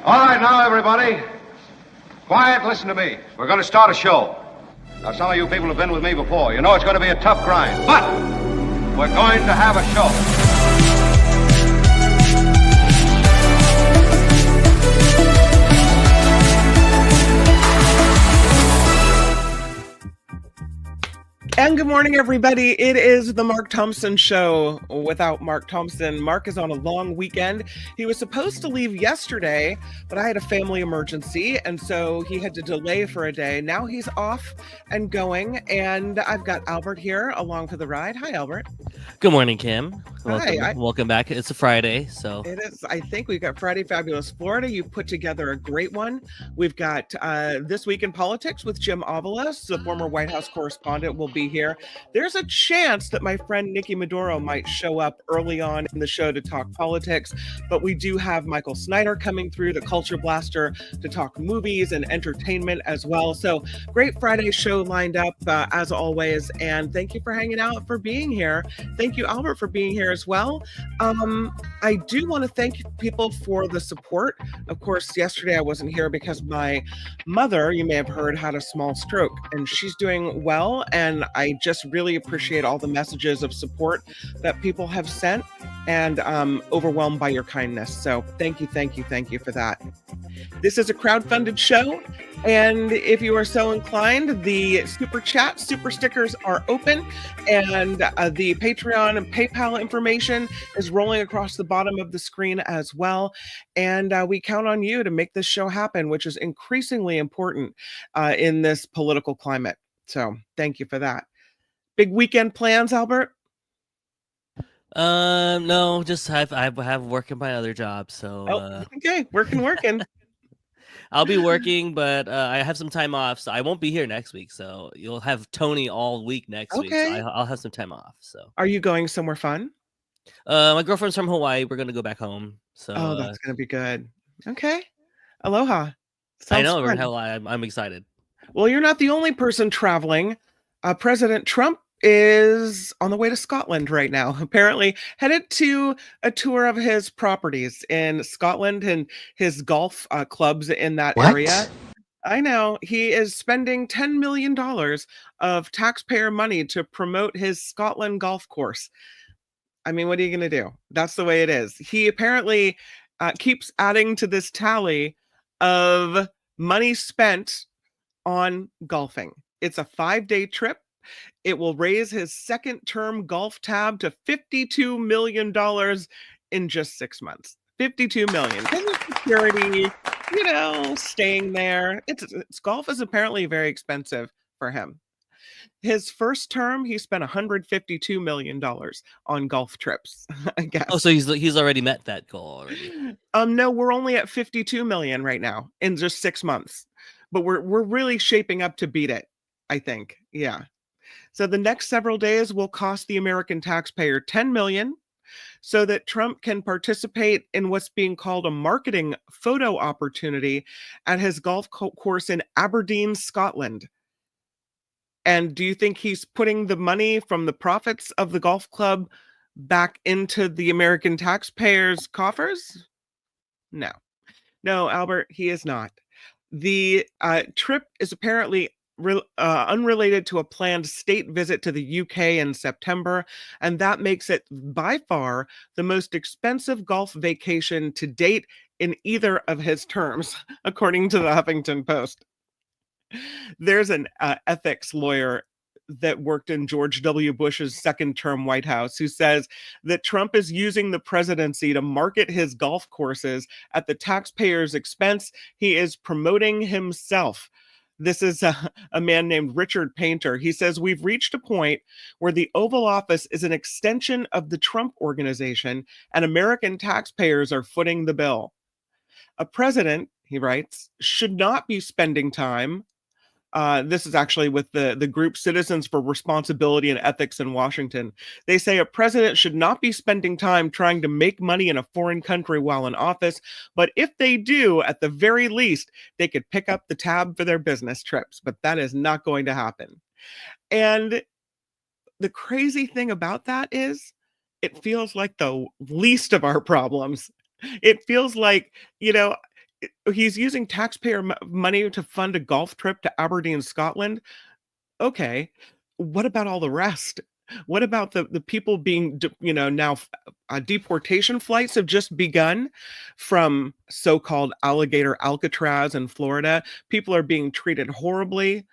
All right, now, everybody. Quiet, listen to me. We're going to start a show. Now, some of you people have been with me before. You know it's going to be a tough grind, but we're going to have a show. And good morning, everybody. It is the Mark Thompson Show without Mark Thompson. Mark is on a long weekend. He was supposed to leave yesterday, but I had a family emergency, and so he had to delay for a day. Now he's off and going, and I've got Albert here along for the ride. Hi, Albert. Good morning, Kim. Welcome, Hi. welcome back. It's a Friday, so It is. I think we've got Friday Fabulous Florida. You put together a great one. We've got This Week in Politics with Jim Avila, the former White House correspondent, will be here. There's a chance that my friend Nikki Maduro might show up early on in the show to talk politics, but we do have Michael Snyder coming through, the Culture Blaster, to talk movies and entertainment as well. So great Friday show lined up as always, and thank you for hanging out, for being here. Thank you, Albert, for being here as well. I do want to thank people for the support. Of course, yesterday I wasn't here because my mother, you may have heard, had a small stroke, and she's doing well, and I just really appreciate all the messages of support that people have sent, and overwhelmed by your kindness. So thank you for that. This is a crowdfunded show, and if you are so inclined, the super chat, super stickers are open, and the Patreon and PayPal information is rolling across the bottom of the screen as well. And we count on you to make this show happen, which is increasingly important in this political climate. So thank you for that. Big weekend plans, Albert? No, just I have work in my other job, so okay, working. I'll be working, but I have some time off, so I won't be here next week. So you'll have Tony all week next week. So I'll have some time off. So are you going somewhere fun? My girlfriend's from Hawaii. We're gonna go back home. So that's gonna be good. Okay, aloha. I know, I'm excited. Well, you're not the only person traveling. President Trump is on the way to Scotland right now, apparently headed to a tour of his properties in Scotland and his golf clubs in that area. I know. He is spending $10 million of taxpayer money to promote his Scotland golf course. I mean, what are you going to do? That's the way it is. He apparently keeps adding to this tally of money spent on golfing. It's a 5-day trip. It will raise his second-term golf tab to $52 million in just 6 months. $52 million. His security, staying there. It's golf is apparently very expensive for him. His first term, he spent $152 million on golf trips, I guess. Oh, so he's already met that goal already. No, we're only at 52 million right now in just 6 months. But we're really shaping up to beat it, I think. Yeah. So the next several days will cost the American taxpayer $10 million so that Trump can participate in what's being called a marketing photo opportunity at his golf course in Aberdeen, Scotland. And do you think he's putting the money from the profits of the golf club back into the American taxpayers' coffers? No, Albert, he is not. The trip is apparently unrelated to a planned state visit to the UK in September, and that makes it by far the most expensive golf vacation to date in either of his terms, according to the Huffington Post. There's an ethics lawyer that worked in George W. Bush's second-term White House who says that Trump is using the presidency to market his golf courses at the taxpayers' expense. He is promoting himself. This is a man named Richard Painter. He says, we've reached a point where the Oval Office is an extension of the Trump organization, and American taxpayers are footing the bill. A president, he writes, should not be spending time. This is actually with the group Citizens for Responsibility and Ethics in Washington. They say a president should not be spending time trying to make money in a foreign country while in office, but if they do, at the very least, they could pick up the tab for their business trips, but that is not going to happen. And the crazy thing about that is it feels like the least of our problems. It feels like, he's using taxpayer money to fund a golf trip to Aberdeen, Scotland. Okay, what about all the rest? What about the people being, now deportation flights have just begun from so-called alligator Alcatraz in Florida. People are being treated horribly.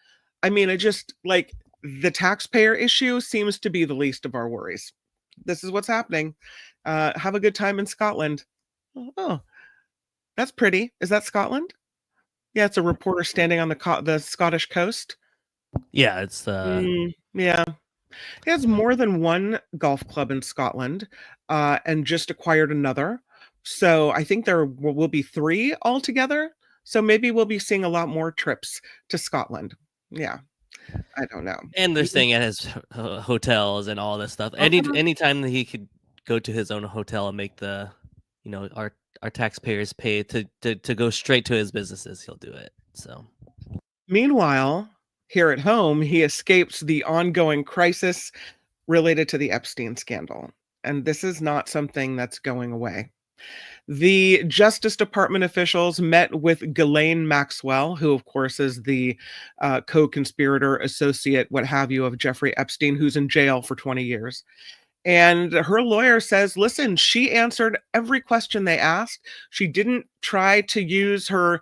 I mean, it just like the taxpayer issue seems to be the least of our worries. This is what's happening. Have a good time in Scotland. Oh, that's pretty. Is that Scotland? Yeah, it's a reporter standing on the Scottish coast. Yeah, it's yeah. He has more than one golf club in Scotland, and just acquired another. So I think there will be 3 altogether. So maybe we'll be seeing a lot more trips to Scotland. Yeah, I don't know. And they're staying at his hotels and all this stuff. Anytime that he could go to his own hotel and make the, our taxpayers pay to go straight to his businesses, he'll do it. So, meanwhile, here at home, he escapes the ongoing crisis related to the Epstein scandal. And this is not something that's going away. The Justice Department officials met with Ghislaine Maxwell, who, of course, is the co-conspirator, associate, what have you, of Jeffrey Epstein, who's in jail for 20 years. And her lawyer says, listen, she answered every question they asked. She didn't try to use her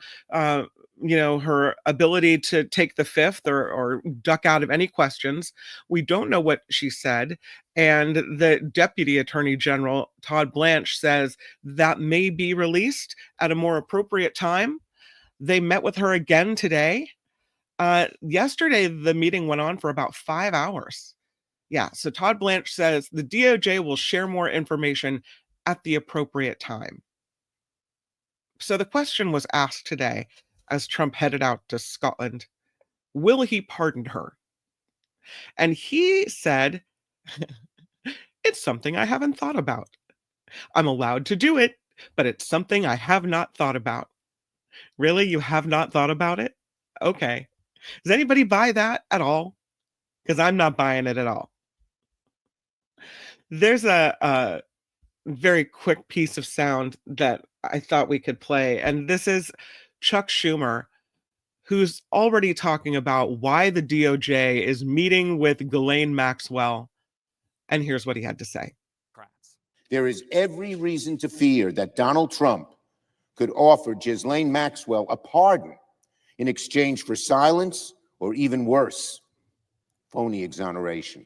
her ability to take the fifth or duck out of any questions. We don't know what she said. And the Deputy Attorney General, Todd Blanch, says that may be released at a more appropriate time. They met with her again today. Yesterday, the meeting went on for about 5 hours. Yeah, so Todd Blanch says the DOJ will share more information at the appropriate time. So the question was asked today, as Trump headed out to Scotland, will he pardon her? And he said, it's something I haven't thought about. I'm allowed to do it, but it's something I have not thought about. Really? You have not thought about it? Okay. Does anybody buy that at all? Because I'm not buying it at all. There's a very quick piece of sound that I thought we could play, and this is Chuck Schumer, who's already talking about why the DOJ is meeting with Ghislaine Maxwell. And here's what he had to say. There is every reason to fear that Donald Trump could offer Ghislaine Maxwell a pardon in exchange for silence or even worse, phony exoneration.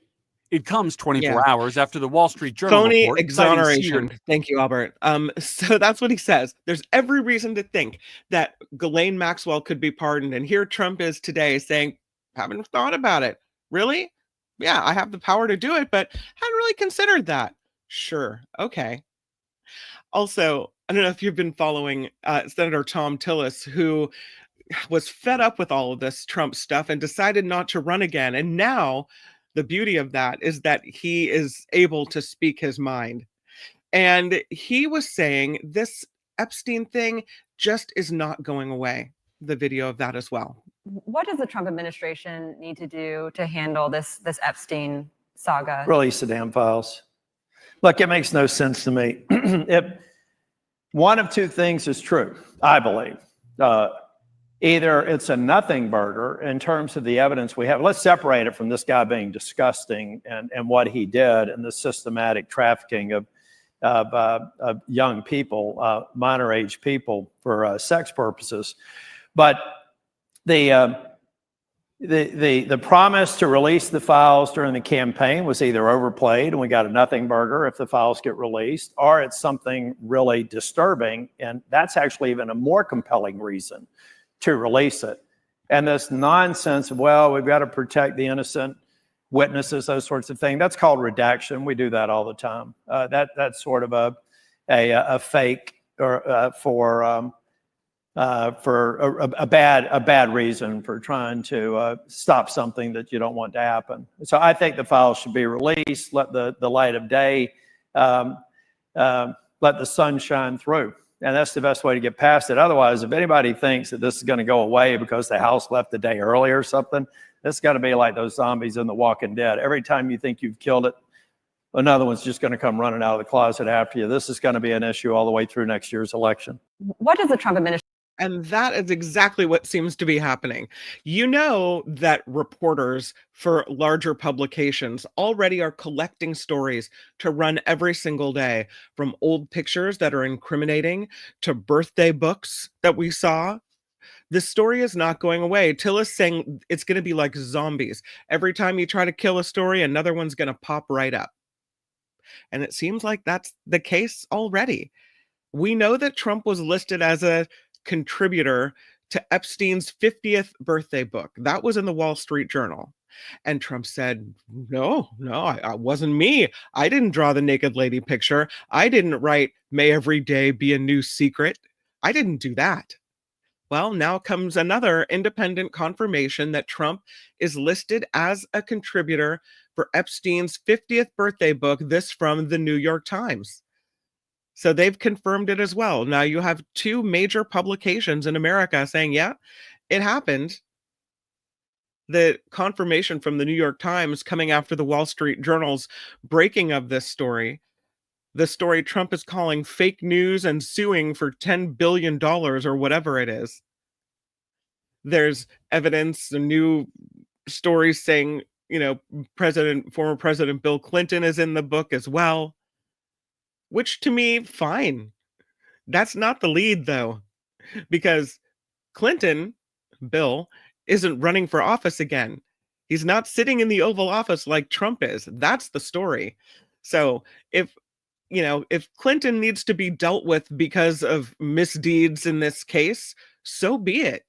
It comes 24 hours after the Wall Street Journal phony report, exoneration. Thank you, Albert. So that's what he says. There's every reason to think that Ghislaine Maxwell could be pardoned. And here Trump is today saying, haven't thought about it. Really? Yeah, I have the power to do it, but hadn't really considered that. Sure. Okay. Also, I don't know if you've been following Senator Thom Tillis, who was fed up with all of this Trump stuff and decided not to run again. And now the beauty of that is that he is able to speak his mind. And he was saying this Epstein thing just is not going away. The video of that as well. What does the Trump administration need to do to handle this Epstein saga? Release the damn files. Look, it makes no sense to me. One of 2 things is true, I believe. Either it's a nothing burger in terms of the evidence we have. Let's separate it from this guy being disgusting and what he did and the systematic trafficking of young people, minor age people for sex purposes. But the promise to release the files during the campaign was either overplayed and we got a nothing burger if the files get released, or it's something really disturbing. And that's actually even a more compelling reason to release it. And this nonsense of, well, we've got to protect the innocent witnesses, those sorts of things, that's called redaction. We do that all the time. That's sort of a fake or for a bad reason for trying to stop something that you don't want to happen. So I think the files should be released, let the light of day, let the sun shine through. And that's the best way to get past it. Otherwise, if anybody thinks that this is going to go away because the House left the day early or something, it's got to be like those zombies in The Walking Dead. Every time you think you've killed it, another one's just going to come running out of the closet after you. This is going to be an issue all the way through next year's election. What does the Trump administration And that is exactly what seems to be happening. You know that reporters for larger publications already are collecting stories to run every single day, from old pictures that are incriminating to birthday books that we saw. This story is not going away. Tillis saying it's going to be like zombies. Every time you try to kill a story, another one's going to pop right up. And it seems like that's the case already. We know that Trump was listed as a contributor to Epstein's 50th birthday book. That was in the Wall Street Journal. And Trump said, no, I wasn't me. I didn't draw the naked lady picture. I didn't write, may every day be a new secret. I didn't do that. Well, now comes another independent confirmation that Trump is listed as a contributor for Epstein's 50th birthday book, this from the New York Times. So they've confirmed it as well. Now you have two major publications in America saying, yeah, it happened. The confirmation from the New York Times coming after the Wall Street Journal's breaking of this story. The story Trump is calling fake news and suing for $10 billion or whatever it is. There's evidence, the new stories saying, former President Bill Clinton is in the book as well. Which to me, fine. That's not the lead, though, because Clinton, Bill, isn't running for office again. He's not sitting in the Oval Office like Trump is. That's the story. So if Clinton needs to be dealt with because of misdeeds in this case, so be it.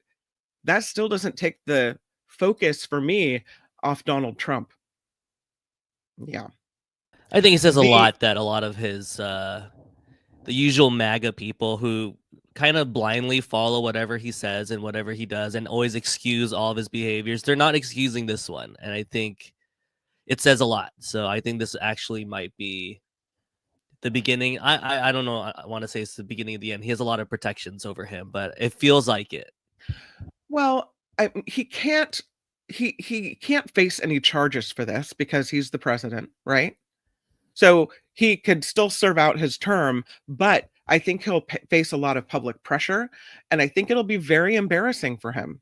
That still doesn't take the focus for me off Donald Trump. Yeah. I think it says a lot that a lot of his, the usual MAGA people who kind of blindly follow whatever he says and whatever he does and always excuse all of his behaviors, they're not excusing this one. And I think it says a lot. So I think this actually might be the beginning. I don't know. I want to say it's the beginning of the end. He has a lot of protections over him, but it feels like it. Well, he can't face any charges for this because he's the president, right? So he could still serve out his term, but I think he'll face a lot of public pressure, and I think it'll be very embarrassing for him.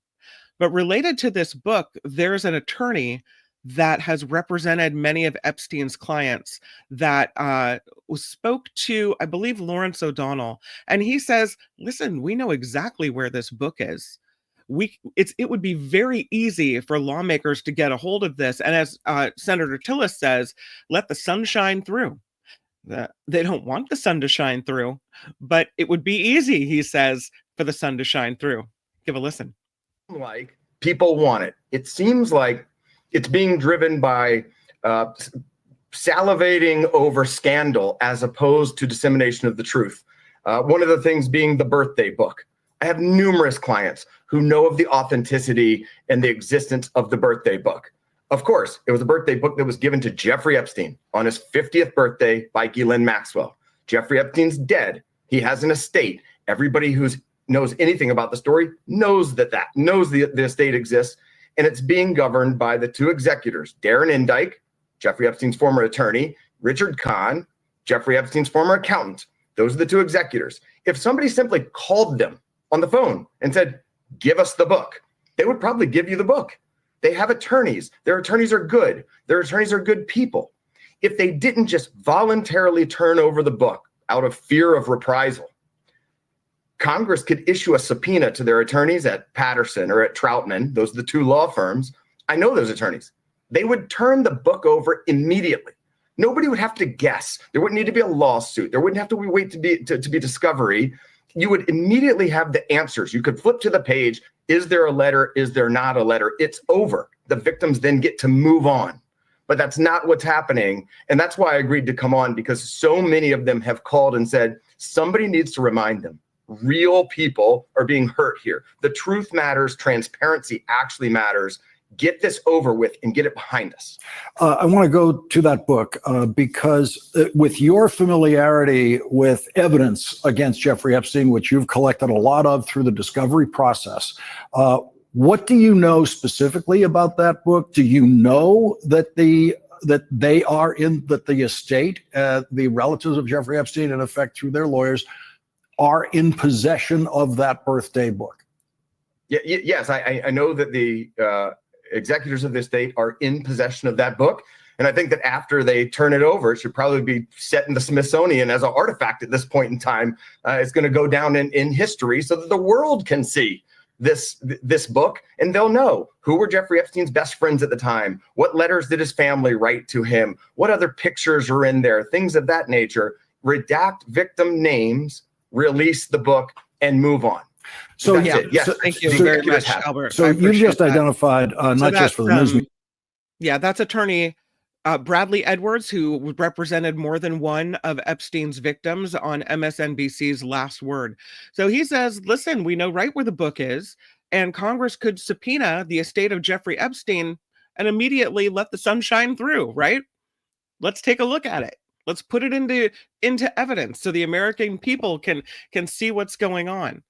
But related to this book, there's an attorney that has represented many of Epstein's clients that spoke to, I believe, Lawrence O'Donnell, and he says, listen, we know exactly where this book is. It would be very easy for lawmakers to get a hold of this. And as Senator Tillis says, let the sun shine through. They don't want the sun to shine through, but it would be easy, he says, for the sun to shine through. Give a listen. Like people want it. It seems like it's being driven by salivating over scandal as opposed to dissemination of the truth. One of the things being the birthday book. I have numerous clients who know of the authenticity and the existence of the birthday book. Of course, it was a birthday book that was given to Jeffrey Epstein on his 50th birthday by Ghislaine Maxwell. Jeffrey Epstein's dead. He has an estate. Everybody who knows anything about the story knows knows the estate exists, and it's being governed by the two executors, Darren Indyke, Jeffrey Epstein's former attorney, Richard Kahn, Jeffrey Epstein's former accountant. Those are the two executors. If somebody simply called them on the phone and said, give us the book, they would probably give you the book. They have attorneys. Their attorneys are good. Their attorneys are good people. If they didn't just voluntarily turn over the book out of fear of reprisal, Congress could issue a subpoena to their attorneys at Patterson or at Troutman. Those are the two law firms. I know those attorneys. They would turn the book over immediately. Nobody would have to guess. There wouldn't need to be a lawsuit. There wouldn't have to wait to be discovery. You would immediately have the answers. You could flip to the page. Is there a letter? Is there not a letter? It's over. The victims then get to move on. But that's not what's happening. And that's why I agreed to come on, because so many of them have called and said, somebody needs to remind them. Real people are being hurt here. The truth matters. Transparency actually matters. Get this over with and get it behind us. I want to go to that book because with your familiarity with evidence against Jeffrey Epstein, which you've collected a lot of through the discovery process, what do you know specifically about that book? Do you know that the estate, the relatives of Jeffrey Epstein, in effect through their lawyers, are in possession of that birthday book? Yes, I know that the executors of the estate are in possession of that book. And I think that after they turn it over, it should probably be set in the Smithsonian as an artifact at this point in time. It's going to go down in history so that the world can see this book, and they'll know who were Jeffrey Epstein's best friends at the time. What letters did his family write to him? What other pictures are in there? Things of that nature. Redact victim names, release the book, and move on. So That's yeah, it. Yes. so, Thank you so- very much, Albert. So I you've appreciate just that. identified not just for the news. Yeah, that's attorney Bradley Edwards, who represented more than one of Epstein's victims on MSNBC's Last Word. So he says, listen, we know right where the book is, and Congress could subpoena the estate of Jeffrey Epstein and immediately let the sun shine through, right? Let's take a look at it. Let's put it into evidence so the American people can see what's going on.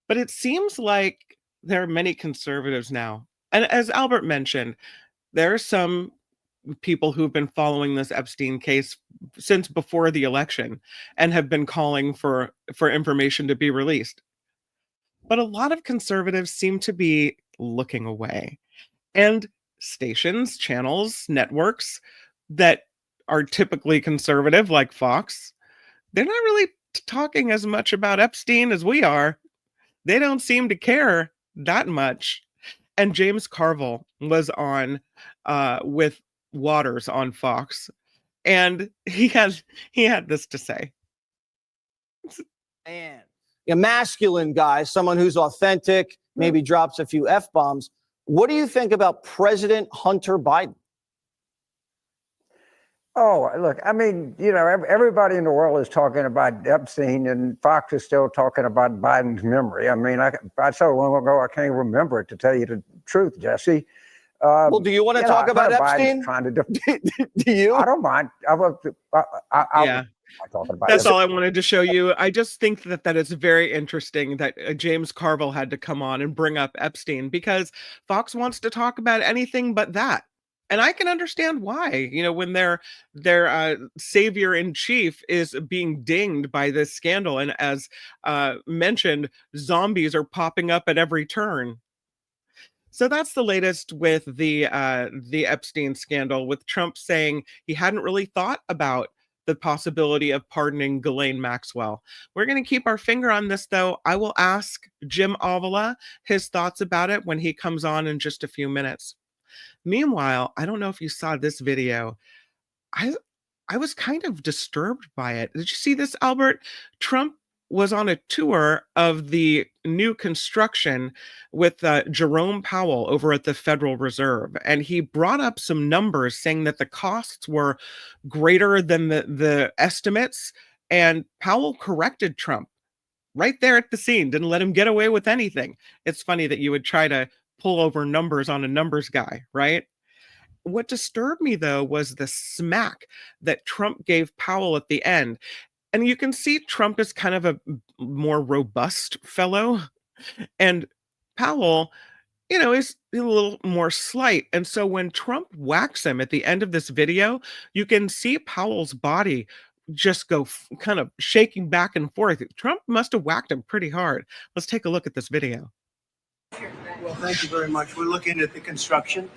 But it seems like there are many conservatives now. And as Albert mentioned, there are some people who've been following this Epstein case since before the election and have been calling for information to be released. But a lot of conservatives seem to be looking away. And stations, channels, networks that are typically conservative, like Fox, they're not really talking as much about Epstein as we are. They don't seem to care that much. And James Carville was on with Waters on Fox, and he had this to say. And a masculine guy, someone who's authentic, maybe drops a few F-bombs. What do you think about President Hunter Biden? Oh, look, I mean, you know, everybody in the world is talking about Epstein, and Fox is still talking about Biden's memory. I mean, I so long ago, I can't even remember it, to tell you the truth, Jesse. Well, do you want to talk about Epstein? Do you? I don't mind. Yeah. That's all I wanted to show you. I just think that is very interesting that James Carville had to come on and bring up Epstein, because Fox wants to talk about anything but that. And I can understand why, you know, when their savior in chief is being dinged by this scandal. And as mentioned, zombies are popping up at every turn. So that's the latest with the Epstein scandal, with Trump saying he hadn't really thought about the possibility of pardoning Ghislaine Maxwell. We're going to keep our finger on this, though. I will ask Jim Avila his thoughts about it when he comes on in just a few minutes. Meanwhile, I don't know if you saw this video. I was kind of disturbed by it. Did you see this, Albert? Trump was on a tour of the new construction with Jerome Powell over at the Federal Reserve. And he brought up some numbers saying that the costs were greater than the estimates. And Powell corrected Trump right there at the scene, didn't let him get away with anything. It's funny that you would try to pull over numbers on a numbers guy, right? What disturbed me, though, was the smack that Trump gave Powell at the end. And you can see Trump is kind of a more robust fellow. And Powell, you know, is a little more slight. And so when Trump whacks him at the end of this video, you can see Powell's body just go kind of shaking back and forth. Trump must have whacked him pretty hard. Let's take a look at this video. Well, thank you very much. We're looking at the construction,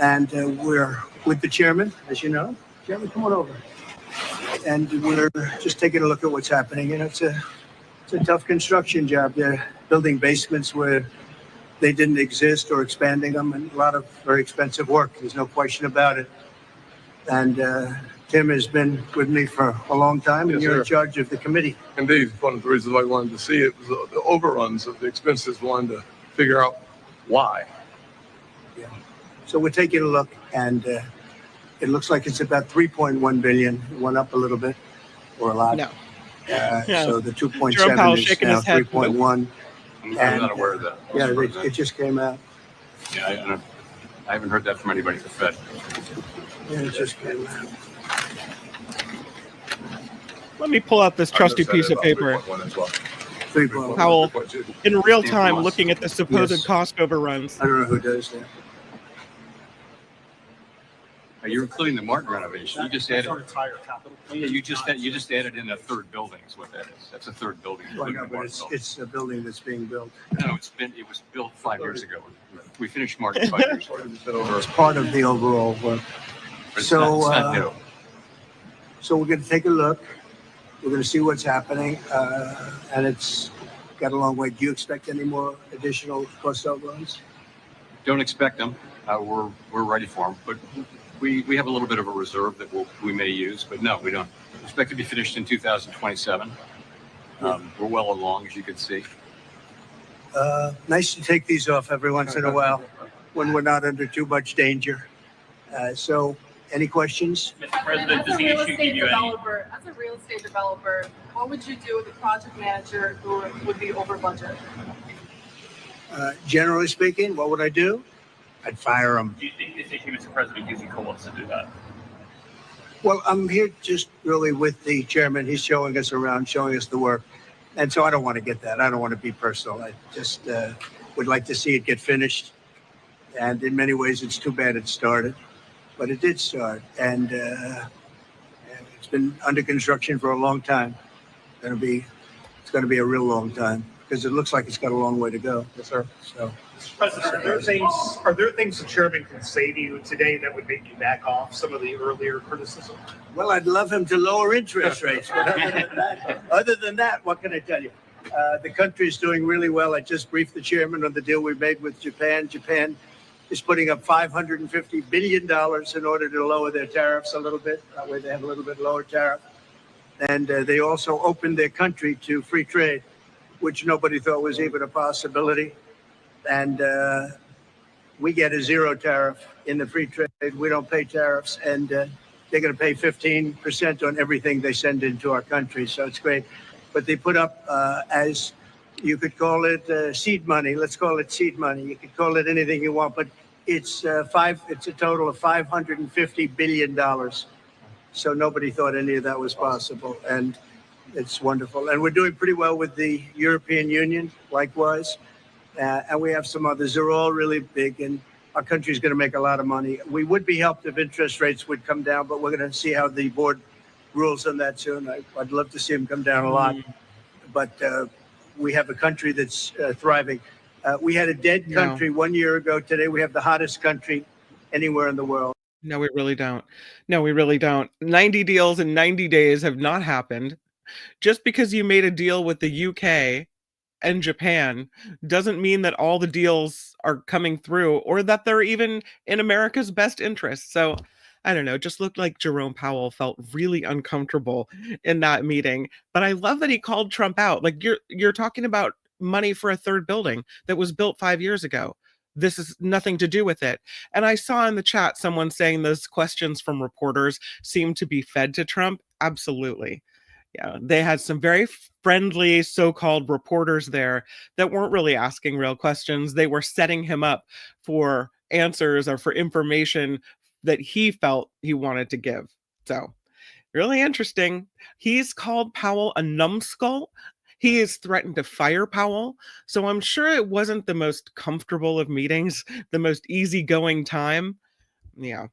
and we're with the chairman, as you know. Chairman, come on over. And we're just taking a look at what's happening. You know, it's a tough construction job. They're building basements where they didn't exist or expanding them, and a lot of very expensive work. There's no question about it. And Tim has been with me for a long time, and you're in charge of the committee. Indeed. One of the reasons I wanted to see it was the overruns of the expenses, wanted to figure out why. Yeah. So we're taking a look, and it looks like it's about 3.1 billion. It went up a little bit, or a lot. No. So the 2.7 is shaking now his head. 3.1. I'm not aware of that. Yeah, it just came out. Yeah, I haven't heard that from anybody at the Fed. Yeah, it just came out. Let me pull out this trusty piece of paper. Powell, in real time, looking at the supposed cost overruns. I don't know who does that. You're including the Martin renovation. You just added. Our entire capital. Yeah, you just added in a third building. Is what that is. That's a third building. Well, no, but it's a building that's being built. No, it was built 5 years ago. We finished Martin 5 years ago. It's part of the overall work. But it's So, not new. So we're going to take a look. We're going to see what's happening, and it's got a long way. Do you expect any more additional cost overruns? Don't expect them. We're ready for them, but we have a little bit of a reserve that we may use, but no, we don't. Expect to be finished in 2027. We're well along, as you can see. Nice to take these off every once in a while when we're not under too much danger. So, any questions? Mr. President, does the issue give you any? As a real estate developer, what would you do with a project manager who would be over budget? Generally speaking, what would I do? I'd fire them. Do you think this issue, Mr. President, gives you cause to do that? Well, I'm here just really with the chairman. He's showing us around, showing us the work. And so I don't want to get that. I don't want to be personal. I just would like to see it get finished. And in many ways, it's too bad it started. But it did start. And it's been under construction for a long time. It's going to be a real long time because it looks like it's got a long way to go. Yes, sir. So. President, are there things the chairman can say to you today that would make you back off some of the earlier criticism? Well, I'd love him to lower interest rates. But other than that, what can I tell you? The country is doing really well. I just briefed the chairman on the deal we made with Japan. Japan is putting up $550 billion in order to lower their tariffs a little bit. That way they have a little bit lower tariff. And they also opened their country to free trade, which nobody thought was even a possibility. And we get a zero tariff in the free trade. We don't pay tariffs, and they're going to pay 15% on everything they send into our country. So it's great. But they put up, as you could call it, seed money. Let's call it seed money. You could call it anything you want, but it's it's a total of $550 billion. So nobody thought any of that was possible, and it's wonderful. And we're doing pretty well with the European Union, likewise. And we have some others. They're all really big, and our country's going to make a lot of money. We would be helped if interest rates would come down, but we're going to see how the board rules on that soon. I'd love to see them come down a lot. But we have a country that's thriving. We had a dead country 1 year ago. Today, we have the hottest country anywhere in the world. No, we really don't. No, we really don't. 90 deals in 90 days have not happened. Just because you made a deal with the UK and Japan doesn't mean that all the deals are coming through or that they're even in America's best interest. So I don't know, it just looked like Jerome Powell felt really uncomfortable in that meeting. But I love that he called Trump out. Like you're talking about money for a third building that was built 5 years ago. This is nothing to do with it. And I saw in the chat someone saying those questions from reporters seem to be fed to Trump. Absolutely. Yeah, they had some very friendly so-called reporters there that weren't really asking real questions. They were setting him up for answers or for information that he felt he wanted to give. So really interesting. He's called Powell a numbskull. He has threatened to fire Powell. So I'm sure it wasn't the most comfortable of meetings, the most easygoing time. Yeah.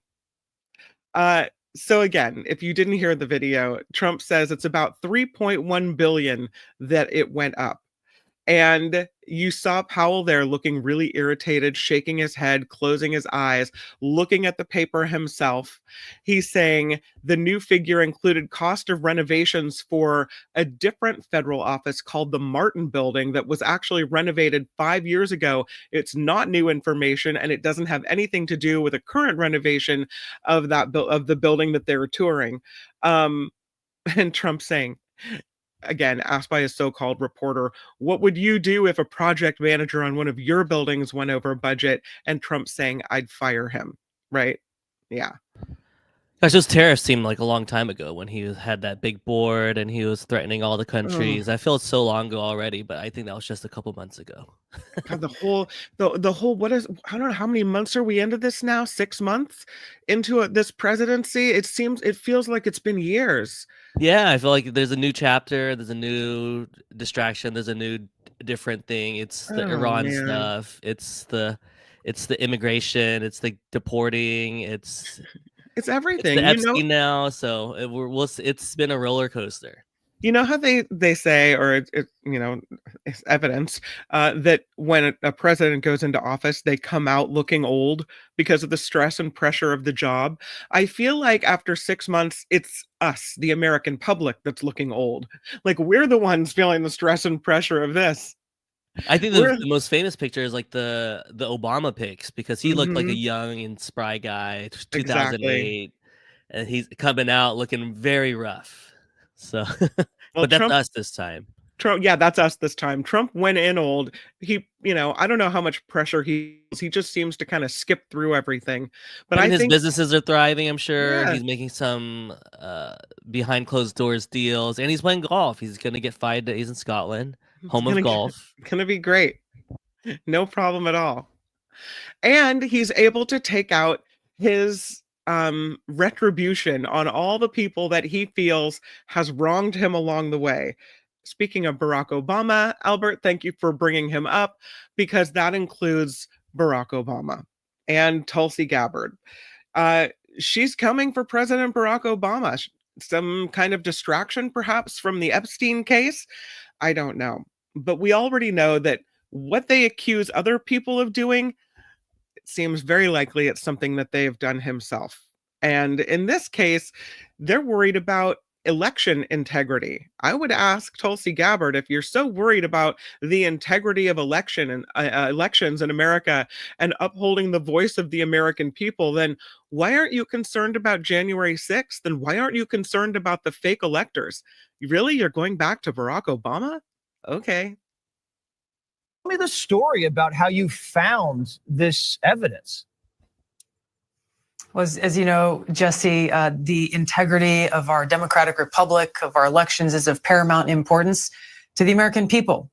So again, if you didn't hear the video, Trump says it's about 3.1 billion that it went up. And you saw Powell there looking really irritated, shaking his head, closing his eyes, looking at the paper himself. He's saying the new figure included cost of renovations for a different federal office called the Martin Building that was actually renovated 5 years ago. It's not new information, and it doesn't have anything to do with a current renovation of the building that they were touring. And Trump saying, again, asked by a so-called reporter, what would you do if a project manager on one of your buildings went over budget? And Trump saying, I'd fire him, right? Yeah. Gosh, those tariffs seemed like a long time ago when he had that big board and he was threatening all the countries. I feel it's so long ago already, but I think that was just a couple months ago. God, the whole, what is, I don't know, how many months are we into this now? 6 months into this presidency? It feels like it's been years. Yeah, I feel like there's a new chapter, there's a new distraction, there's a new different thing. It's the Iran stuff, it's the immigration, it's the deporting, it's It's It's everything. the You know, Epstein now, so it's been a roller coaster. you know how they say, or it's evidence that when a president goes into office, they come out looking old because of the stress and pressure of the job. I feel like after 6 months, it's us, the American public, that's looking old. Like we're the ones feeling the stress and pressure of this. I think We're- the most famous picture is like the Obama pics, because he looked like a Mhm. young and spry guy, Exactly. 2008, and he's coming out looking very rough. So, Well, but that's Trump- us this time. Trump, yeah, that's us this time. Trump went in old. He, I don't know how much pressure he just seems to kind of skip through everything. But I mean, I his think businesses are thriving. I'm sure Yeah. he's making some behind closed doors deals, and he's playing golf. He's gonna get 5 days in Scotland, home of gonna- golf. gonna be great. No problem at all. And he's able to take out his retribution on all the people that he feels has wronged him along the way. Speaking of Barack Obama, Albert, thank you for bringing him up, because that includes Barack Obama and Tulsi Gabbard. She's coming for President Barack Obama. Some kind of distraction, perhaps, from the Epstein case. I don't know. But we already know that what they accuse other people of doing, it seems very likely it's something that they have done himself. And in this case, they're worried about election integrity. I would ask Tulsi Gabbard, if you're so worried about the integrity of elections in America and upholding the voice of the American people, then why aren't you concerned about January 6th? And why aren't you concerned about the fake electors? Really? You're going back to Barack Obama? Okay. Tell me the story about how you found this evidence. Was, as you know, Jesse, the integrity of our democratic republic, of our elections, is of paramount importance to the American people.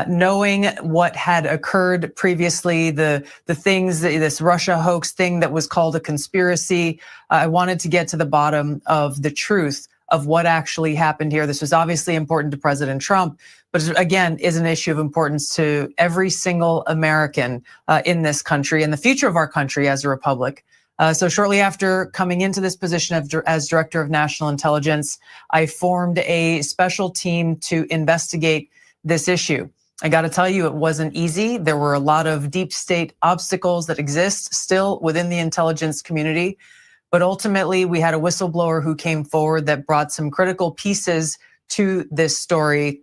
Knowing what had occurred previously, the things, this Russia hoax thing that was called a conspiracy, I wanted to get to the bottom of the truth of what actually happened here. This was obviously important to President Trump, but again, is an issue of importance to every single American in this country and the future of our country as a republic. So shortly after coming into this position as Director of National Intelligence, I formed a special team to investigate this issue. I got to tell you, it wasn't easy. There were a lot of deep state obstacles that exist still within the intelligence community. But ultimately, we had a whistleblower who came forward that brought some critical pieces to this story.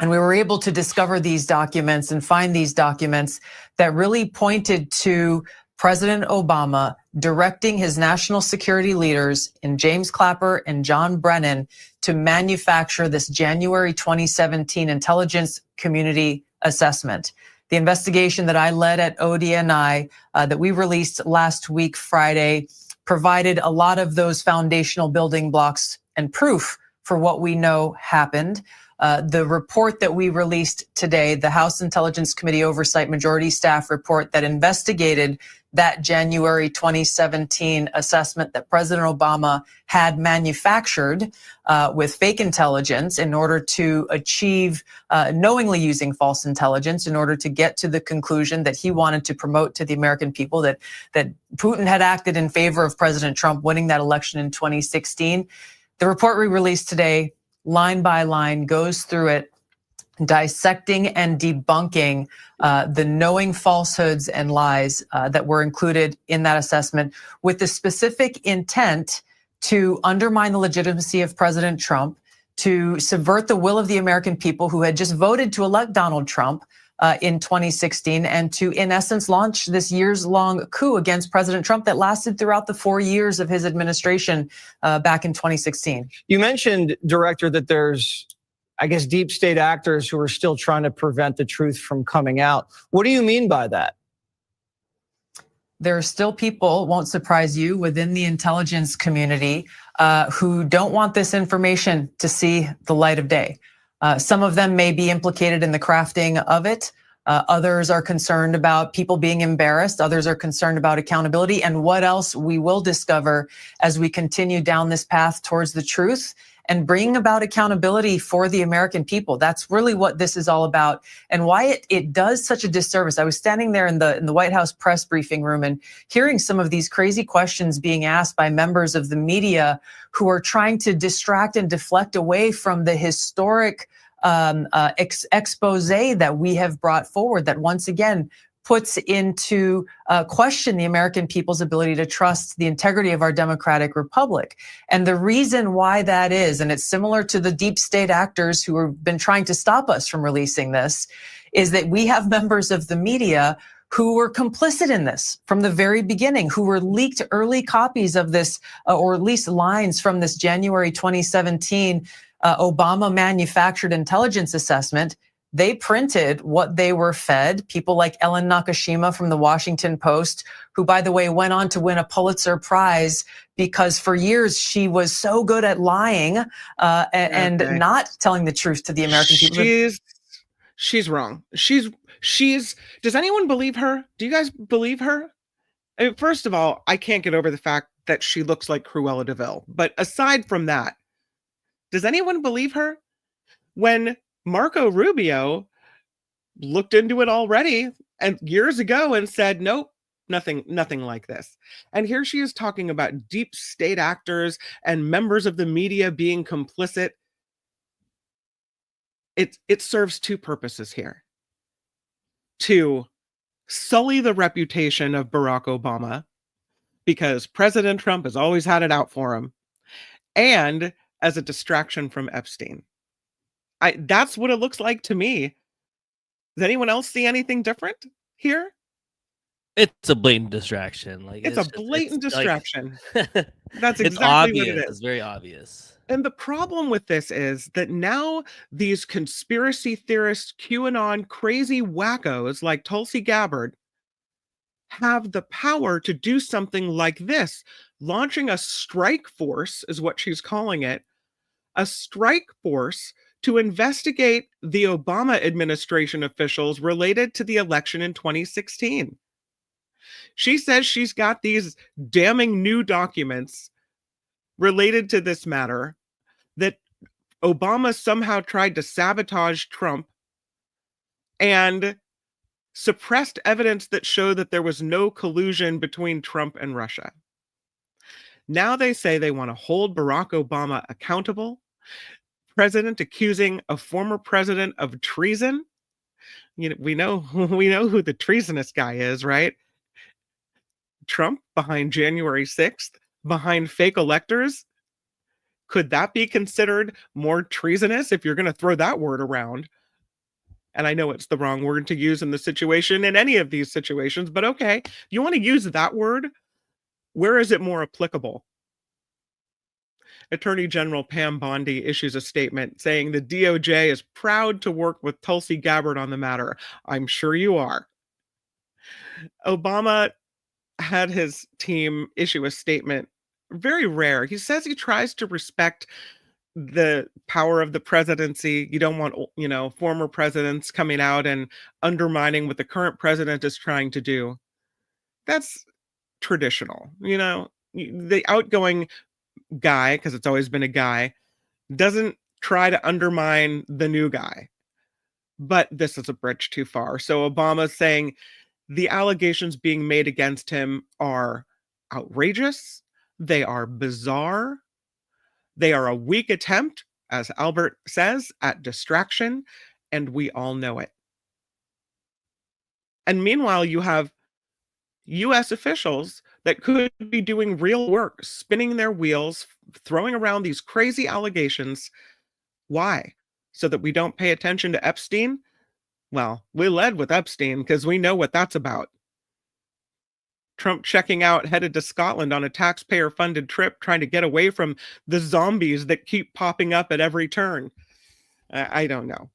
And we were able to discover these documents and find these documents that really pointed to President Obama directing his national security leaders in James Clapper and John Brennan to manufacture this January 2017 intelligence community assessment. The investigation that I led at ODNI that we released last week, Friday, provided a lot of those foundational building blocks and proof for what we know happened. The report that we released today, the House Intelligence Committee Oversight Majority Staff report that investigated that January 2017 assessment that President Obama had manufactured with fake intelligence in order to achieve, knowingly using false intelligence in order to get to the conclusion that he wanted to promote to the American people that Putin had acted in favor of President Trump winning that election in 2016. The report we released today, line by line, goes through it, dissecting and debunking the knowing falsehoods and lies that were included in that assessment, with the specific intent to undermine the legitimacy of President Trump, to subvert the will of the American people who had just voted to elect Donald Trump in 2016, and to, in essence, launch this years-long coup against President Trump that lasted throughout the 4 years of his administration back in 2016. You mentioned, Director, that there's, I guess, deep state actors who are still trying to prevent the truth from coming out. What do you mean by that? There are still people, won't surprise you, within the intelligence community who don't want this information to see the light of day. Some of them may be implicated in the crafting of it. Others are concerned about people being embarrassed. Others are concerned about accountability and what else we will discover as we continue down this path towards the truth and bringing about accountability for the American people. That's really what this is all about, and why it does such a disservice. I was standing there in the White House press briefing room and hearing some of these crazy questions being asked by members of the media who are trying to distract and deflect away from the historic expose that we have brought forward, that once again puts into question the American people's ability to trust the integrity of our democratic republic. And the reason why that is, and it's similar to the deep state actors who have been trying to stop us from releasing this, is that we have members of the media who were complicit in this from the very beginning, who were leaked early copies of this, or at least lines from this January 2017 Obama manufactured intelligence assessment. They printed what they were fed. People like Ellen Nakashima from the Washington Post, who, by the way, went on to win a Pulitzer Prize because for years she was so good at lying and not telling the truth to the American people. She's wrong. She's. Does anyone believe her? Do you guys believe her? I mean, first of all, I can't get over the fact that she looks like Cruella de Vil. But aside from that, does anyone believe her? When Marco Rubio looked into it already and years ago and said, nope, nothing like this. And here she is talking about deep state actors and members of the media being complicit. It serves two purposes here. To sully the reputation of Barack Obama, because President Trump has always had it out for him, and as a distraction from Epstein. That's what it looks like to me. Does anyone else see anything different here? It's a blatant distraction. Like it's a blatant distraction. Like, That's exactly it's obvious. what it is. It's very obvious. And the problem with this is that now these conspiracy theorists, QAnon, crazy wackos like Tulsi Gabbard have the power to do something like this, launching a strike force, is what she's calling it, a strike force to investigate the Obama administration officials related to the election in 2016. She says she's got these damning new documents related to this matter, that Obama somehow tried to sabotage Trump and suppressed evidence that showed that there was no collusion between Trump and Russia. Now they say they want to hold Barack Obama accountable. President accusing a former president of treason. You know, we know who the treasonous guy is, right? Trump behind January 6th, behind fake electors. Could that be considered more treasonous if you're going to throw that word around? And I know it's the wrong word to use in the situation, in any of these situations, but okay, you want to use that word? Where is it more applicable? Attorney General Pam Bondi issues a statement saying the DOJ is proud to work with Tulsi Gabbard on the matter. I'm sure you are. Obama had his team issue a statement, very rare. He says he tries to respect the power of the presidency. You don't want, former presidents coming out and undermining what the current president is trying to do. That's traditional. The outgoing guy, because it's always been a guy, doesn't try to undermine the new guy. But this is a bridge too far. So Obama's saying the allegations being made against him are outrageous. They are bizarre. They are a weak attempt, as Albert says, at distraction, and we all know it. And meanwhile, you have U.S. officials that could be doing real work, spinning their wheels, throwing around these crazy allegations. Why? So that we don't pay attention to Epstein? Well, we led with Epstein because we know what that's about. Trump checking out, headed to Scotland on a taxpayer-funded trip, trying to get away from the zombies that keep popping up at every turn. I don't know.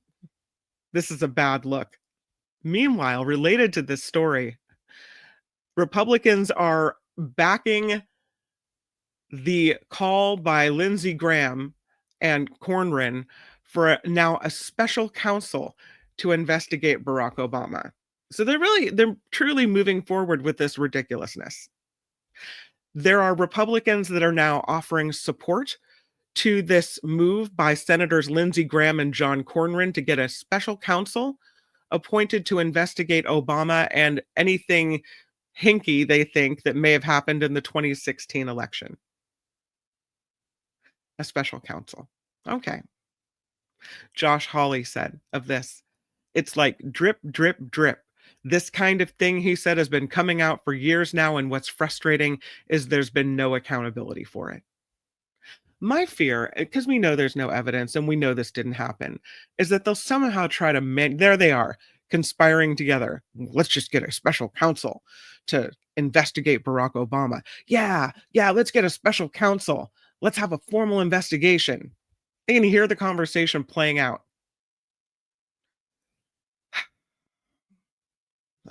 This is a bad look. Meanwhile, related to this story, Republicans are backing the call by Lindsey Graham and Cornyn for now a special counsel to investigate Barack Obama. So they're truly moving forward with this ridiculousness. There are Republicans that are now offering support to this move by Senators Lindsey Graham and John Cornyn to get a special counsel appointed to investigate Obama and anything hinky they think that may have happened in the 2016 election. A special counsel. Okay. Josh Hawley said of this, it's like drip, drip, drip. This kind of thing, he said, has been coming out for years now, and what's frustrating is there's been no accountability for it. My fear, because we know there's no evidence and we know this didn't happen, is that they'll somehow try to there they are, conspiring together. Let's just get a special counsel to investigate Barack Obama. Yeah, let's get a special counsel. Let's have a formal investigation. You can hear the conversation playing out.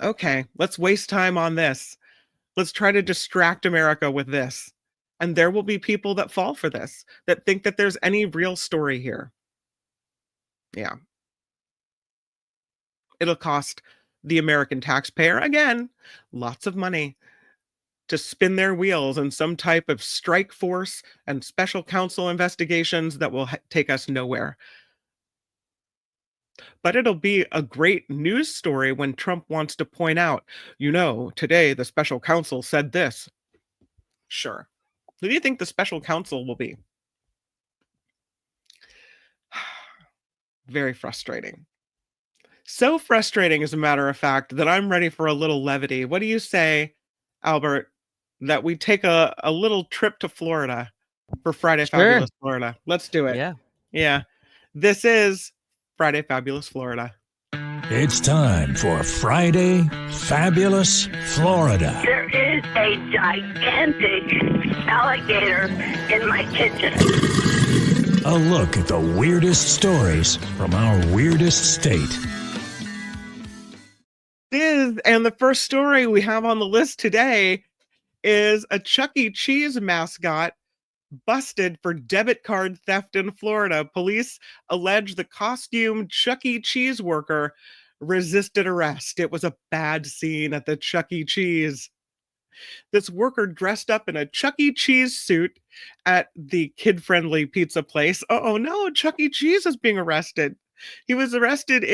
Okay, let's waste time on this. Let's try to distract America with this. And there will be people that fall for this, that think that there's any real story here. Yeah. It'll cost the American taxpayer, again, lots of money to spin their wheels in some type of strike force and special counsel investigations that will take us nowhere. But it'll be a great news story when Trump wants to point out, today the special counsel said this. Sure. Who do you think the special counsel will be? Very frustrating. So frustrating, as a matter of fact, that I'm ready for a little levity. What do you say, Albert, that we take a little trip to Florida for Friday Fabulous Florida? Let's do it. Yeah. This is Friday Fabulous Florida. It's time for Friday Fabulous Florida. There is a gigantic alligator in my kitchen. A look at the weirdest stories from our weirdest state. And the first story we have on the list today is a ChuckECheese mascot busted for debit card theft in Florida. Police allege the costumed ChuckECheese worker resisted arrest. It was a bad scene at the ChuckECheese. This worker dressed up in a ChuckECheese suit at the kid-friendly pizza place. Oh no, ChuckECheese is being arrested. He was arrested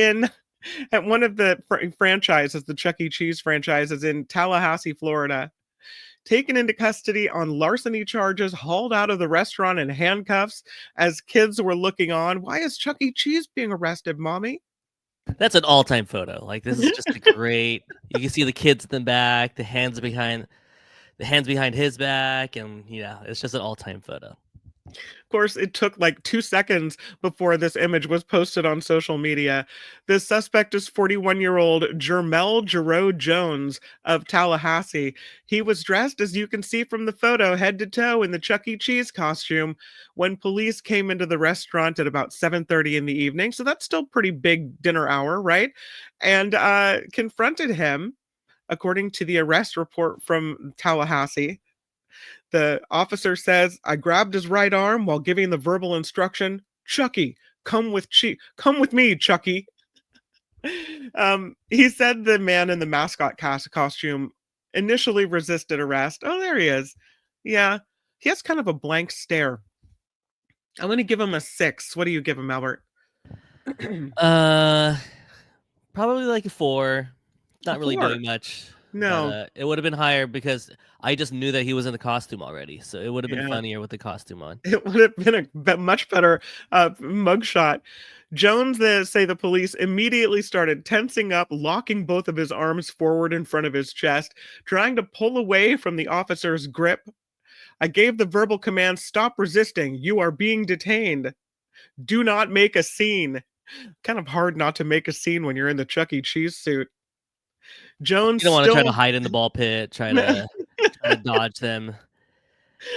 at one of the franchises, the ChuckECheese franchises in Tallahassee, Florida. Taken into custody on larceny charges, hauled out of the restaurant in handcuffs as kids were looking on. Why is ChuckECheese being arrested, Mommy? That's an all-time photo. Like, this is just a great. You can see the kids in the back, the hands behind his back, and it's just an all-time photo. Of course, it took like 2 seconds before this image was posted on social media. The suspect is 41-year-old Jermel Giroux Jones of Tallahassee. He was dressed, as you can see from the photo, head to toe in the ChuckECheese costume when police came into the restaurant at about 7:30 in the evening. So that's still pretty big dinner hour, right? And confronted him, according to the arrest report from Tallahassee. The officer says, I grabbed his right arm while giving the verbal instruction, Chucky, come with me, Chucky. He said the man in the mascot costume initially resisted arrest. Oh, there he is. Yeah, he has kind of a blank stare. I'm going to give him a 6. What do you give him, Albert? Probably like a 4. Not really doing much. No. But, it would have been higher because I just knew that he was in the costume already. So it would have been funnier with the costume on. It would have been a much better mugshot. Jones, say the police, immediately started tensing up, locking both of his arms forward in front of his chest, trying to pull away from the officer's grip. I gave the verbal command, stop resisting. You are being detained. Do not make a scene. Kind of hard not to make a scene when you're in the ChuckECheese suit. Jones, you don't want to try to hide in the ball pit, try to dodge them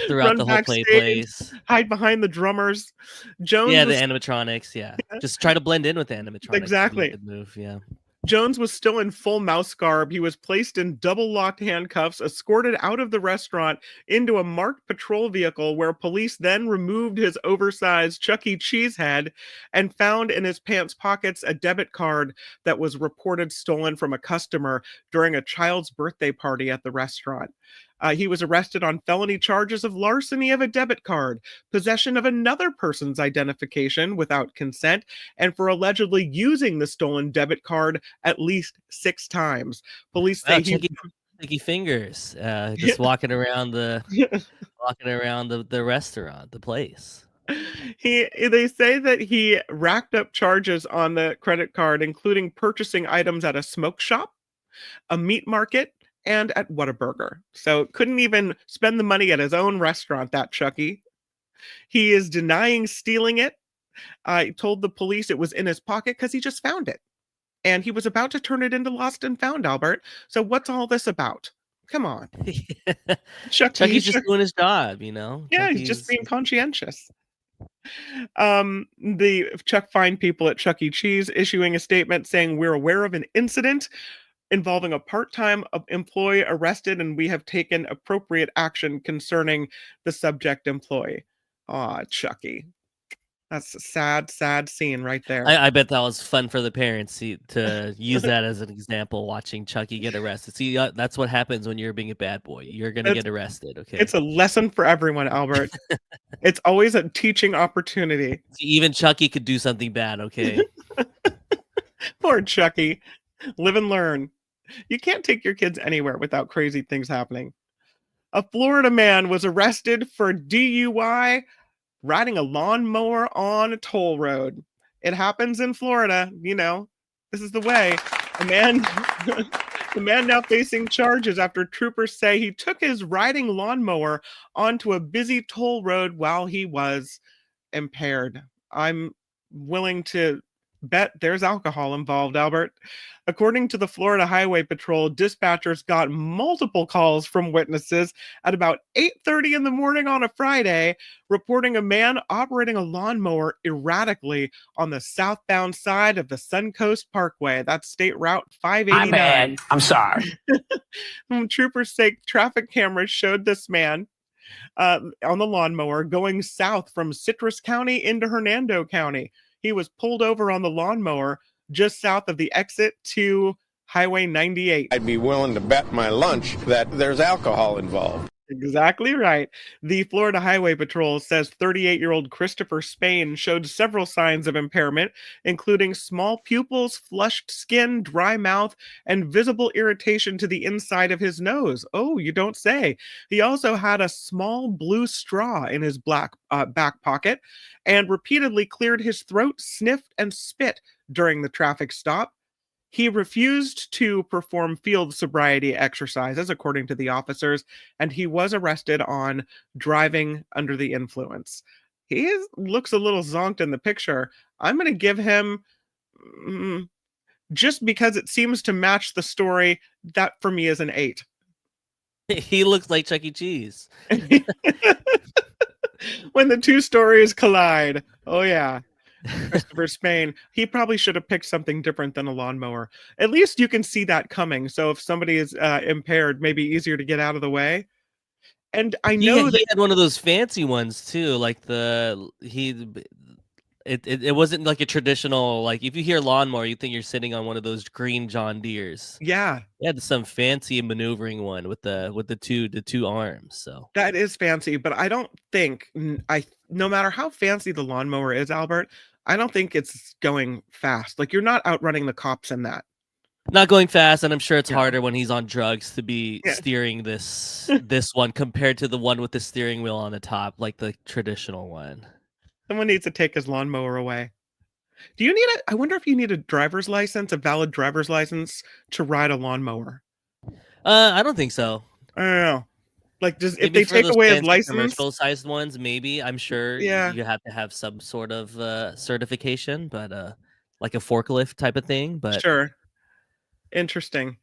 throughout the whole place. Hide behind the drummers. Jones, the animatronics. Yeah, just try to blend in with the animatronics. Exactly. Good move. Yeah. Jones was still in full mouse garb. He was placed in double-locked handcuffs, escorted out of the restaurant into a marked patrol vehicle where police then removed his oversized ChuckECheese head and found in his pants pockets a debit card that was reported stolen from a customer during a child's birthday party at the restaurant. He was arrested on felony charges of larceny of a debit card, possession of another person's identification without consent, and for allegedly using the stolen debit card at least 6 times. Police say Sticky fingers, just walking around the restaurant, the place. They say that he racked up charges on the credit card, including purchasing items at a smoke shop, a meat market, and at Whataburger. So couldn't even spend the money at his own restaurant, that Chucky. He is denying stealing it. I told the police it was in his pocket because he just found it. And he was about to turn it into lost and found, Albert. So what's all this about? Come on. Chucky's just doing his job, you know? Yeah, he's just being conscientious. The Chuck fined people at ChuckECheese, issuing a statement saying, "We're aware of an incident involving a part-time employee arrested, and we have taken appropriate action concerning the subject employee." Aw, Chucky. That's a sad, sad scene right there. I bet that was fun for the parents to use that as an example, watching Chucky get arrested. See, that's what happens when you're being a bad boy. You're going to get arrested, okay? It's a lesson for everyone, Albert. It's always a teaching opportunity. See, even Chucky could do something bad, okay? Poor Chucky. Live and learn. You can't take your kids anywhere without crazy things happening. A Florida man was arrested for DUI riding a lawnmower on a toll road. It happens in Florida, you know. This is the way. The man now facing charges after troopers say he took his riding lawnmower onto a busy toll road while he was impaired. I'm willing to bet there's alcohol involved, Albert. According to the Florida Highway Patrol, dispatchers got multiple calls from witnesses at about 8:30 in the morning on a Friday, reporting a man operating a lawnmower erratically on the southbound side of the Suncoast Parkway. That's State Route 589. I'm bad. I'm sorry. Troopers say traffic cameras showed this man on the lawnmower going south from Citrus County into Hernando County. He was pulled over on the lawnmower just south of the exit to Highway 98. I'd be willing to bet my lunch that there's alcohol involved. Exactly right. The Florida Highway Patrol says 38-year-old Christopher Spain showed several signs of impairment, including small pupils, flushed skin, dry mouth, and visible irritation to the inside of his nose. Oh, you don't say. He also had a small blue straw in his back pocket and repeatedly cleared his throat, sniffed, and spit during the traffic stop. He refused to perform field sobriety exercises, according to the officers, and he was arrested on driving under the influence. He looks a little zonked in the picture. I'm going to give him, just because it seems to match the story, that for me is an 8. He looks like ChuckECheese. When the two stories collide. Oh, yeah. Christopher Spain. He probably should have picked something different than a lawnmower. At least you can see that coming. So if somebody is impaired, maybe easier to get out of the way. And I know he had one of those fancy ones too, like it wasn't like a traditional, like if you hear lawnmower, you think you're sitting on one of those green John Deeres. Yeah. He had some fancy maneuvering one with the two arms. So that is fancy, but I don't think no matter how fancy the lawnmower is, Albert, I don't think it's going fast. Like, you're not outrunning the cops in that. Not going fast, and I'm sure it's harder when he's on drugs to be steering this one compared to the one with the steering wheel on the top, like the traditional one. Someone needs to take his lawnmower away. Do you need I wonder if you need a driver's license, a valid driver's license to ride a lawnmower? I don't think so. I don't know. Like, if they take away his license, commercial-sized ones, maybe. I'm sure you have to have some sort of certification, but like a forklift type of thing. But sure, interesting.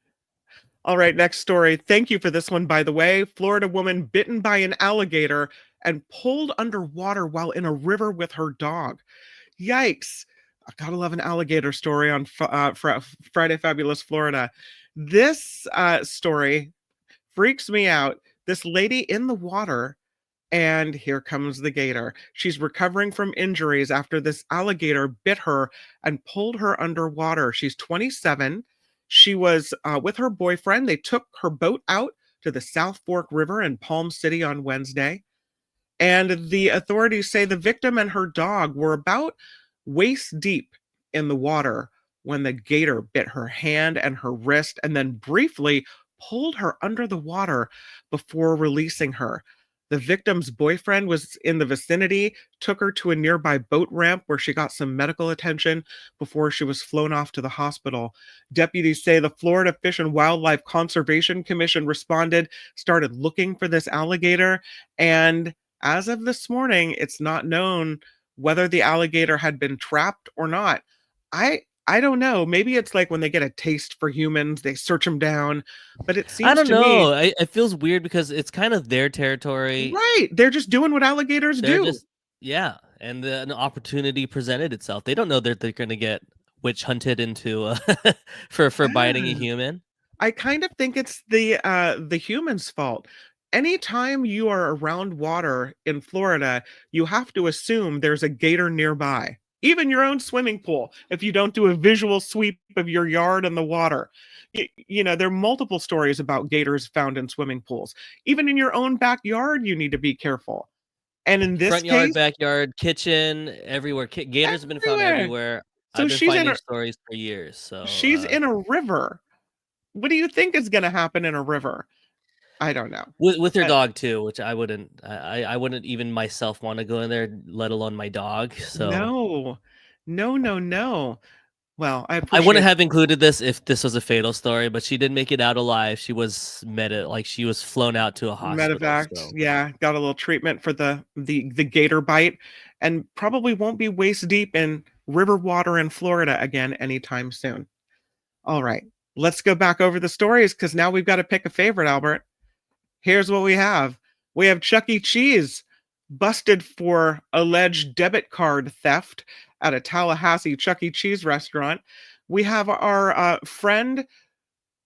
All right, next story. Thank you for this one, by the way. Florida woman bitten by an alligator and pulled underwater while in a river with her dog. Yikes! I gotta love an alligator story on Friday Fabulous Florida. This story freaks me out. This lady in the water, and here comes the gator. She's recovering from injuries after this alligator bit her and pulled her underwater. She's 27. She was with her boyfriend. They took her boat out to the South Fork River in Palm City on Wednesday. And the authorities say the victim and her dog were about waist deep in the water when the gator bit her hand and her wrist and then briefly pulled her under the water before releasing her. The victim's boyfriend was in the vicinity, took her to a nearby boat ramp where she got some medical attention before she was flown off to the hospital. Deputies say the Florida Fish and Wildlife Conservation Commission responded, started looking for this alligator, and as of this morning, it's not known whether the alligator had been trapped or not. I don't know. Maybe it's like when they get a taste for humans, they search them down. But it seems I don't to me, know. It feels weird because it's kind of their territory. right? They're just doing what alligators do. Yeah, and an opportunity presented itself. They don't know that they're going to get witch hunted into for biting a human. I kind of think it's the humans' fault. Anytime you are around water in Florida, you have to assume there's a gator nearby. Even your own swimming pool, if you don't do a visual sweep of your yard and the water. You know, there are multiple stories about gators found in swimming pools. Even in your own backyard, you need to be careful. And in this Front case, yard, backyard, kitchen, everywhere. Gators have been found everywhere. So I've been she's in finding a- stories for years. So she's in a river. What do you think is going to happen in a river? I don't know. with her But- dog too, which I wouldn't wouldn't even myself want to go in there, let alone my dog. So No. Well, I I appreciate wouldn't have included this if this was a fatal story, but she did make it out alive. She was she was flown out to a hospital. Medevac. So. Yeah, got a little treatment for the gator bite, and probably won't be waist deep in river water in Florida again anytime soon. All right, let's go back over the stories because now we've got to pick a favorite, Albert. Here's what we have. We have ChuckECheese busted for alleged debit card theft at a Tallahassee ChuckECheese restaurant. We have our friend,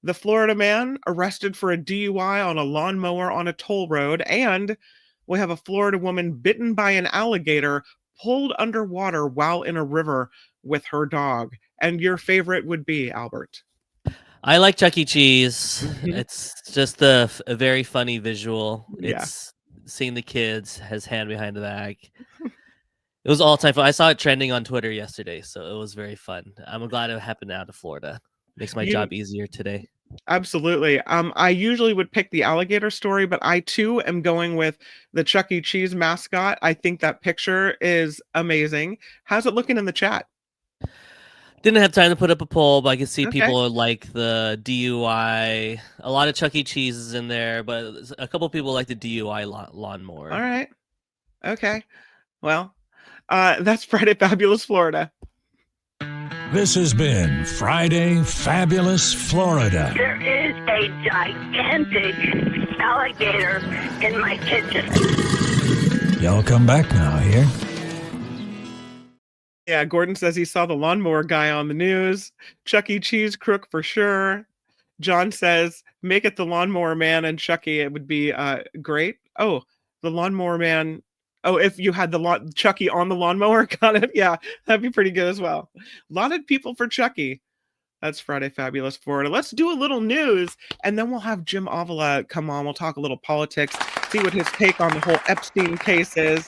the Florida man, arrested for a DUI on a lawnmower on a toll road. And we have a Florida woman bitten by an alligator, pulled underwater while in a river with her dog. And your favorite would be, Albert? I like ChuckECheese. Mhm. It's just a very funny visual. Yeah. It's seeing the kids, his hand behind the back. It was all time fun. I saw it trending on Twitter yesterday, so it was very fun. I'm glad it happened out of Florida. Makes my job easier today. Absolutely. I usually would pick the alligator story, but I too am going with the ChuckECheese mascot. I think that picture is amazing. How's it looking in the chat? Didn't have time to put up a poll, but I can see Okay. people like the DUI. A lot of ChuckECheese is in there, but a couple people like the DUI lawnmower. All right. Okay. Well, that's Friday Fabulous Florida. This has been Friday Fabulous Florida. There is a gigantic alligator in my kitchen. Y'all come back now here. Yeah, Gordon says he saw the lawnmower guy on the news. ChuckECheese crook for sure. John says, make it the lawnmower man and Chucky. It would be great. Oh, the lawnmower man. Oh, if you had the Chucky on the lawnmower, got it. Yeah, that'd be pretty good as well. A lot of people for Chucky. That's Friday Fabulous Florida. Let's do a little news, and then we'll have Jim Avila come on. We'll talk a little politics, see what his take on the whole Epstein case is.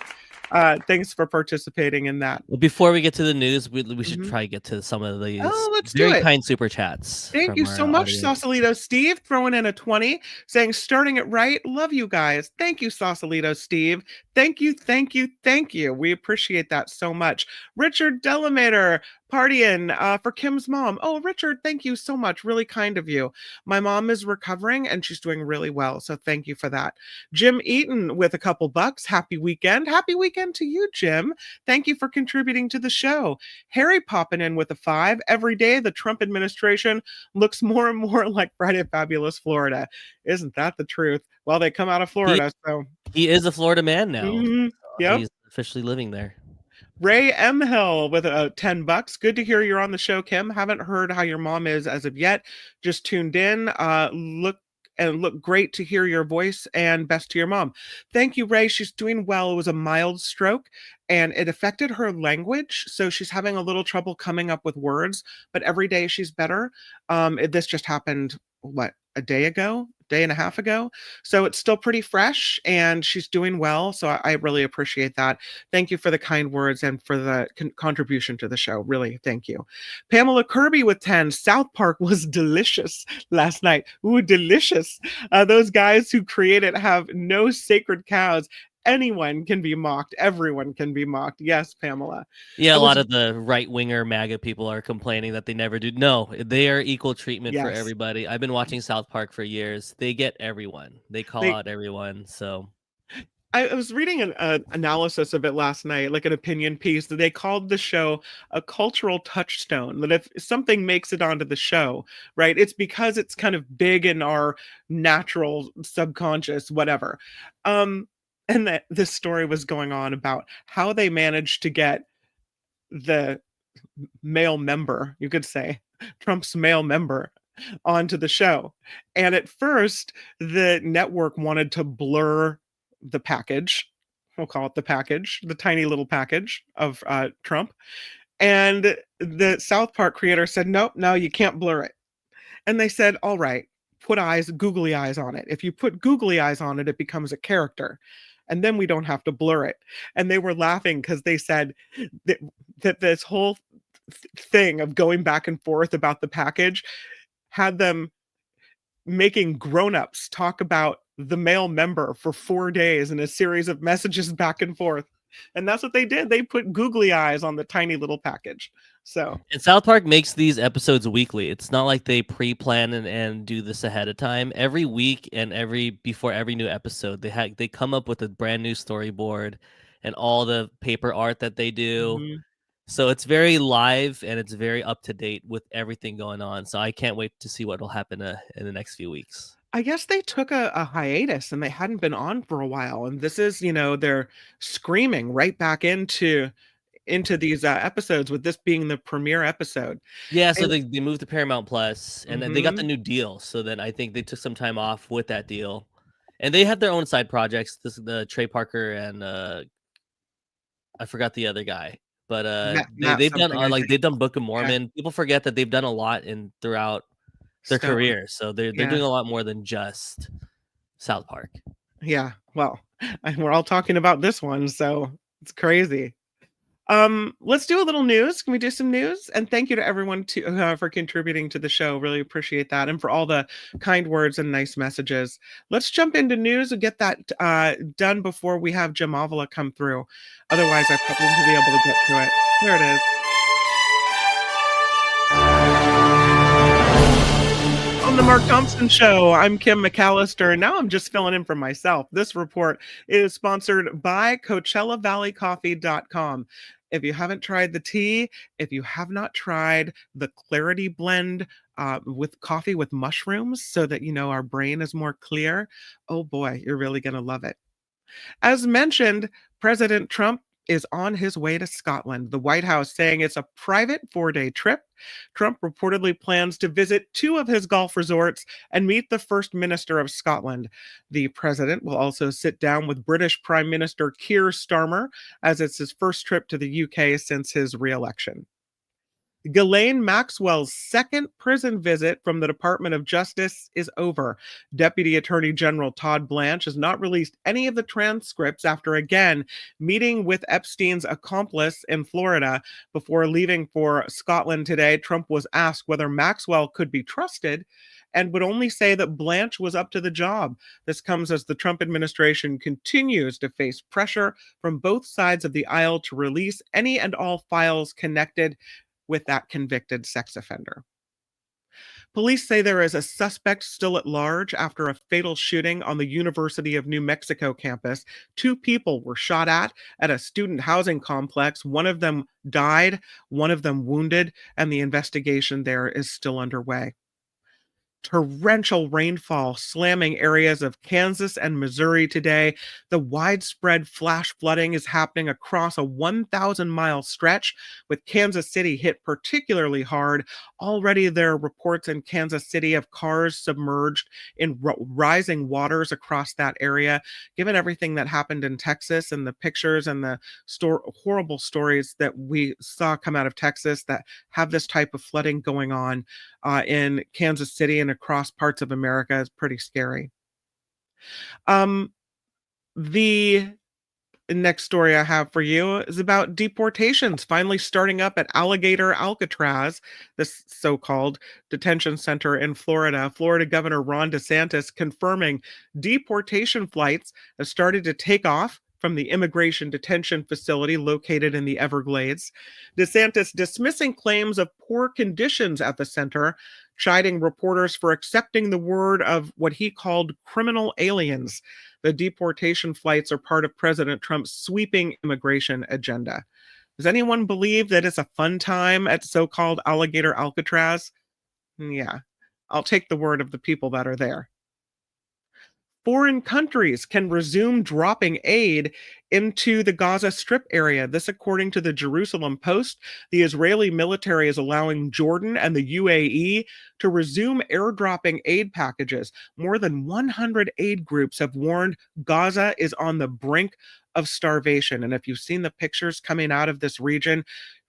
Thanks for participating in that. Well, before we get to the news, we should try to get to some of these let's do very it. kind super chats. Thank from you our so much, audience. Sausalito Steve, throwing in a 20, saying starting it right. Love you guys. Thank you, Sausalito Steve. Thank you. We appreciate that so much. Richard Delamater, partying for Kim's mom. Oh, Richard, thank you so much. Really kind of you. My mom is recovering and she's doing really well, so thank you for that. Jim Eaton with a couple bucks. Happy weekend. Happy weekend to you, Jim. Thank you for contributing to the show. Harry popping in with a 5. Every day, the Trump administration looks more and more like Friday Fabulous Florida. Isn't that the truth? Well, they come out of Florida, so He is a Florida man now. Mhm. Yep. He's officially living there. Ray M. Hill with a 10 bucks. Good to hear you're on the show, Kim. Haven't heard how your mom is as of yet. Just tuned in. Look great to hear your voice, and best to your mom. Thank you, Ray. She's doing well. It was a mild stroke and it affected her language. So she's having a little trouble coming up with words, but every day she's better. This just happened, a day and a half ago. So it's still pretty fresh and she's doing well. So I really appreciate that. Thank you for the kind words and for the contribution to the show. Really, thank you. Pamela Kirby with 10. South Park was delicious last night. Ooh, delicious. Those guys who create it have no sacred cows. Anyone can be mocked. Everyone can be mocked. Yes, Pamela. Yeah, a lot of the right-winger MAGA people are complaining that they never do. No, they are equal treatment for Yes. everybody. I've been watching South Park for years. They get everyone. They call out everyone. So I was reading an analysis of it last night, like an opinion piece, that they called the show a cultural touchstone. That if something makes it onto the show, right, it's because it's kind of big in our natural subconscious, whatever. And that this story was going on about how they managed to get the male member, you could say, Trump's male member, onto the show. And at first, the network wanted to blur the package. We'll call it the package, the tiny little package of Trump. And the South Park creator said, nope, no, you can't blur it. And they said, all right, put googly eyes on it. If you put googly eyes on it, it becomes a character. And then we don't have to blur it. And they were laughing because they said that this whole thing of going back and forth about the package had them making grown-ups talk about the male member for 4 days in a series of messages back and forth. And that's what they did. They put googly eyes on the tiny little package. So, and South Park makes these episodes weekly. It's not like they pre-plan and do this ahead of time. Every week and before every new episode, they come up with a brand new storyboard and all the paper art that they do. Mm-hmm. So it's very live and it's very up to date with everything going on. So I can't wait to see what will happen in the next few weeks. I guess they took a hiatus and they hadn't been on for a while. And this is, they're screaming right back into these episodes, with this being the premiere episode. Yeah, so they moved to Paramount Plus, and then they got the new deal. So then I think they took some time off with that deal, and they had their own side projects. This is the Trey Parker and I forgot the other guy, but they've done they've done Book of Mormon. Yeah. People forget that they've done a lot throughout their career, so they're doing a lot more than just South Park. Yeah, well, we're all talking about this one, so it's crazy. Let's do a little news. Can we do some news? And thank you to everyone for contributing to the show. Really appreciate that. And for all the kind words and nice messages. Let's jump into news and get that done before we have Jim Avila come through. Otherwise, I probably won't be able to get to it. There it is. On the Mark Thompson Show, I'm Kim McAllister, and now I'm just filling in for myself. This report is sponsored by CoachellaValleyCoffee.com. If you haven't tried the tea, if you have not tried the Clarity Blend with coffee with mushrooms so that, our brain is more clear, oh boy, you're really going to love it. As mentioned, President Trump is on his way to Scotland. The White House saying it's a private 4-day trip. Trump reportedly plans to visit 2 of his golf resorts and meet the First Minister of Scotland. The president will also sit down with British Prime Minister Keir Starmer, as it's his first trip to the UK since his re-election. Ghislaine Maxwell's second prison visit from the Department of Justice is over. Deputy Attorney General Todd Blanch has not released any of the transcripts after again meeting with Epstein's accomplice in Florida. Before leaving for Scotland today, Trump was asked whether Maxwell could be trusted and would only say that Blanch was up to the job. This comes as the Trump administration continues to face pressure from both sides of the aisle to release any and all files connected with that convicted sex offender. Police say there is a suspect still at large after a fatal shooting on the University of New Mexico campus. 2 people were shot at a student housing complex. One of them died, one of them wounded, and the investigation there is still underway. Torrential rainfall slamming areas of Kansas and Missouri today. The widespread flash flooding is happening across a 1,000-mile stretch, with Kansas City hit particularly hard. Already there are reports in Kansas City of cars submerged in rising waters across that area. Given everything that happened in Texas and the pictures and the horrible stories that we saw come out of Texas that have this type of flooding going on in Kansas City and region across parts of America is pretty scary. The next story I have for you is about deportations finally starting up at Alligator Alcatraz, this so-called detention center in Florida. Florida Governor Ron DeSantis confirming deportation flights have started to take off from the immigration detention facility located in the Everglades. DeSantis dismissing claims of poor conditions at the center, chiding reporters for accepting the word of what he called criminal aliens. The deportation flights are part of President Trump's sweeping immigration agenda. Does anyone believe that it's a fun time at so-called Alligator Alcatraz? Yeah, I'll take the word of the people that are there. Foreign countries can resume dropping aid into the Gaza Strip area. This, according to the Jerusalem Post, the Israeli military is allowing Jordan and the UAE to resume airdropping aid packages. More than 100 aid groups have warned Gaza is on the brink of starvation. And if you've seen the pictures coming out of this region,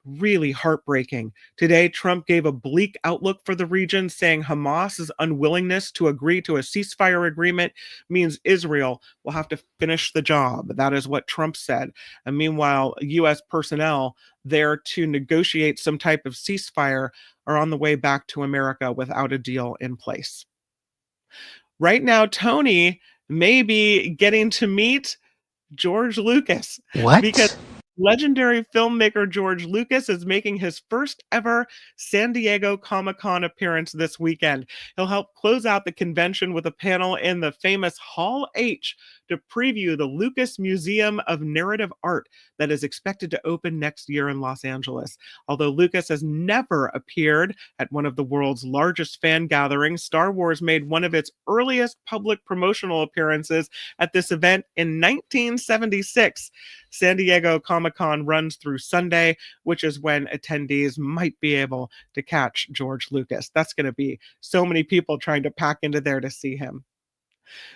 really heartbreaking. Today, Trump gave a bleak outlook for the region, saying Hamas's unwillingness to agree to a ceasefire agreement means Israel will have to finish the job. That is what Trump said. And meanwhile, U.S. personnel there to negotiate some type of ceasefire are on the way back to America without a deal in place. Right now, Tony may be getting to meet George Lucas. What? Because legendary filmmaker George Lucas is making his first ever San Diego Comic-Con appearance this weekend. He'll help close out the convention with a panel in the famous Hall H to preview the Lucas Museum of Narrative Art that is expected to open next year in Los Angeles. Although Lucas has never appeared at one of the world's largest fan gatherings, Star Wars made one of its earliest public promotional appearances at this event in 1976. San Diego Comic-Con runs through Sunday, which is when attendees might be able to catch George Lucas. That's going to be so many people trying to pack into there to see him.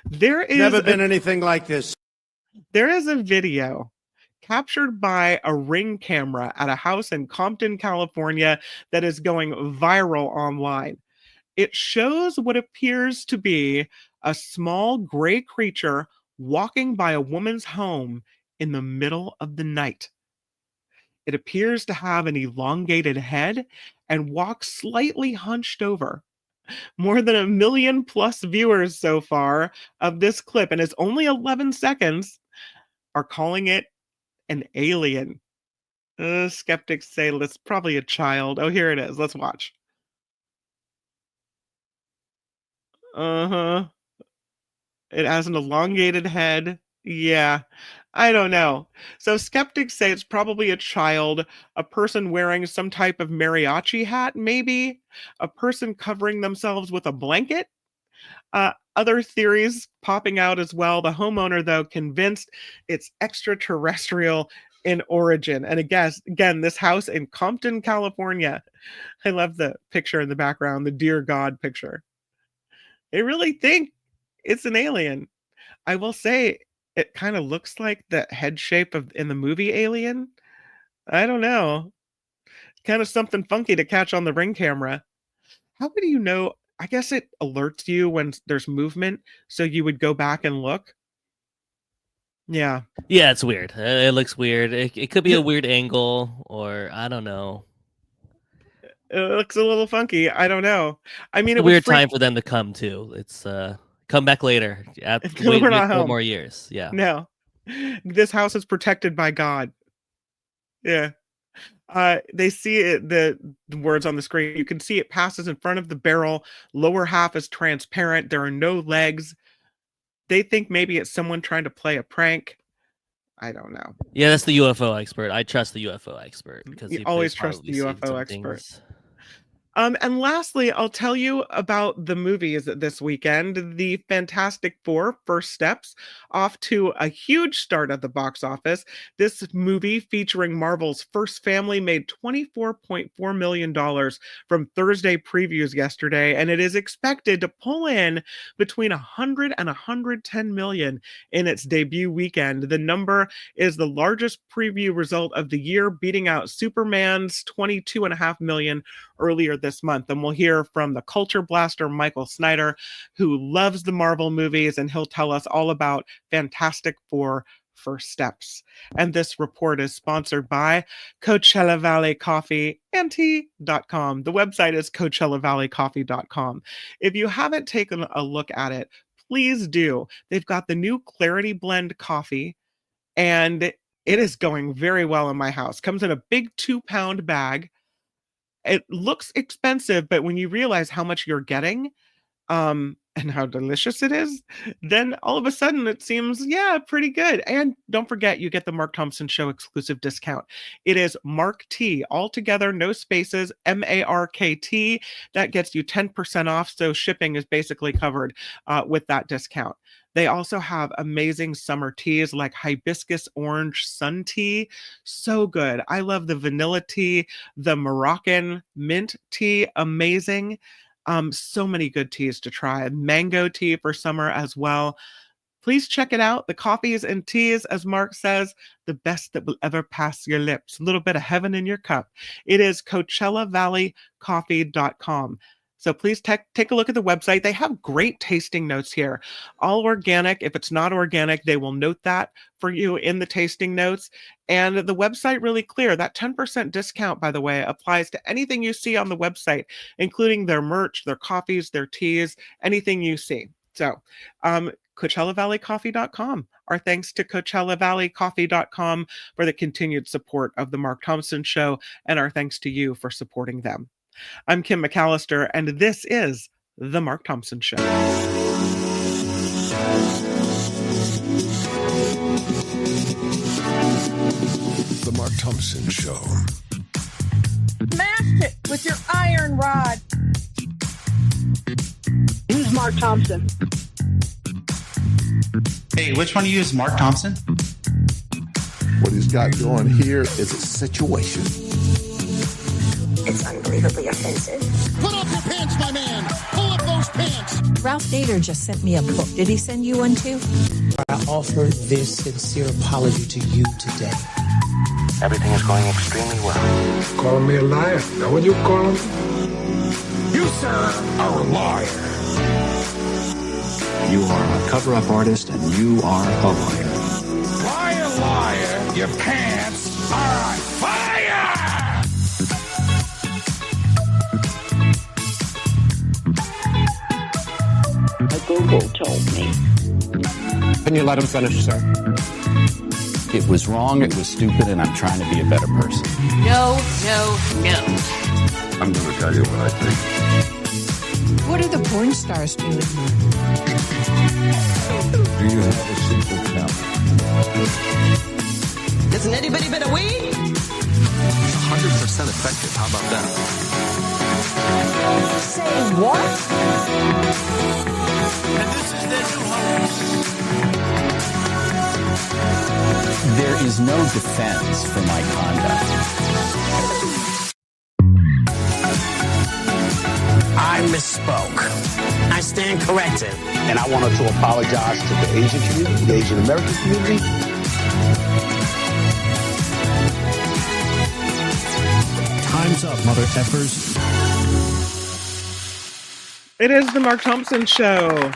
There is never been anything like this. There is a video captured by a Ring camera at a house in Compton, California that is going viral online. It shows what appears to be a small gray creature walking by a woman's home in the middle of the night. It appears to have an elongated head and walk slightly hunched over. More than 1 million plus viewers so far of this clip, and it's only 11 seconds, are calling it an alien. Skeptics say it's probably a child. Oh, here it is. Let's watch. It has an elongated head. Yeah, I don't know. So skeptics say it's probably a child, a person wearing some type of mariachi hat, maybe, a person covering themselves with a blanket. Other theories popping out as well. The homeowner, though, convinced it's extraterrestrial in origin. And again, this house in Compton, California. I love the picture in the background, the Dear God picture. They really think it's an alien. I will say, it kind of looks like the head shape of in the movie Alien. I don't know. Kind of something funky to catch on the Ring camera. How would you know? I guess it alerts you when there's movement, so you would go back and look. Yeah. Yeah, it's weird. It looks weird. It could be a weird angle, or I don't know. It looks a little funky. I don't know. I mean, It's a weird time for them to come too. It's come back later. Wait 4 more years. Yeah. No. This house is protected by God. Yeah. They see it, the words on the screen. You can see it passes in front of the barrel. Lower half is transparent. There are no legs. They think maybe it's someone trying to play a prank. I don't know. Yeah, that's the UFO expert. I trust the UFO expert because you always trust the UFO expert. And lastly, I'll tell you about the movies this weekend. The Fantastic Four: First Steps, off to a huge start at the box office. This movie, featuring Marvel's First Family, made $24.4 million from Thursday previews yesterday, and it is expected to pull in between 100 and 110 million in its debut weekend. The number is the largest preview result of the year, beating out Superman's 22.5 million earlier this month. And we'll hear from the culture blaster, Michael Snyder, who loves the Marvel movies, and he'll tell us all about Fantastic Four First Steps. And this report is sponsored by Coachella Valley Coffee and Tea.com. The website is CoachellaValleyCoffee.com. If you haven't taken a look at it, please do. They've got the new Clarity Blend coffee, and it is going very well in my house. Comes in a big 2-pound bag. It looks expensive, but when you realize how much you're getting, and how delicious it is, then all of a sudden it seems, yeah, pretty good. And don't forget, you get the Mark Thompson Show exclusive discount. It is Mark T, all together, no spaces, MARKT. That gets you 10% off. So shipping is basically covered with that discount. They also have amazing summer teas like hibiscus orange sun tea. So good. I love the vanilla tea, the Moroccan mint tea. Amazing. So many good teas to try. Mango tea for summer as well. Please check it out. The coffees and teas, as Mark says, the best that will ever pass your lips. A little bit of heaven in your cup. It is CoachellaValleyCoffee.com. So please take a look at the website. They have great tasting notes here. All organic. If it's not organic, they will note that for you in the tasting notes. And the website really clear. That 10% discount, by the way, applies to anything you see on the website, including their merch, their coffees, their teas, anything you see. So CoachellaValleyCoffee.com. Our thanks to CoachellaValleyCoffee.com for the continued support of the Mark Thompson Show, and our thanks to you for supporting them. I'm Kim McAllister, and this is The Mark Thompson Show. The Mark Thompson Show. Smash it with your iron rod. Who's Mark Thompson? Hey, which one of you is Mark Thompson? What he's got going here is a situation. It's unbelievably offensive. Put up your pants, my man. Pull up those pants. Ralph Nader just sent me a book. Did he send you one too? I offer this sincere apology to you today. Everything is going extremely well. Call me a liar. Know what you call him? You, sir, are a liar. You are a cover-up artist, and you are a liar. Liar, liar, your pants are on fire! Google told me. Can you let him finish, sir? It was wrong, it was stupid, and I'm trying to be a better person. No, no, no. I'm going to tell you what I think. What are the porn stars doing? Do you have a secret now? Isn't anybody but a weed? 100% effective, how about that? Say what? And this is their new host. There is no defense for my conduct. I misspoke. I stand corrected. And I wanted to apologize to the Asian community, the Asian American community. Time's up, mother effers. It is the Mark Thompson Show.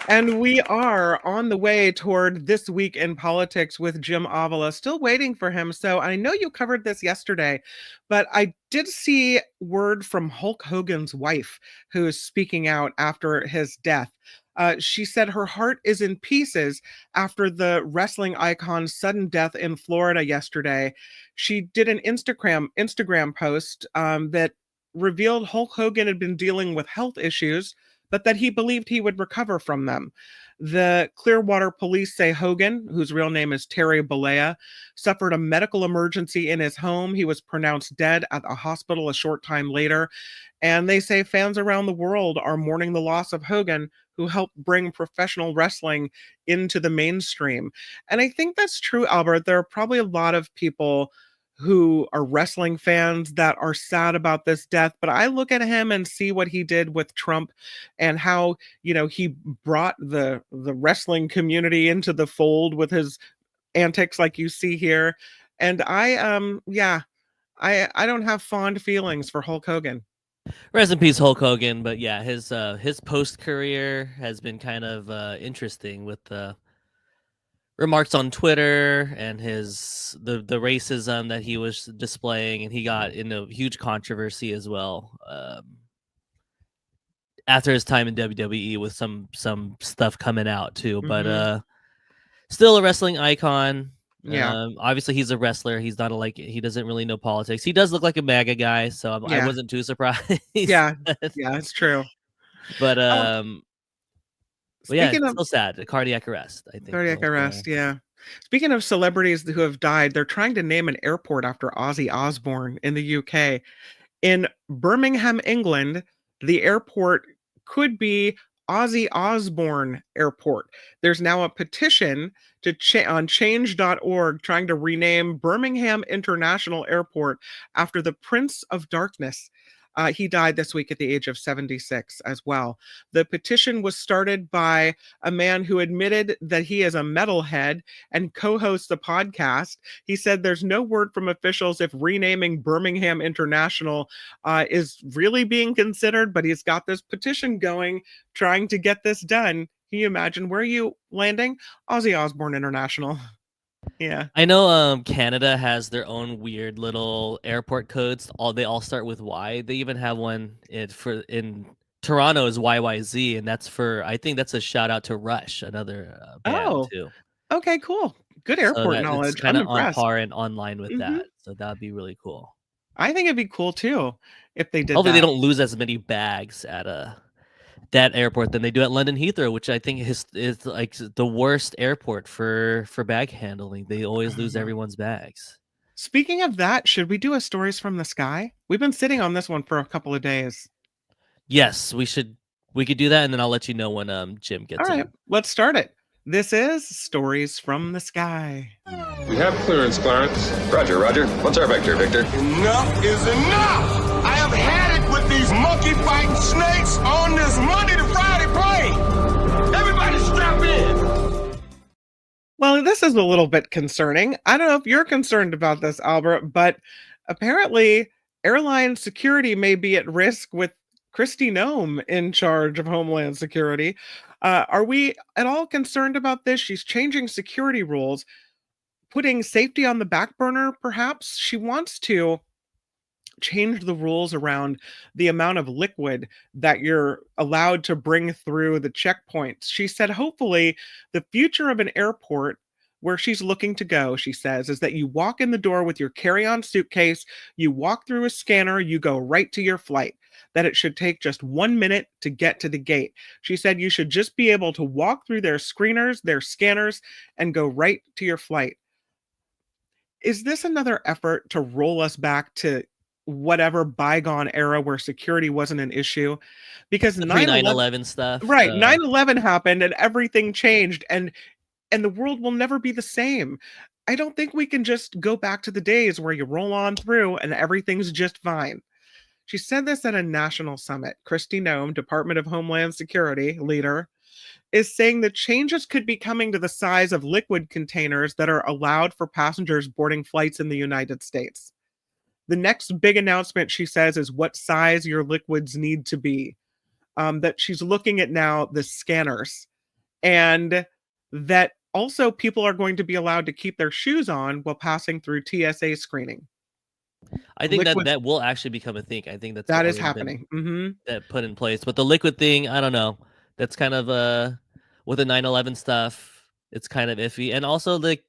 And we are on the way toward This Week in Politics with Jim Avila. Still waiting for him. So I know you covered this yesterday, but I did see word from Hulk Hogan's wife, who is speaking out after his death. She said her heart is in pieces after the wrestling icon's sudden death in Florida yesterday. She did an Instagram post that revealed Hulk Hogan had been dealing with health issues, but that he believed he would recover from them. The Clearwater police say Hogan, whose real name is Terry Bollea, suffered a medical emergency in his home. He was pronounced dead at a hospital a short time later. And they say fans around the world are mourning the loss of Hogan, who helped bring professional wrestling into the mainstream. And I think that's true, Albert. There are probably a lot of people who are wrestling fans that are sad about this death, but I look at him and see what he did with Trump and how, you know, he brought the wrestling community into the fold with his antics like you see here. And I don't have fond feelings for Hulk Hogan. Rest in peace, Hulk Hogan. But yeah, his post career has been kind of interesting with the remarks on Twitter and the racism that he was displaying, and he got in a huge controversy as well after his time in WWE with some stuff coming out too. But still a wrestling icon. Yeah. Obviously he's a wrestler. He's not he doesn't really know politics. He does look like a MAGA guy, so I wasn't too surprised. Yeah, it's true. But yeah, Speaking it's of still sad. A cardiac arrest, I think. cardiac arrest, yeah. Speaking of celebrities who have died, they're trying to name an airport after Ozzy Osbourne in the UK. In Birmingham, England, the airport could be Ozzy Osbourne Airport. There's now a petition on change.org trying to rename Birmingham International Airport after the Prince of Darkness. He died this week at the age of 76 as well. The petition was started by a man who admitted that he is a metalhead and co-hosts the podcast. He said there's no word from officials if renaming Birmingham International is really being considered, but he's got this petition going, trying to get this done. Can you imagine? Where are you landing? Ozzy Osbourne International. Yeah. I know Canada has their own weird little airport codes. They all start with Y. They even have one in Toronto is YYZ, and that's I think that's a shout out to Rush, another band too. Okay, cool. Good airport knowledge. It's kind of on par and online with that. So that'd be really cool. I think it'd be cool too if they did. Hopefully they don't lose as many bags at that airport than they do at London Heathrow, which I think is like the worst airport for bag handling. They always lose everyone's bags. Speaking of that, should we do a Stories from the Sky? We've been sitting on this one for a couple of days. Yes, we should. We could do that, and then I'll let you know when Jim gets All right, it. let's start it. This is Stories from the Sky. We have clearance, Clarence. Roger. What's our vector, Victor? Enough is enough! I have had it with these monkey-fighting snakes on this Monday to Friday plane! Everybody strap in! Well, this is a little bit concerning. I don't know if you're concerned about this, Albert, but apparently airline security may be at risk with Kristi Noem in charge of Homeland Security. Are we at all concerned about this? She's changing security rules, putting safety on the back burner, perhaps. She wants to change the rules around the amount of liquid that you're allowed to bring through the checkpoints. She said, hopefully, the future of an airport where she's looking to go, she says, is that you walk in the door with your carry-on suitcase, you walk through a scanner, you go right to your flight, that it should take just 1 minute to get to the gate. She said you should just be able to walk through their screeners, their scanners, and go right to your flight. Is this another effort to roll us back to whatever bygone era where security wasn't an issue? Because 9/11 stuff. Right, 9/11 happened and everything changed, and the world will never be the same. I don't think we can just go back to the days where you roll on through and everything's just fine. She said this at a national summit. Kristi Noem, Department of Homeland Security leader, is saying the changes could be coming to the size of liquid containers that are allowed for passengers boarding flights in the United States. The next big announcement, she says, is what size your liquids need to be. That she's looking at now the scanners, and that also people are going to be allowed to keep their shoes on while passing through TSA screening. I think that will actually become a thing. I think that is happening. That put in place, but the liquid thing, I don't know. That's kind of with the 9/11 stuff. It's kind of iffy, and also like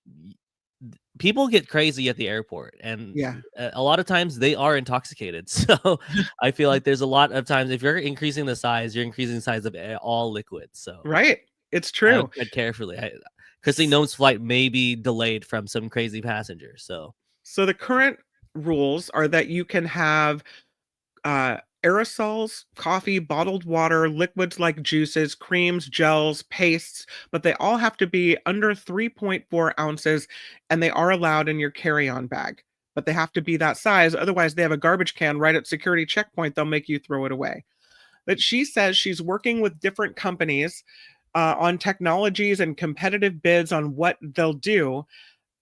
people get crazy at the airport, and a lot of times they are intoxicated. So I feel like there's a lot of times if you're increasing the size, you're increasing the size of all liquids. So right, it's true. Tread carefully. Kristi Noem's flight may be delayed from some crazy passengers. So the current rules are that you can have aerosols, coffee, bottled water, liquids like juices, creams, gels, pastes, but they all have to be under 3.4 ounces, and they are allowed in your carry-on bag. But they have to be that size. Otherwise, they have a garbage can right at security checkpoint. They'll make you throw it away. But she says she's working with different companies on technologies and competitive bids on what they'll do.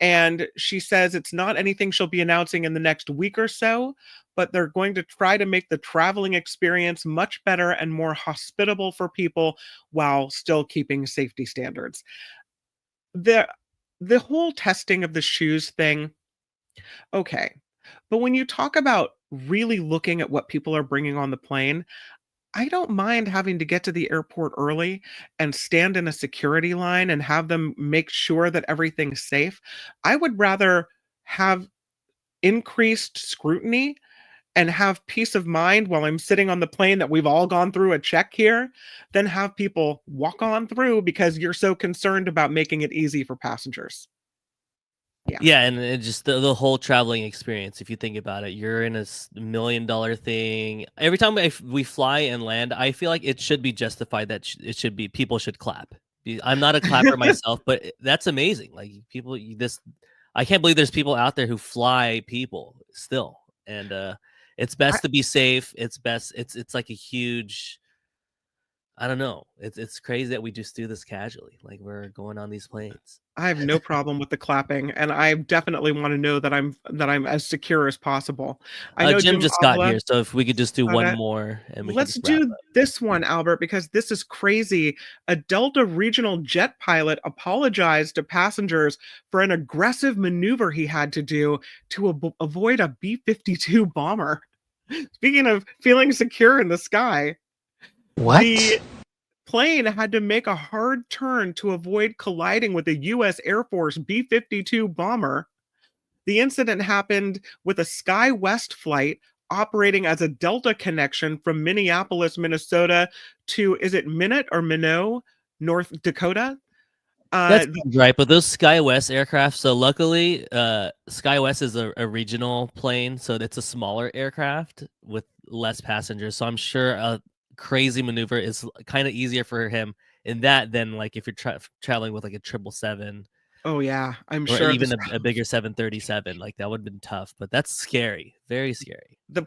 And she says it's not anything she'll be announcing in the next week or so, but they're going to try to make the traveling experience much better and more hospitable for people while still keeping safety standards. The whole testing of the shoes thing, okay. But when you talk about really looking at what people are bringing on the plane, I don't mind having to get to the airport early and stand in a security line and have them make sure that everything's safe. I would rather have increased scrutiny and have peace of mind while I'm sitting on the plane that we've all gone through a check here than have people walk on through because you're so concerned about making it easy for passengers. Yeah, and it just the whole traveling experience. If you think about it, you're in a $1 million thing. Every time we fly and land, I feel like it should be justified that it should be people should clap. I'm not a clapper myself, but that's amazing. Like people, I can't believe there's people out there who fly people still, and it's best to be safe. It's best. It's like a huge. I don't know. It's crazy that we just do this casually, like we're going on these planes. I have no problem with the clapping, and I definitely want to know that I'm as secure as possible. I know Jim just Avila, got here, so if we could just do one more, and we let's can just wrap do up. this one, Albert, because this is crazy. A Delta regional jet pilot apologized to passengers for an aggressive maneuver he had to do to avoid a B-52 bomber. Speaking of feeling secure in the sky, the plane had to make a hard turn to avoid colliding with a U.S. Air Force B-52 bomber. The incident happened with a SkyWest flight operating as a Delta connection from Minneapolis, Minnesota to, is it Minot or Minot, North Dakota? That's right, but those SkyWest aircraft. So luckily, SkyWest is a regional plane, so it's a smaller aircraft with less passengers. So I'm sure a crazy maneuver is kind of easier for him in that than like if you're traveling with like a 777. Oh yeah, I'm or sure. even a bigger 737. Like that would have been tough, but that's scary, very scary. The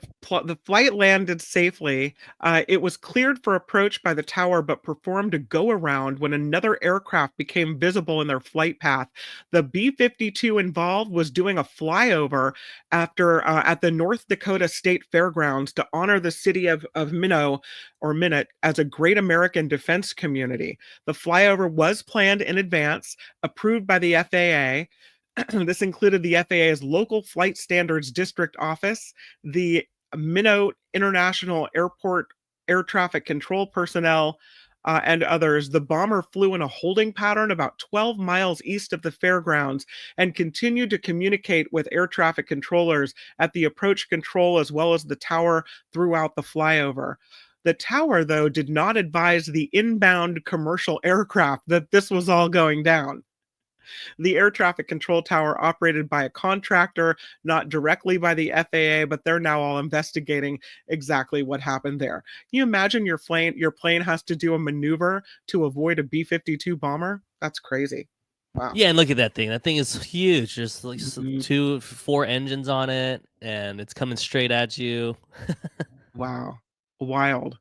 flight landed safely. It was cleared for approach by the tower, but performed a go-around when another aircraft became visible in their flight path. The B-52 involved was doing a flyover at the North Dakota State Fairgrounds to honor the city of Minot as a great American defense community. The flyover was planned in advance, approved by the FAA. This included the FAA's local flight standards district office, the Minot International Airport air traffic control personnel, and others. The bomber flew in a holding pattern about 12 miles east of the fairgrounds and continued to communicate with air traffic controllers at the approach control as well as the tower throughout the flyover. The tower, though, did not advise the inbound commercial aircraft that this was all going down. The air traffic control tower operated by a contractor, not directly by the FAA, but they're now all investigating exactly what happened there. Can you imagine your plane has to do a maneuver to avoid a B-52 bomber? That's crazy. Wow. Yeah, and look at that thing. That thing is huge. There's like 4 engines on it, and it's coming straight at you. Wow. Wild.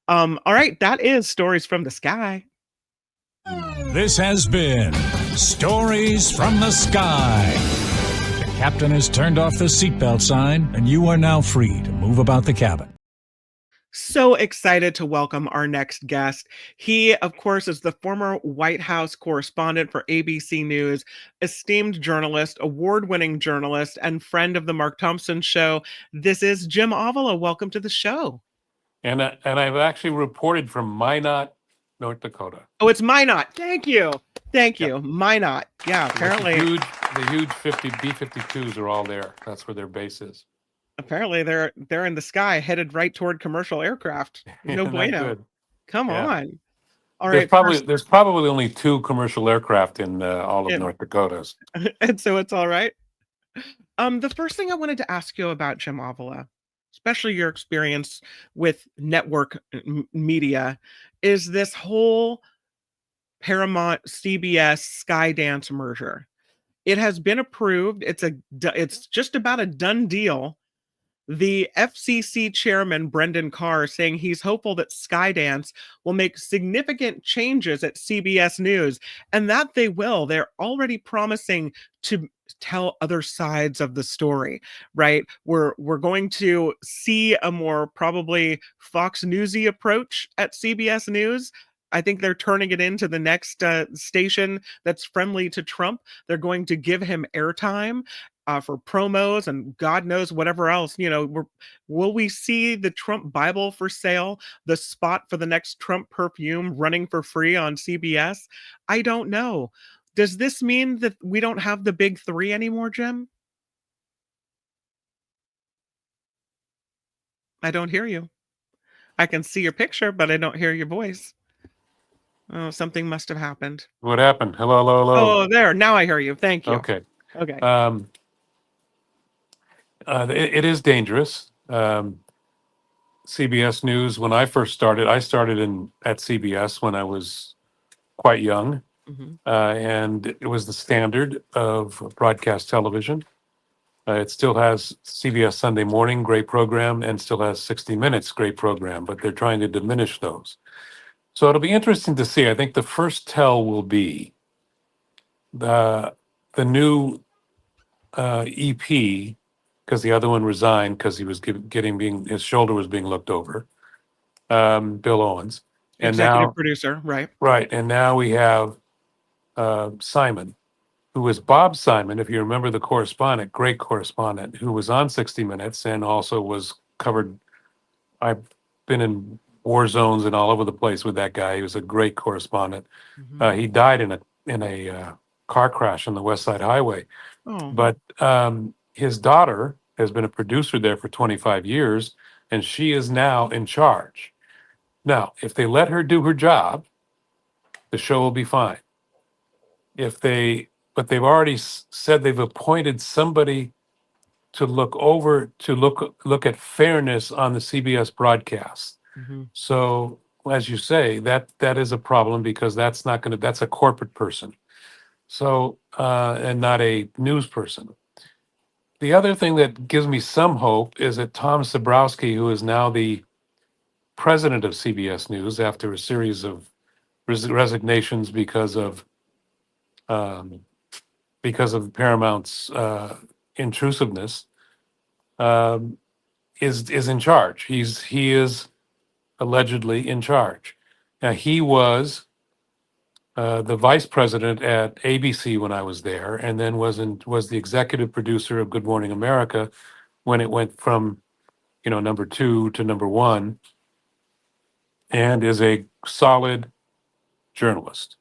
All right, that is Stories from the Sky. This has been Stories from the Sky. The captain has turned off the seatbelt sign, and you are now free to move about the cabin. So excited to welcome our next guest. He, of course, is the former White House correspondent for ABC News, esteemed journalist, award-winning journalist, and friend of the Mark Thompson Show. This is Jim Avila. Welcome to the show. And I've actually reported from Minot, North Dakota. Oh, it's Minot. Thank you. Minot. Yeah, apparently. The huge B-52s are all there. That's where their base is. Apparently they're in the sky, headed right toward commercial aircraft. No bueno. Come on. All right. There's probably only 2 commercial aircraft in all of North Dakota. And so it's all right. The first thing I wanted to ask you about, Jim Avila, especially your experience with network media, is this whole Paramount CBS Skydance merger. It has been approved. It's just about a done deal. The FCC chairman, Brendan Carr, saying he's hopeful that Skydance will make significant changes at CBS News, and that they will. They're already promising to tell other sides of the story, right? We're going to see a more probably Fox Newsy approach at CBS News. I think they're turning it into the next station that's friendly to Trump. They're going to give him airtime for promos and God knows whatever else. Will we see the Trump Bible for sale, the spot for the next Trump perfume running for free on CBS? I don't know. Does this mean that we don't have the big three anymore, Jim? I don't hear you. I can see your picture, but I don't hear your voice. Oh, something must have happened. What happened? Hello, hello, hello. Oh, there. Now I hear you. Thank you. Okay. Okay. It is dangerous. CBS News, when I first started, I started at CBS when I was quite young. And it was the standard of broadcast television. It still has CBS Sunday Morning, great program, and still has 60 Minutes, great program, but they're trying to diminish those. So it'll be interesting to see. I think the first tell will be the new EP, because the other one resigned because he was his shoulder was being looked over. Bill Owens, and Executive producer, right? Right, and now we have Simon, who is Bob Simon, if you remember, the correspondent, great correspondent, who was on 60 Minutes and also was covered. I've been in war zones and all over the place with that guy. He was a great correspondent. He died in a car crash on the West Side Highway. Oh. But his daughter has been a producer there for 25 years, and she is now in charge. Now, if they let her do her job, the show will be fine. But they've already said they've appointed somebody to look at fairness on the CBS broadcast. So, as you say, that is a problem because that's a corporate person. So, and not a news person. The other thing that gives me some hope is that Tom Sabrowski, who is now the president of CBS News after a series of resignations because of Paramount's intrusiveness, is in charge. He is allegedly in charge. Now, he was the vice president at ABC when I was there, and then was the executive producer of Good Morning America when it went from number 2 to number 1, and is a solid journalist.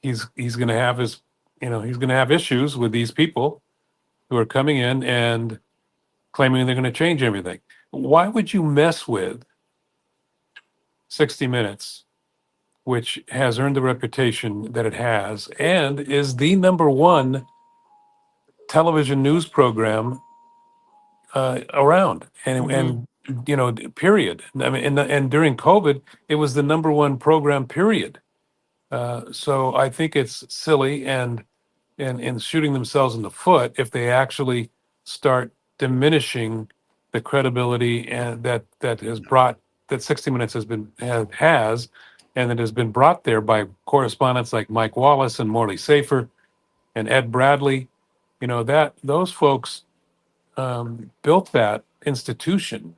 He's going to have he's going to have issues with these people who are coming in and claiming they're going to change everything. Why would you mess with 60 Minutes, which has earned the reputation that it has and is the number 1 television news program around, and period. I mean, and during COVID, it was the number 1 program, period. So I think it's silly and shooting themselves in the foot if they actually start diminishing the credibility and that 60 Minutes has and that has been brought there by correspondents like Mike Wallace and Morley Safer and Ed Bradley. Those folks built that institution,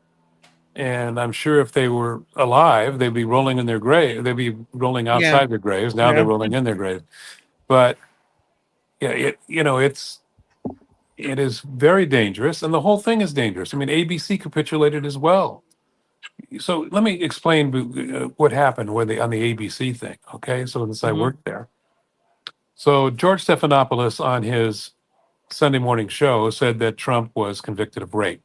and I'm sure if they were alive, they'd be rolling in their grave. They'd be rolling outside their graves. Now they're rolling in their grave. But yeah, it is very dangerous, and the whole thing is dangerous. I mean, ABC capitulated as well. So let me explain what happened on the ABC thing. Okay, so since I worked there, so George Stephanopoulos on his Sunday morning show said that Trump was convicted of rape.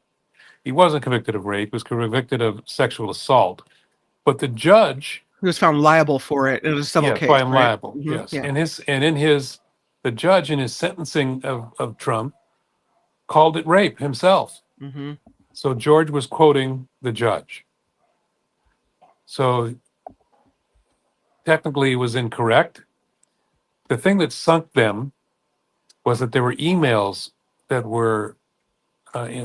He wasn't convicted of rape; he was convicted of sexual assault. But the judge, he was found liable for it in a civil case. Found right? liable. Yes, the judge in his sentencing of Trump called it rape himself. So George was quoting the judge. So technically, it was incorrect. The thing that sunk them was that there were emails that were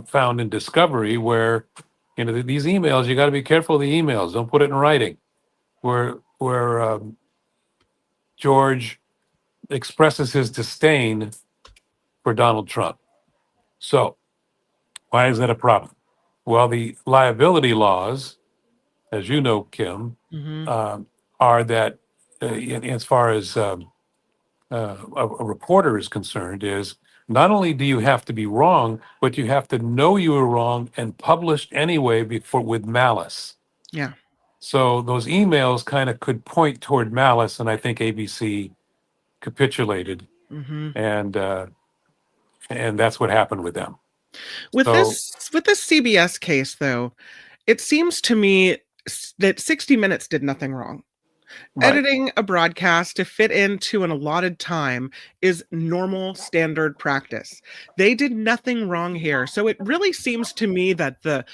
found in discovery where, these emails, you got to be careful of the emails. Don't put it in writing. Where George expresses his disdain for Donald Trump. So why is that a problem? Well, the liability laws, as you know, Kim, are that as far as a reporter is concerned, is not only do you have to be wrong, but you have to know you were wrong and publish anyway with malice. Yeah. So those emails kind of could point toward malice, and I think ABC capitulated, and that's what happened with them. With this CBS case, though, it seems to me that 60 Minutes did nothing wrong. Right. Editing a broadcast to fit into an allotted time is normal standard practice. They did nothing wrong here. So it really seems to me that the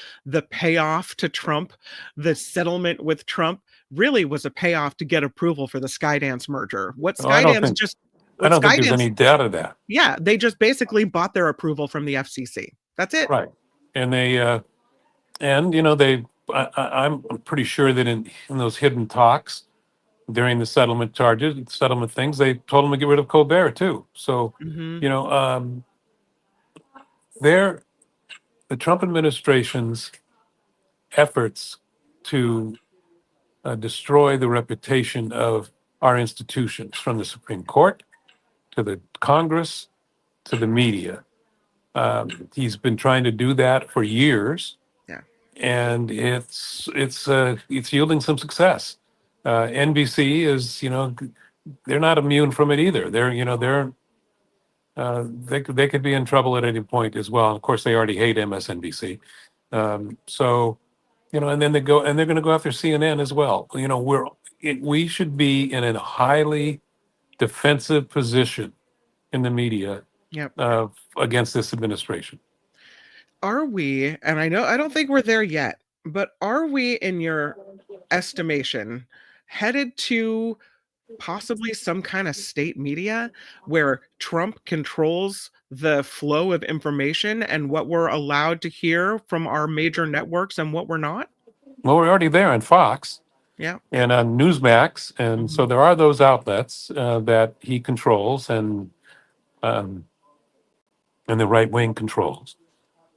payoff to Trump, the settlement with Trump, really was a payoff to get approval for the Skydance merger. I don't think there's any doubt of that. Yeah, they just basically bought their approval from the FCC. That's it. Right. And I'm pretty sure that in those hidden talks during the settlement things, they told him to get rid of Colbert too. So, the Trump administration's efforts to destroy the reputation of our institutions, from the Supreme Court to the Congress to the media. He's been trying to do that for years. Yeah. And it's yielding some success. NBC is, they're not immune from it either. They could be in trouble at any point as well. And of course, they already hate MSNBC. And then they're going to go after CNN as well. We should be in a highly defensive position in the media against this administration. Are we, and I don't think we're there yet, but are we, in your estimation, headed to possibly some kind of state media where Trump controls the flow of information and what we're allowed to hear from our major networks and what we're not? Well, we're already there on Fox. Yeah. And on Newsmax. And so there are those outlets that he controls and the right wing controls.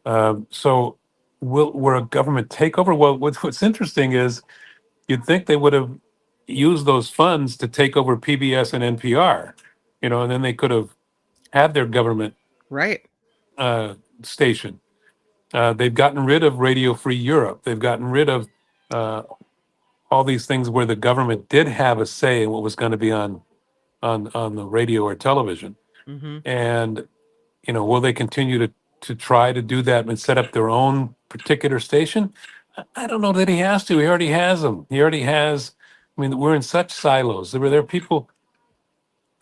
So will a government takeover? Well, what's interesting is you'd think they would have used those funds to take over PBS and NPR, and then they could have had their government station. They've gotten rid of Radio Free Europe. They've gotten rid of all these things where the government did have a say in what was going to be on the radio or television. And, will they continue to try to do that and set up their own particular station? I don't know that he has to. He already has them. He already has. We're in such silos. There are people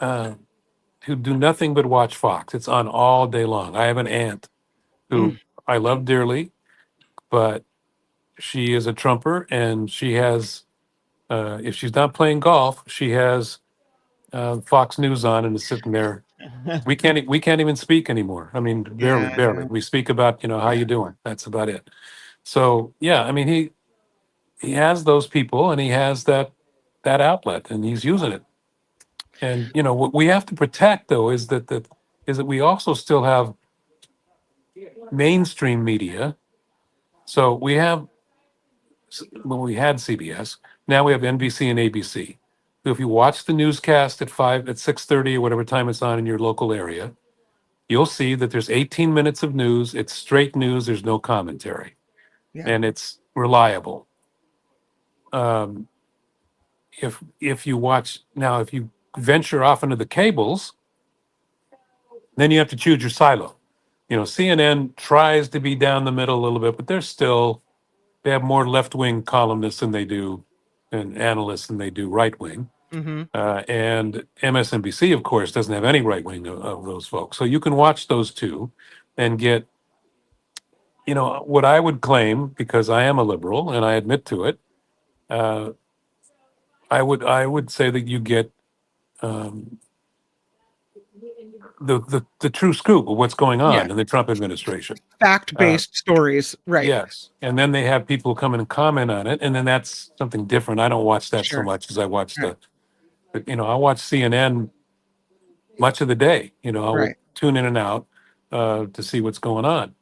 who do nothing but watch Fox. It's on all day long. I have an aunt who I love dearly, but she is a Trumper, and she has, if she's not playing golf, she has Fox News on and is sitting there. We can't even speak anymore. Barely. We speak about, how you doing? That's about it. So yeah, he has those people, and he has that outlet, and he's using it. And what we have to protect, though, is that we also still have mainstream media. So we had CBS, now we have NBC and ABC. So if you watch the newscast at 6:30 or whatever time it's on in your local area, you'll see that there's 18 minutes of news. It's straight news. There's no commentary, and it's reliable. If you venture off into the cables, then you have to choose your silo. CNN tries to be down the middle a little bit, but they have more left-wing columnists than they do, and analysts than they do right-wing. And MSNBC, of course, doesn't have any right-wing of those folks. So you can watch those two and get, what I would claim, because I am a liberal and I admit to it, I would say that you get the true scoop of what's going on Yeah. in the Trump administration. Fact-based stories, right? Yes, and then they have people come in and comment on it, and then that's something different. I don't watch that so Sure. much as I watch Right. I watch CNN much of the day. I will Right. tune in and out to see what's going on,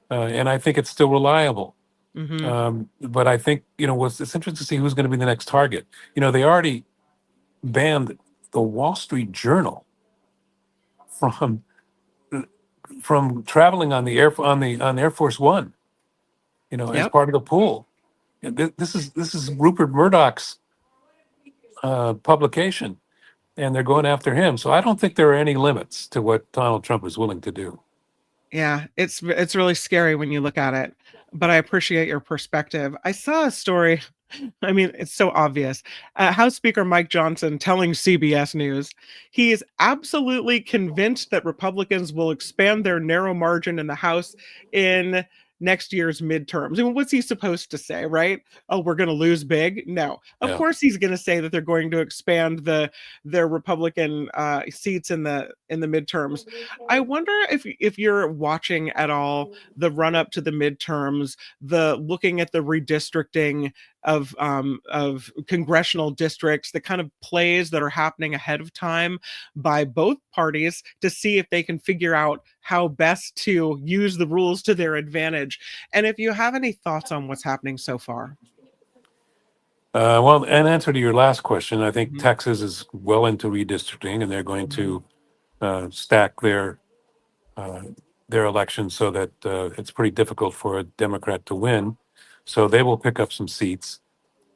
and I think it's still reliable. But I think it's interesting to see who's going to be the next target. They already banned the Wall Street Journal from traveling on the on Air Force One. As Yep. part of the pool. This is Rupert Murdoch's publication, and they're going after him. So I don't think there are any limits to what Donald Trump is willing to do. Yeah, it's really scary when you look at it, but I appreciate your perspective. I saw a story. I mean, it's so obvious. House Speaker Mike Johnson telling CBS News he is absolutely convinced that Republicans will expand their narrow margin in the House in next year's midterms. I mean, what's he supposed to say, right? Oh, we're going to lose big? No. Of Yeah. course he's going to say that they're going to expand their Republican seats in the midterms. I wonder if you're watching at all the run up to the midterms, the looking at the redistricting of congressional districts, the kind of plays that are happening ahead of time by both parties to see if they can figure out how best to use the rules to their advantage. And if you have any thoughts on what's happening so far. Well, in answer to your last question, I think Texas is well into redistricting, and they're going to stack their elections so that it's pretty difficult for a Democrat to win. So they will pick up some seats.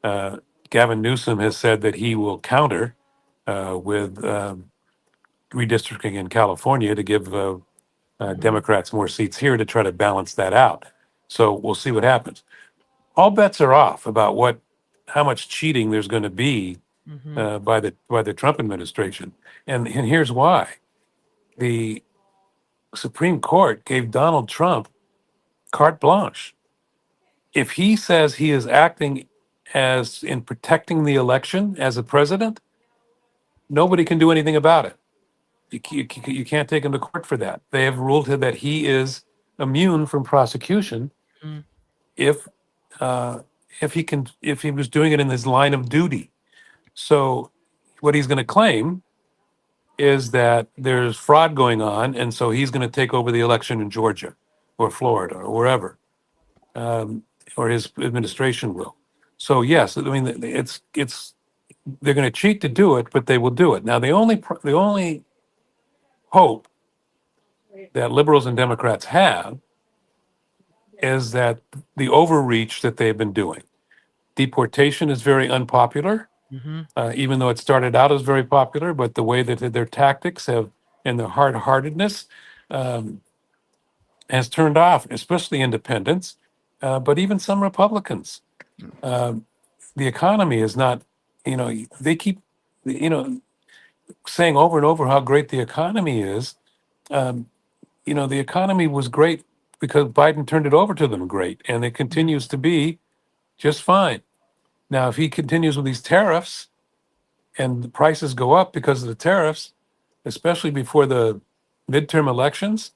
Gavin Newsom has said that he will counter with redistricting in California to give Democrats more seats here to try to balance that out. So we'll see what happens. All bets are off about how much cheating there's going to be by the Trump administration, and here's why: the Supreme Court gave Donald Trump carte blanche. If he says he is acting as in protecting the election as a president, nobody can do anything about it. You can't take him to court for that. They have ruled that he is immune from prosecution if he was doing it in his line of duty. So what he's going to claim is that there's fraud going on, and so he's going to take over the election in Georgia or Florida or wherever, or his administration will. So yes, I mean it's they're going to cheat to do it, but they will do it. Now the only hope that liberals and Democrats have is that the overreach that they've been doing. Deportation is very unpopular, even though it started out as very popular, but the way that their tactics have and their hard-heartedness has turned off, especially independents, but even some Republicans. The economy is not, they keep, saying over and over how great the economy is. The economy was great because Biden turned it over to them great, and it continues to be just fine. Now, if he continues with these tariffs and the prices go up because of the tariffs, especially before the midterm elections,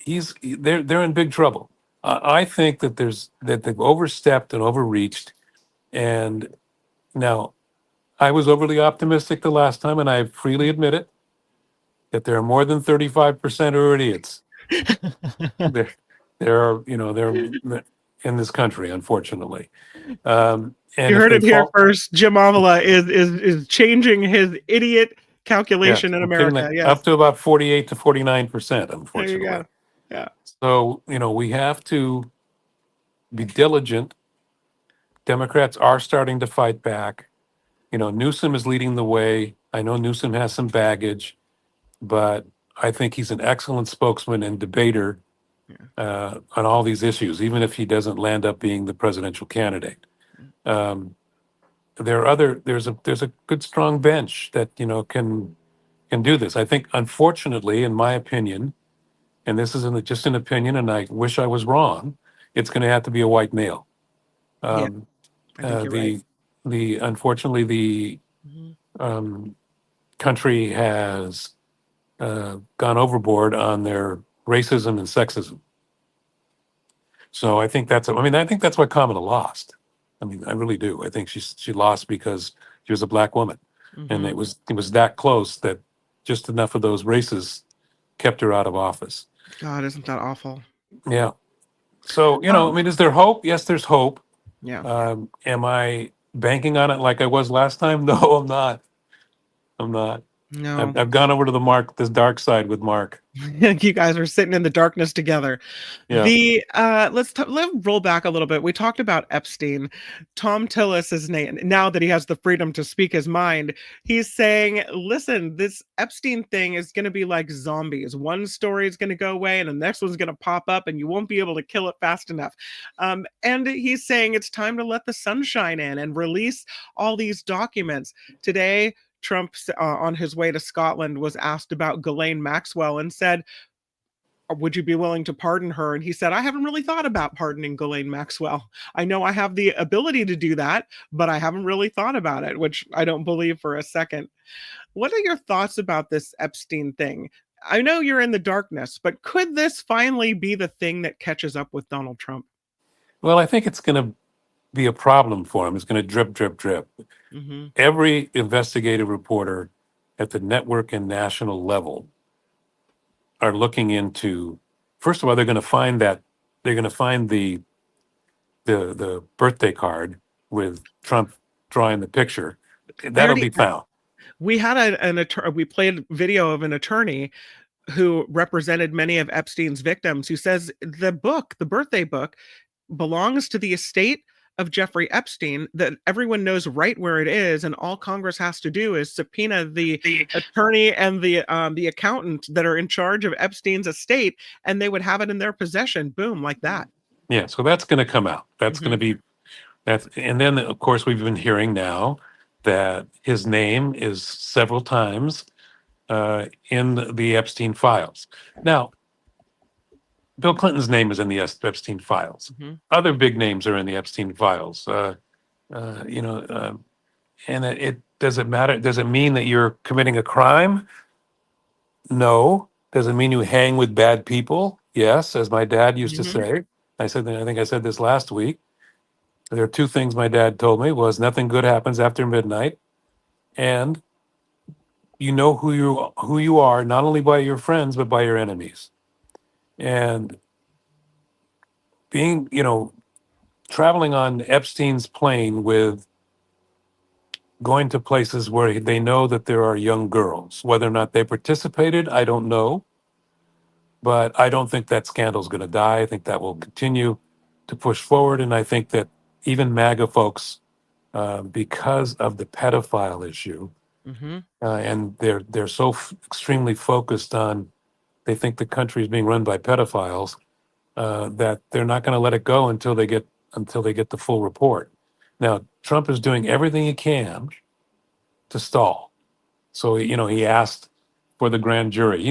they're in big trouble. I think that they've overstepped and overreached, and now I was overly optimistic the last time, and I freely admit it, that there are more than 35% who are idiots. They're in this country, unfortunately. And you heard it here first. Jim Avila is changing his idiot calculation in America. Yes. Up to about 48 to 49%, unfortunately. There you go. Yeah. So, we have to be diligent. Democrats are starting to fight back. Newsom is leading the way. I know Newsom has some baggage, but I think he's an excellent spokesman and debater on all these issues, even if he doesn't land up being the presidential candidate. There's a good strong bench that can do this. I think, unfortunately, in my opinion, and this is just an opinion, and I wish I was wrong, it's going to have to be a white male. I think you're right. Unfortunately, the country has gone overboard on their racism and sexism. So I think that's why Kamala lost. I mean, I really do. I think she lost because she was a black woman, and it was that close that just enough of those races kept her out of office. God, isn't that awful? Yeah. So, I mean, is there hope? Yes, there's hope. Yeah. Am I banking on it like I was last time? No, I'm not. No. I've gone over to this dark side with Mark. You guys are sitting in the darkness together. Yeah. Let's roll back a little bit. We talked about Epstein. Tom Tillis is now that he has the freedom to speak his mind, he's saying, listen, this Epstein thing is going to be like zombies. One story is going to go away and the next one's going to pop up and you won't be able to kill it fast enough. And he's saying it's time to let the sunshine in and release all these documents. Today, Trump, on his way to Scotland, was asked about Ghislaine Maxwell and said, would you be willing to pardon her? And he said, I haven't really thought about pardoning Ghislaine Maxwell. I know I have the ability to do that, but I haven't really thought about it, which I don't believe for a second. What are your thoughts about this Epstein thing? I know you're in the darkness, but could this finally be the thing that catches up with Donald Trump? Well, I think it's going to be a problem for him. It's going to drip, drip, drip. Every investigative reporter at the network and national level are looking into, first of all, they're going to find the birthday card with Trump drawing the picture. That'll be found. We had we played video of an attorney who represented many of Epstein's victims, who says the birthday book, belongs to the estate of Jeffrey Epstein, that everyone knows right where it is, and all Congress has to do is subpoena the attorney and the accountant that are in charge of Epstein's estate, and they would have it in their possession. Boom, like that. Yeah, so that's going to come out. That's going to be and then of course we've been hearing now that his name is several times in the Epstein files. Now, Bill Clinton's name is in the Epstein files. Other big names are in the Epstein files. And it does it matter? Does it mean that you're committing a crime? No. Does it mean you hang with bad people? Yes, as my dad used to say. I think I said this last week. There are two things my dad told me: was nothing good happens after midnight, and you know who you are not only by your friends but by your enemies. And being, traveling on Epstein's plane with going to places where they know that there are young girls, whether or not they participated, I don't know. But I don't think that scandal's going to die. I think that will continue to push forward. And I think that even MAGA folks, because of the pedophile issue, and they're so extremely focused on, they think the country is being run by pedophiles, that they're not going to let it go until they get the full report. Now, Trump is doing everything he can to stall. So, he asked for the grand jury.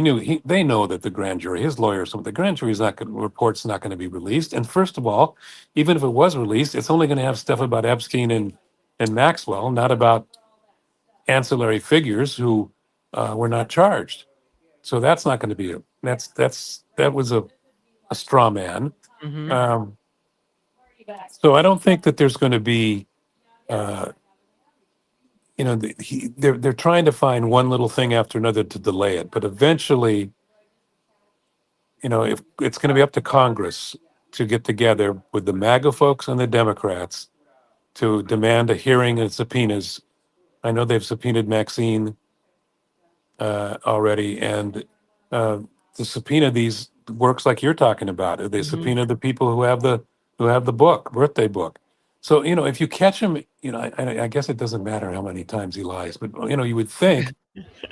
They know that the grand jury, his lawyers, the grand jury's report's not going to be released. And first of all, even if it was released, it's only going to have stuff about Epstein and Maxwell, not about ancillary figures who were not charged. So that's not going to be that was a straw man. So I don't think that there's going to be, they're trying to find one little thing after another to delay it. But eventually, if it's going to be up to Congress to get together with the MAGA folks and the Democrats to demand a hearing and subpoenas. I know they've subpoenaed Maxine already, and to subpoena these works like you're talking about. They subpoena the people who have the birthday book. So, if you catch him, I guess it doesn't matter how many times he lies, but, you would think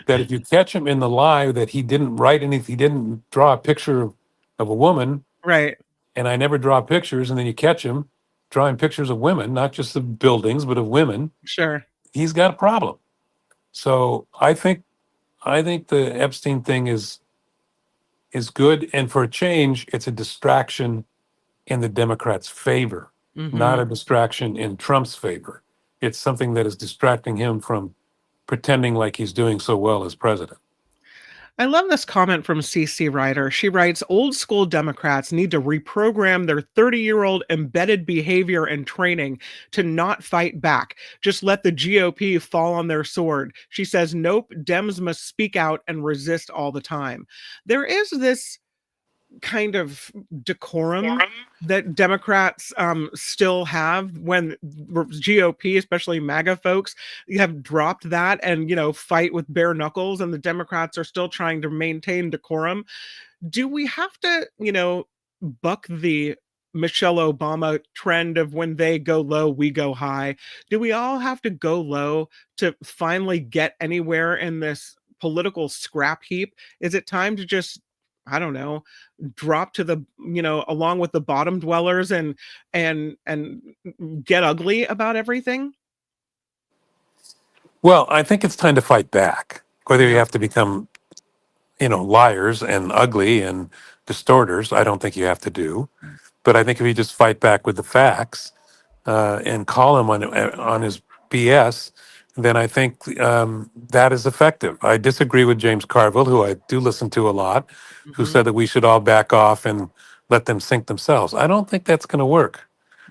that if you catch him in the lie that he didn't write anything, he didn't draw a picture of a woman. Right. And I never draw pictures. And then you catch him drawing pictures of women, not just of buildings, but of women. Sure. He's got a problem. So I think the Epstein thing is good. And for a change, it's a distraction in the Democrats' favor, not a distraction in Trump's favor. It's something that is distracting him from pretending like he's doing so well as president. I love this comment from CC Ryder. She writes, old school Democrats need to reprogram their 30-year-old embedded behavior and training to not fight back. Just let the GOP fall on their sword. She says, nope, Dems must speak out and resist all the time. There is this kind of decorum that Democrats still have when GOP, especially MAGA folks, have dropped that and, fight with bare knuckles, and the Democrats are still trying to maintain decorum. Do we have to, buck the Michelle Obama trend of when they go low, we go high? Do we all have to go low to finally get anywhere in this political scrap heap? Is it time to just, I don't know, drop to the, along with the bottom dwellers and get ugly about everything? Well, I think it's time to fight back. Whether you have to become, liars and ugly and distorters, I don't think you have to do. But I think if you just fight back with the facts and call him on his BS, then I think that is effective. I disagree with James Carville, who I do listen to a lot, who said that we should all back off and let them sink themselves. I don't think that's going to work.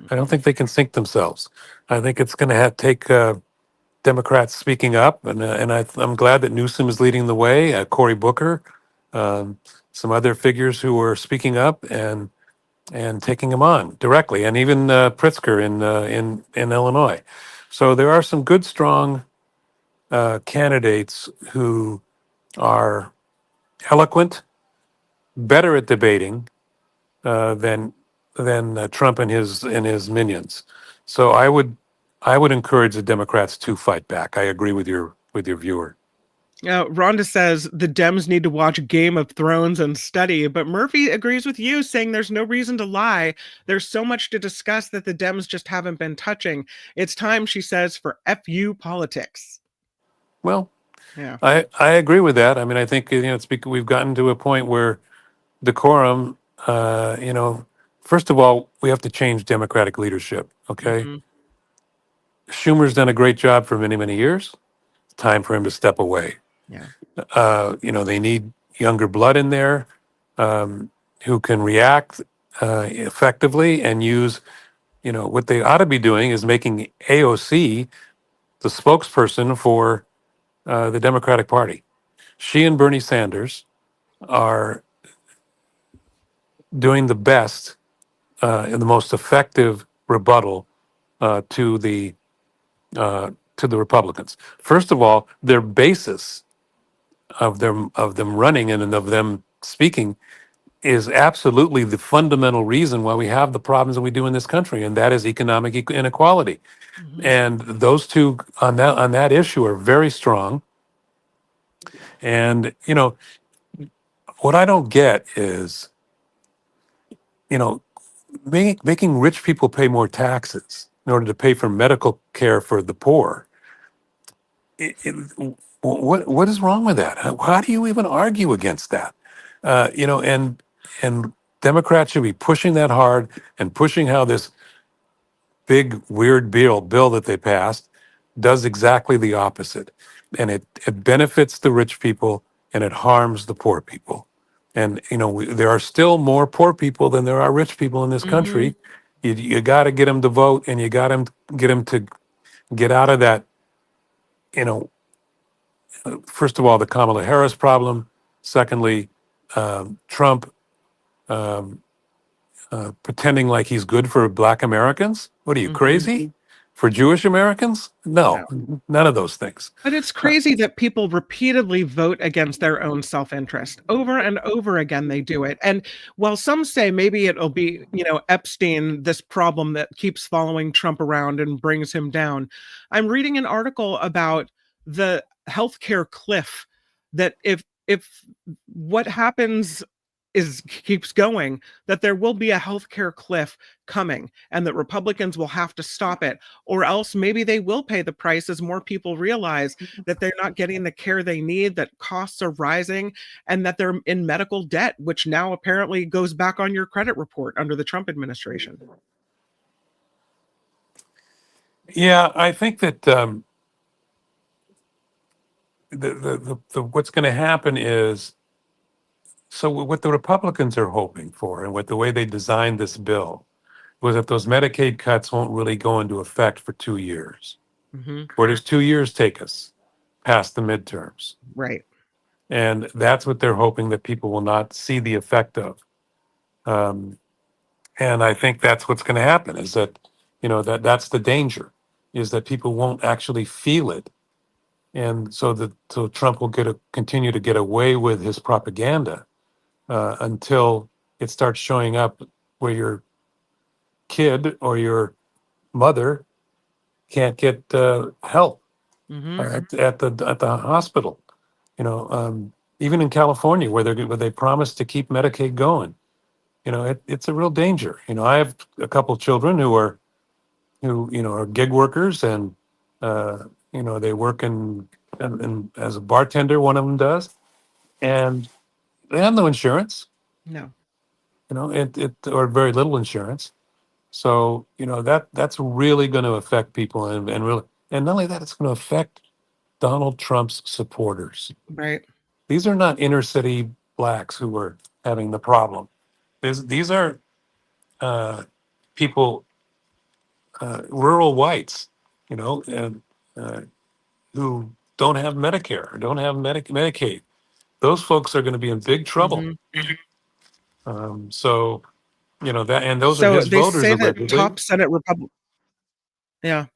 I don't think they can sink themselves. I think it's going to take Democrats speaking up, and I'm glad that Newsom is leading the way, Cory Booker, some other figures who are speaking up and taking them on directly, and even Pritzker in Illinois. So there are some good, strong candidates who are eloquent, better at debating than Trump and his minions. So I would encourage the Democrats to fight back. I agree with your viewer. Rhonda says the Dems need to watch Game of Thrones and study, but Murphy agrees with you, saying there's no reason to lie. There's so much to discuss that the Dems just haven't been touching. It's time, she says, for FU politics. Well, yeah, I agree with that. I mean, I think it's because we've gotten to a point where decorum. First of all, we have to change Democratic leadership. Okay, Schumer's done a great job for many, many years. It's time for him to step away. Yeah. They need younger blood in there who can react effectively and use, what they ought to be doing is making AOC the spokesperson for the Democratic Party. She and Bernie Sanders are doing the best and the most effective rebuttal to the Republicans. First of all, their basis of them running and of them speaking is absolutely the fundamental reason why we have the problems that we do in this country, and that is economic inequality. And those two on that issue are very strong. And what I don't get is making rich people pay more taxes in order to pay for medical care for the poor. What is wrong with that? How do you even argue against that? And Democrats should be pushing that hard and pushing how this big weird bill that they passed does exactly the opposite, and it benefits the rich people and it harms the poor people. And there are still more poor people than there are rich people in this country. You got to get them to vote, and you got to get them to get out of that. First of all, the Kamala Harris problem. Secondly, Trump pretending like he's good for Black Americans. What are you, crazy? For Jewish Americans? No, none of those things. But it's crazy that people repeatedly vote against their own self-interest. Over and over again, they do it. And while some say maybe it'll be, Epstein, this problem that keeps following Trump around and brings him down, I'm reading an article about the healthcare cliff, that if what happens keeps going, that there will be a healthcare cliff coming, and that Republicans will have to stop it, or else maybe they will pay the price as more people realize that they're not getting the care they need, that costs are rising, and that they're in medical debt, which now apparently goes back on your credit report under the Trump administration. Yeah, I think that what's going to happen is, so what the Republicans are hoping for, and what the way they designed this bill, was that those Medicaid cuts won't really go into effect for 2 years. Where does 2 years take us? Past the midterms. Right. And that's what they're hoping that people will not see the effect of. And I think that's what's going to happen, is that, that's the danger, is that people won't actually feel it. And so Trump will continue to get away with his propaganda until it starts showing up where your kid or your mother can't get help at the hospital. Even in California, where they promised to keep Medicaid going, it's a real danger. I have a couple children who are gig workers, and they work in as a bartender. One of them does, and they have no insurance. No. Or very little insurance. So that's really going to affect people, and not only that, it's going to affect Donald Trump's supporters. Right. These are not inner city blacks who are having the problem. These are people, rural whites, and who don't have Medicare or don't have Medicaid. Those folks are going to be in big trouble. So, that, and those are his they voters. say that top Senate Republican. Yeah.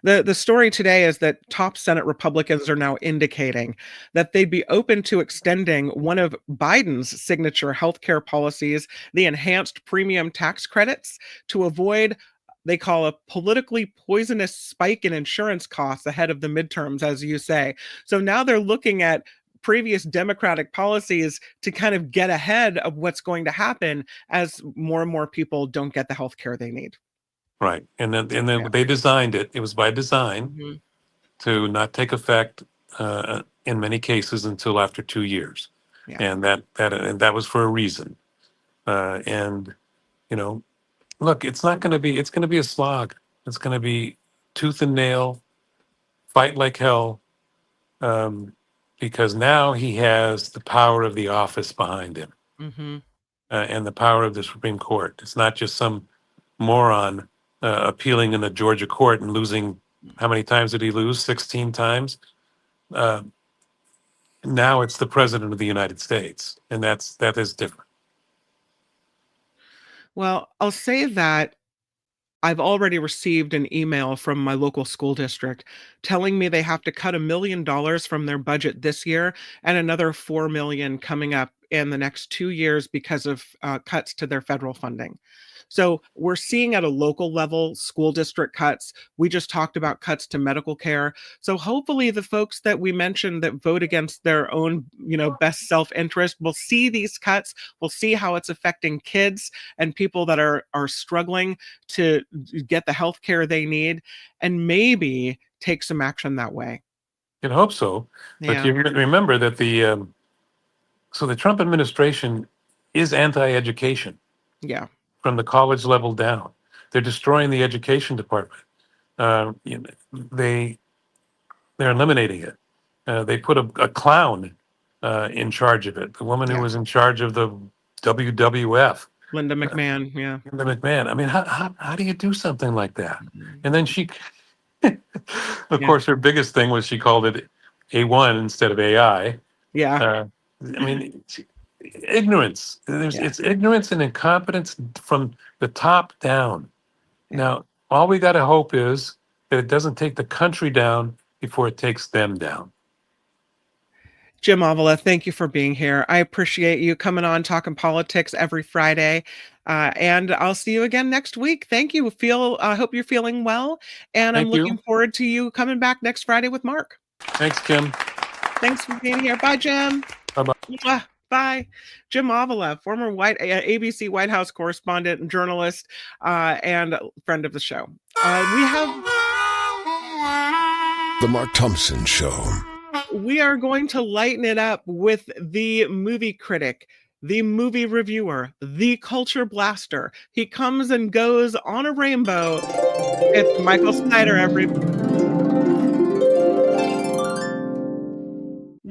The story today is that top Senate Republicans are now indicating that they'd be open to extending one of Biden's signature healthcare policies, the enhanced premium tax credits, to avoid, they call, a politically poisonous spike in insurance costs ahead of the midterms, as you say. So now they're looking at previous Democratic policies to kind of get ahead of what's going to happen as more and more people don't get the health care they need. Right. And then they designed it. It was by design to not take effect in many cases until after 2 years. Yeah. And that was for a reason. Look, it's going to be a slog. It's going to be tooth and nail, fight like hell. Because now he has the power of the office behind him, and the power of the Supreme Court. It's not just some moron appealing in the Georgia court and losing. How many times did he lose? 16 times. Now it's the president of the United States, and that is different. Well, I'll say that I've already received an email from my local school district telling me they have to cut $1 million from their budget this year and another $4 million coming up in the next 2 years because of cuts to their federal funding. So we're seeing at a local level school district cuts. We just talked about cuts to medical care. So hopefully the folks that we mentioned that vote against their own, best self-interest will see these cuts. We'll see how it's affecting kids and people that are struggling to get the health care they need, and maybe take some action that way. You'd hope so. Yeah. But you remember that the Trump administration is anti-education. Yeah. From the college level down. They're destroying the education department. They're eliminating it. They put a clown in charge of it. The woman who was in charge of the WWF. Linda McMahon, yeah. Linda McMahon. I mean, how do you do something like that? And then she, of course, her biggest thing was she called it A1 instead of AI. Yeah. Ignorance. It's ignorance and incompetence from the top down. Now, all we got to hope is that it doesn't take the country down before it takes them down. Jim Avila, thank you for being here. I appreciate you coming on, talking politics every Friday. And I'll see you again next week. Thank you. I hope you're feeling well. And I'm looking forward to you coming back next Friday with Mark. Thanks, Kim. Thanks for being here. Bye, Jim. Bye-bye. Bye. Jim Avila, former ABC White House correspondent and journalist, and friend of the show. We have The Mark Thompson Show. We are going to lighten it up with the movie critic, the movie reviewer, the culture blaster. He comes and goes on a rainbow. It's Michael Snyder, everybody.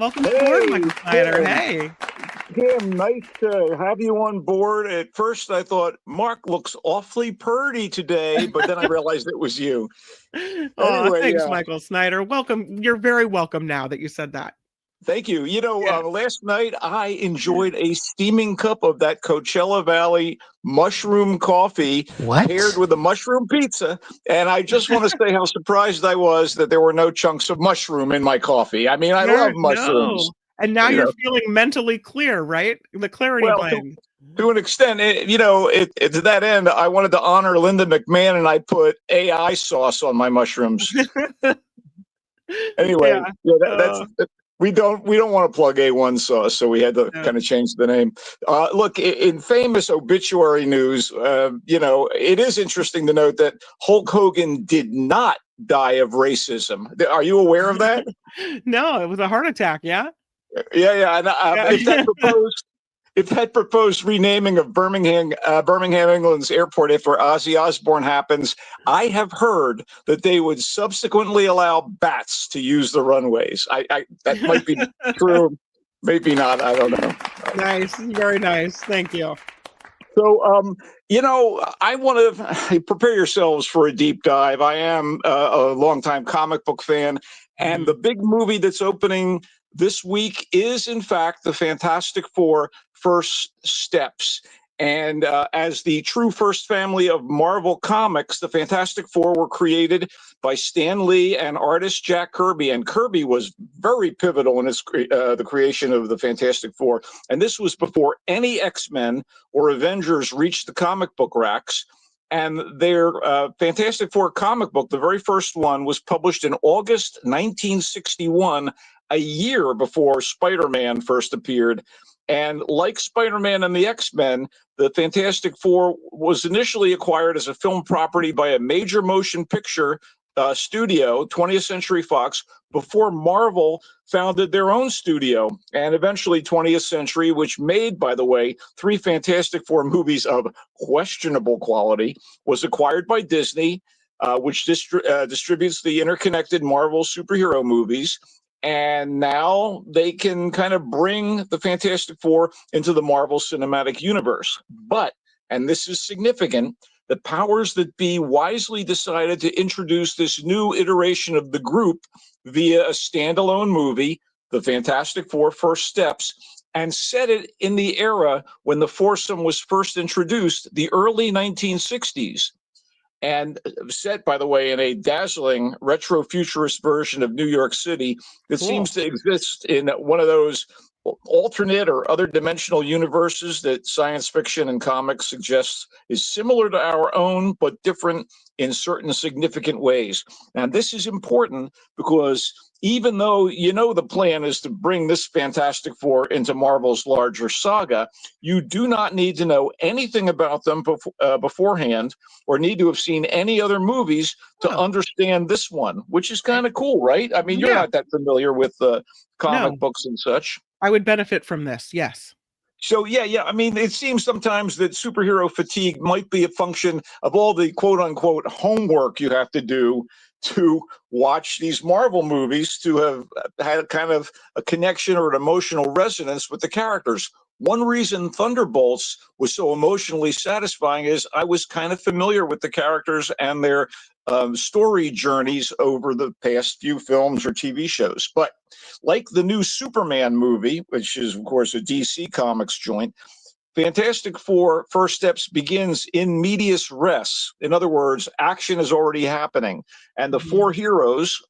Welcome aboard, Michael Snyder. Hey. Tim, nice to have you on board. At first, I thought Mark looks awfully purdy today, but then I realized it was you. Oh, Anyway, thanks, Michael Snyder. Welcome. You're very welcome now that you said that. Thank you. Last night I enjoyed a steaming cup of that Coachella Valley mushroom coffee paired with a mushroom pizza. And I just want to say how surprised I was that there were no chunks of mushroom in my coffee. I mean, I love mushrooms. No. And now you're feeling mentally clear, right? The clarity blame. To an extent, to that end, I wanted to honor Linda McMahon, and I put AI sauce on my mushrooms. Anyway, we don't want to plug A1 sauce, so we had to kind of change the name. Look, in famous obituary news, it is interesting to note that Hulk Hogan did not die of racism. Are you aware of that? No, it was a heart attack. Yeah. Yeah. And, if that proposed renaming of Birmingham, England's airport after Ozzy Osbourne happens, I have heard that they would subsequently allow bats to use the runways. That might be true, maybe not. I don't know. Nice, very nice. Thank you. So, I want to prepare yourselves for a deep dive. I am a longtime comic book fan, and the big movie that's opening this week is, in fact, the Fantastic Four First Steps. And as the true first family of Marvel Comics, the Fantastic Four were created by Stan Lee and artist Jack Kirby. And Kirby was very pivotal in the creation of the Fantastic Four. And this was before any X-Men or Avengers reached the comic book racks. And their Fantastic Four comic book, the very first one, was published in August 1961, a year before Spider-Man first appeared. And like Spider-Man and the X-Men, the Fantastic Four was initially acquired as a film property by a major motion picture studio, 20th Century Fox, before Marvel founded their own studio, and eventually 20th Century, which made, by the way, 3 Fantastic Four movies of questionable quality, was acquired by Disney, which distributes the interconnected Marvel superhero movies. And now they can kind of bring the Fantastic Four into the Marvel Cinematic Universe. But, and this is significant, the powers that be wisely decided to introduce this new iteration of the group via a standalone movie, The Fantastic Four First Steps, and set it in the era when the foursome was first introduced, the early 1960s. And set, by the way, in a dazzling retro-futurist version of New York City that seems to exist in one of those alternate or other dimensional universes that science fiction and comics suggests is similar to our own, but different in certain significant ways. Now, this is important because even though the plan is to bring this Fantastic Four into Marvel's larger saga, you do not need to know anything about them beforehand or need to have seen any other movies to understand this one, which is kind of cool, right? I mean, you're not that familiar with comic books and such. I would benefit from this, yes. So, yeah. I mean, it seems sometimes that superhero fatigue might be a function of all the quote-unquote homework you have to do to watch these Marvel movies to have had kind of a connection or an emotional resonance with the characters. One reason Thunderbolts was so emotionally satisfying is I was kind of familiar with the characters and their story journeys over the past few films or TV shows. But like the new Superman movie, which is, of course, a DC Comics joint, Fantastic Four First Steps begins in medias res. In other words, action is already happening. And the four heroes,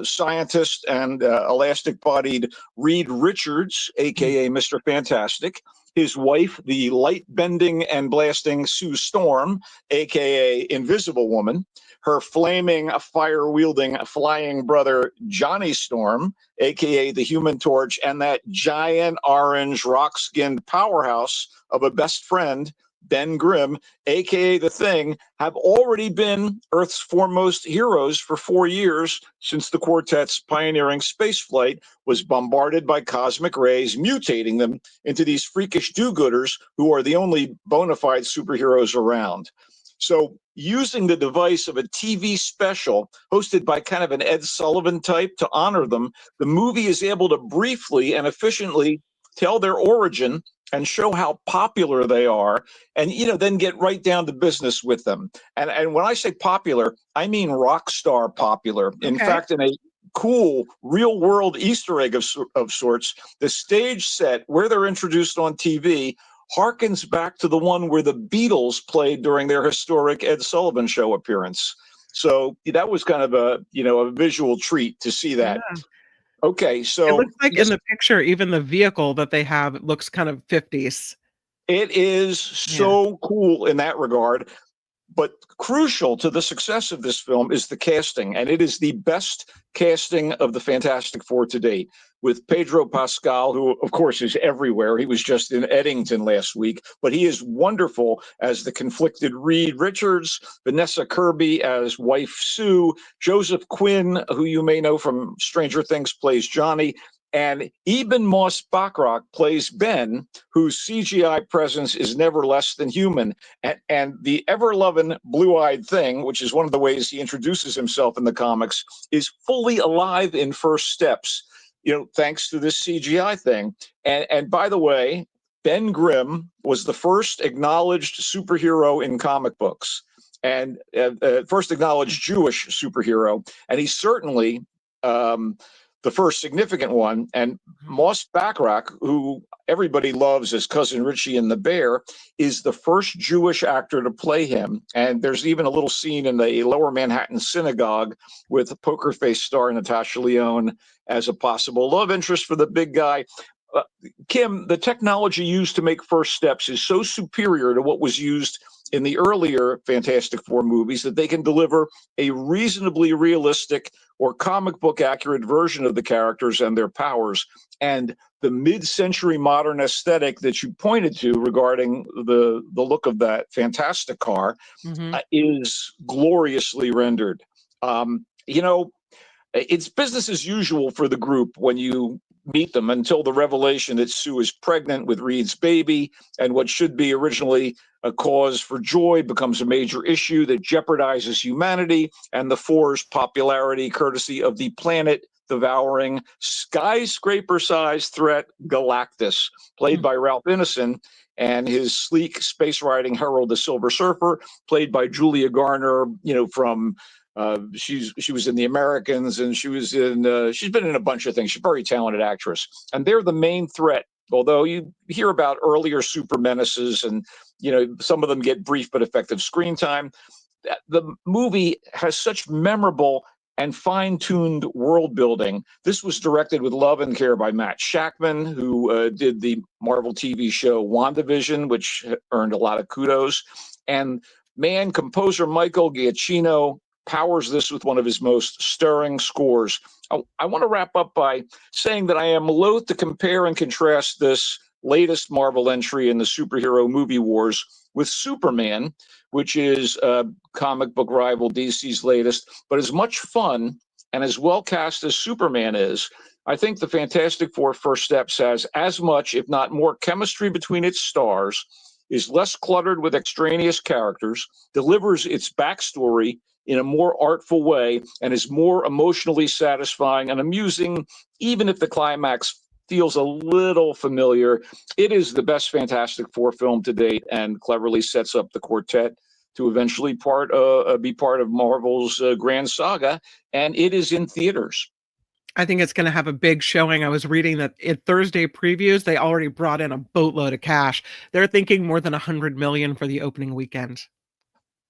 scientist and elastic-bodied Reed Richards, a.k.a. Mr. Fantastic, his wife, the light-bending and blasting Sue Storm, a.k.a. Invisible Woman, her flaming, fire-wielding, flying brother, Johnny Storm, a.k.a. the Human Torch, and that giant orange rock-skinned powerhouse of a best friend, Ben Grimm, a.k.a. The Thing, have already been Earth's foremost heroes for 4 years since the quartet's pioneering spaceflight was bombarded by cosmic rays, mutating them into these freakish do-gooders who are the only bona fide superheroes around. So using the device of a TV special hosted by kind of an Ed Sullivan type to honor them, the movie is able to briefly and efficiently tell their origin and show how popular they are, and then get right down to business with them. And when I say popular, I mean rock star popular. In fact, in a cool real world Easter egg of sorts, the stage set where they're introduced on TV harkens back to the one where the Beatles played during their historic Ed Sullivan Show appearance. So that was kind of a visual treat to see that. Yeah. Okay, so it looks like in the picture, even the vehicle that they have looks kind of 50s. It is so cool in that regard. But crucial to the success of this film is the casting, and it is the best casting of the Fantastic Four to date, with Pedro Pascal, who, of course, is everywhere. He was just in Eddington last week, but he is wonderful as the conflicted Reed Richards, Vanessa Kirby as wife Sue, Joseph Quinn, who you may know from Stranger Things, plays Johnny, and Eben Moss Bachrach plays Ben, whose CGI presence is never less than human. And the ever-loving Blue-Eyed Thing, which is one of the ways he introduces himself in the comics, is fully alive in first steps, thanks to this CGI thing. And by the way, Ben Grimm was the first acknowledged superhero in comic books, and first acknowledged Jewish superhero. And he's certainly the first significant one. And Moss Bachrach, who everybody loves as Cousin Richie in The Bear, is the first Jewish actor to play him. And there's even a little scene in the Lower Manhattan synagogue with Poker Face star Natasha Lyonne as a possible love interest for the big guy. Kim, the technology used to make First Steps is so superior to what was used in the earlier Fantastic Four movies that they can deliver a reasonably realistic or comic book accurate version of the characters and their powers. And the mid-century modern aesthetic that you pointed to regarding the look of that fantastic car is gloriously rendered. It's business as usual for the group when you meet them until the revelation that Sue is pregnant with Reed's baby, and what should be originally a cause for joy becomes a major issue that jeopardizes humanity and the Four's popularity, courtesy of the planet-devouring, skyscraper-sized threat Galactus, played by Ralph Ineson, and his sleek space-riding herald, the Silver Surfer, played by Julia Garner, from she was in The Americans, and she's been in a bunch of things. She's a very talented actress, and they're the main threat. Although you hear about earlier super menaces, and some of them get brief but effective screen time, the movie has such memorable and fine-tuned world building. This was directed with love and care by Matt Shakman, who did the Marvel TV show WandaVision, which earned a lot of kudos. And composer Michael Giacchino powers this with one of his most stirring scores. I want to wrap up by saying that I am loath to compare and contrast this latest Marvel entry in the superhero movie wars with Superman, which is comic book rival DC's latest, but as much fun and as well cast as Superman is, I think the Fantastic Four First Steps has as much, if not more, chemistry between its stars, is less cluttered with extraneous characters, delivers its backstory in a more artful way, and is more emotionally satisfying and amusing, even if the climax feels a little familiar. It is the best Fantastic Four film to date, and cleverly sets up the quartet to eventually be part of Marvel's grand saga, and it is in theaters. I think it's going to have a big showing. I was reading that in Thursday previews, they already brought in a boatload of cash. They're thinking more than $100 million for the opening weekend.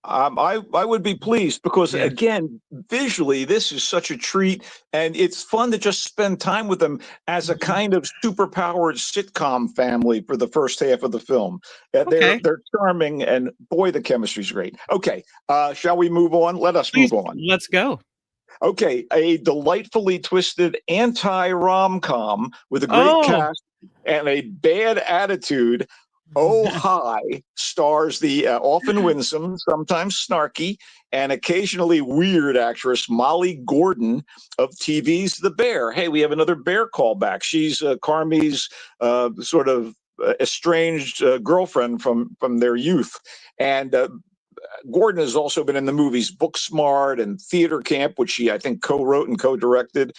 I would be pleased because, again, visually, this is such a treat, and it's fun to just spend time with them as a kind of superpowered sitcom family for the first half of the film. They're charming, and boy, the chemistry's great. Okay, shall we move on? Let us move on. Let's go. Okay, a delightfully twisted anti-rom-com with a great cast and a bad attitude. Oh Hi stars the often winsome, sometimes snarky, and occasionally weird actress Molly Gordon of TV's The Bear. Hey, we have another Bear callback. She's Carmi's sort of estranged girlfriend from their youth. And Gordon has also been in the movies Booksmart and Theater Camp, which she, I think, co-wrote and co-directed.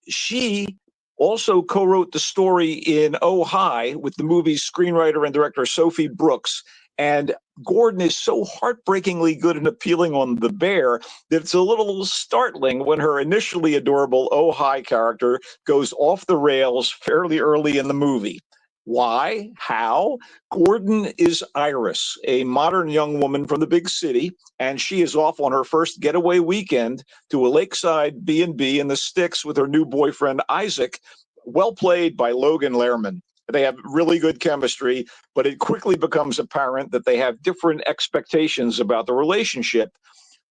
She also co-wrote the story in Oh Hi with the movie's screenwriter and director Sophie Brooks. And Gordon is so heartbreakingly good and appealing on The Bear that it's a little startling when her initially adorable Oh Hi character goes off the rails fairly early in the movie. Why? How? Gordon is Iris, a modern young woman from the big city, and she is off on her first getaway weekend to a lakeside B&B in the sticks with her new boyfriend, Isaac, well played by Logan Lerman. They have really good chemistry, but it quickly becomes apparent that they have different expectations about the relationship,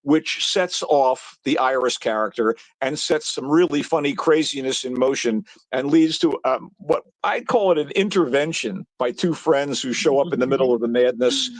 which sets off the Iris character and sets some really funny craziness in motion and leads to what I'd call it an intervention by two friends who show up in the middle of the madness.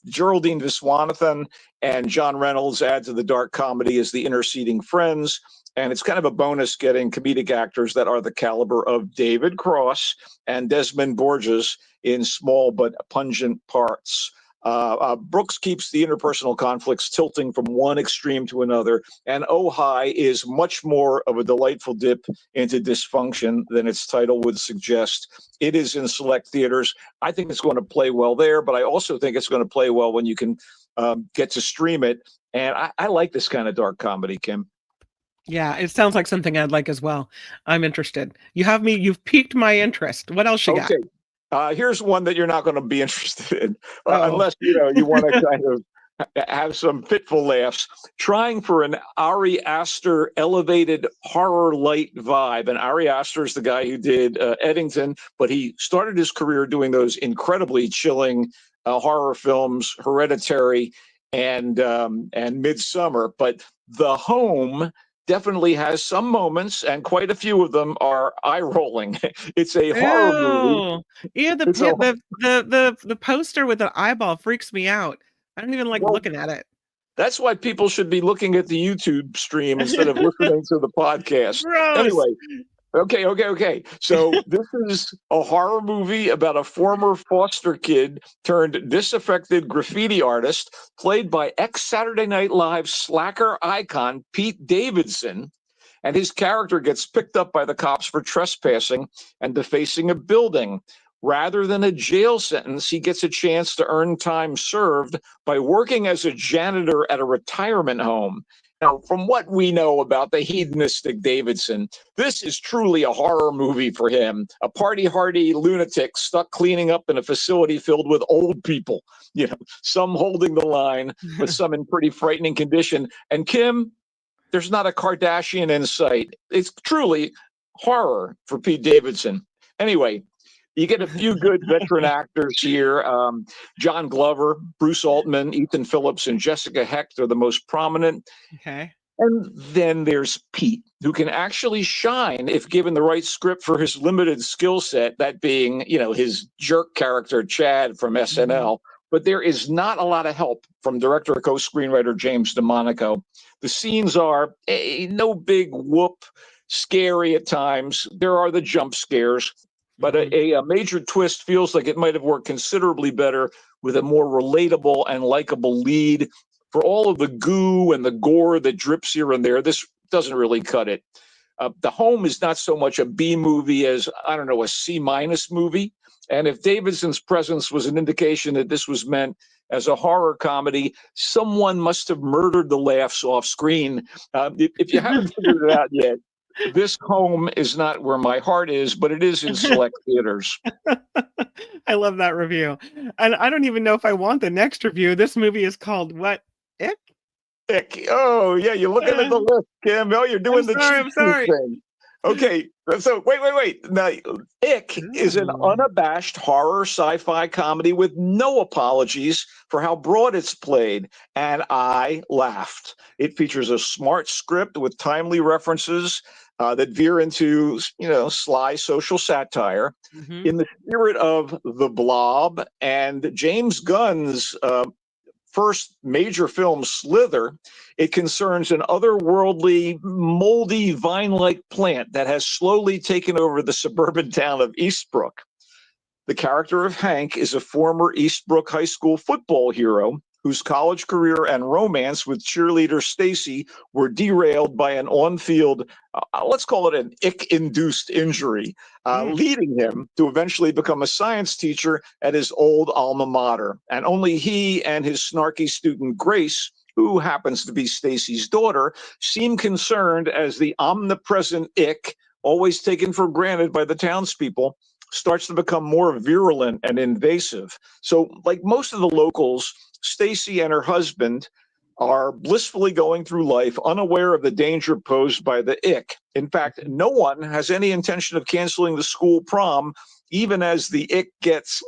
Geraldine Viswanathan and John Reynolds add to the dark comedy as the interceding friends. And it's kind of a bonus getting comedic actors that are the caliber of David Cross and Desmond Borges in small but pungent parts. Brooks keeps the interpersonal conflicts tilting from one extreme to another, and Oh Hi is much more of a delightful dip into dysfunction than its title would suggest. It is in select theaters. I think it's going to play well there, but I also think it's going to play well when you can get to stream it. And I like this kind of dark comedy, Kim. Yeah, it sounds like something I'd like as well. I'm interested. You've piqued my interest. What else you got? Here's one that you're not going to be interested in, unless you want to kind of have some fitful laughs. Trying for an Ari Aster elevated horror light vibe. And Ari Aster is the guy who did Eddington, but he started his career doing those incredibly chilling horror films, Hereditary and Midsummer. But The Home definitely has some moments, and quite a few of them are eye-rolling. It's a horror movie. Yeah, the poster with the eyeball freaks me out. I don't even like looking at it. That's why people should be looking at the YouTube stream instead of listening to the podcast. Gross. Anyway, okay. So this is a horror movie about a former foster kid turned disaffected graffiti artist, played by ex-Saturday Night Live slacker icon Pete Davidson. And his character gets picked up by the cops for trespassing and defacing a building. Rather than a jail sentence, he gets a chance to earn time served by working as a janitor at a retirement home. Now, from what we know about the hedonistic Davidson, this is truly a horror movie for him. A party-hardy lunatic stuck cleaning up in a facility filled with old people, some holding the line, but some in pretty frightening condition. And Kim, there's not a Kardashian in sight. It's truly horror for Pete Davidson. Anyway, you get a few good veteran actors here. John Glover, Bruce Altman, Ethan Phillips, and Jessica Hecht are the most prominent. Okay. And then there's Pete, who can actually shine if given the right script for his limited skill set, that being, his jerk character, Chad from SNL. But there is not a lot of help from director and co-screenwriter James DeMonico. The scenes are no big whoop, scary at times. There are the jump scares. But a major twist feels like it might have worked considerably better with a more relatable and likable lead. For all of the goo and the gore that drips here and there, this doesn't really cut it. The Home is not so much a B movie as, a C- movie. And if Davidson's presence was an indication that this was meant as a horror comedy, someone must have murdered the laughs off screen. If you haven't figured it out yet, this Home is not where my heart is, but it is in select theaters. I love that review. And I don't even know if I want the next review. This movie is called what? Ick? Ick. Oh, yeah, you're looking at the list, Kim. Oh, you're doing I'm sorry. thing. Okay, so wait. Now, Ick is an unabashed horror sci-fi comedy with no apologies for how broad it's played, and I laughed. It features a smart script with timely references that veer into, sly social satire. In the spirit of The Blob and James Gunn's first major film, Slither, it concerns an otherworldly, moldy, vine-like plant that has slowly taken over the suburban town of Eastbrook. The character of Hank is a former Eastbrook High School football hero whose college career and romance with cheerleader Stacy were derailed by an on-field, let's call it an ick-induced injury, leading him to eventually become a science teacher at his old alma mater. And only he and his snarky student Grace, who happens to be Stacy's daughter, seem concerned as the omnipresent ick, always taken for granted by the townspeople, starts to become more virulent and invasive. So, like most of the locals, Stacy and her husband are blissfully going through life unaware of the danger posed by the ick. In fact, no one has any intention of canceling the school prom, even as the ick gets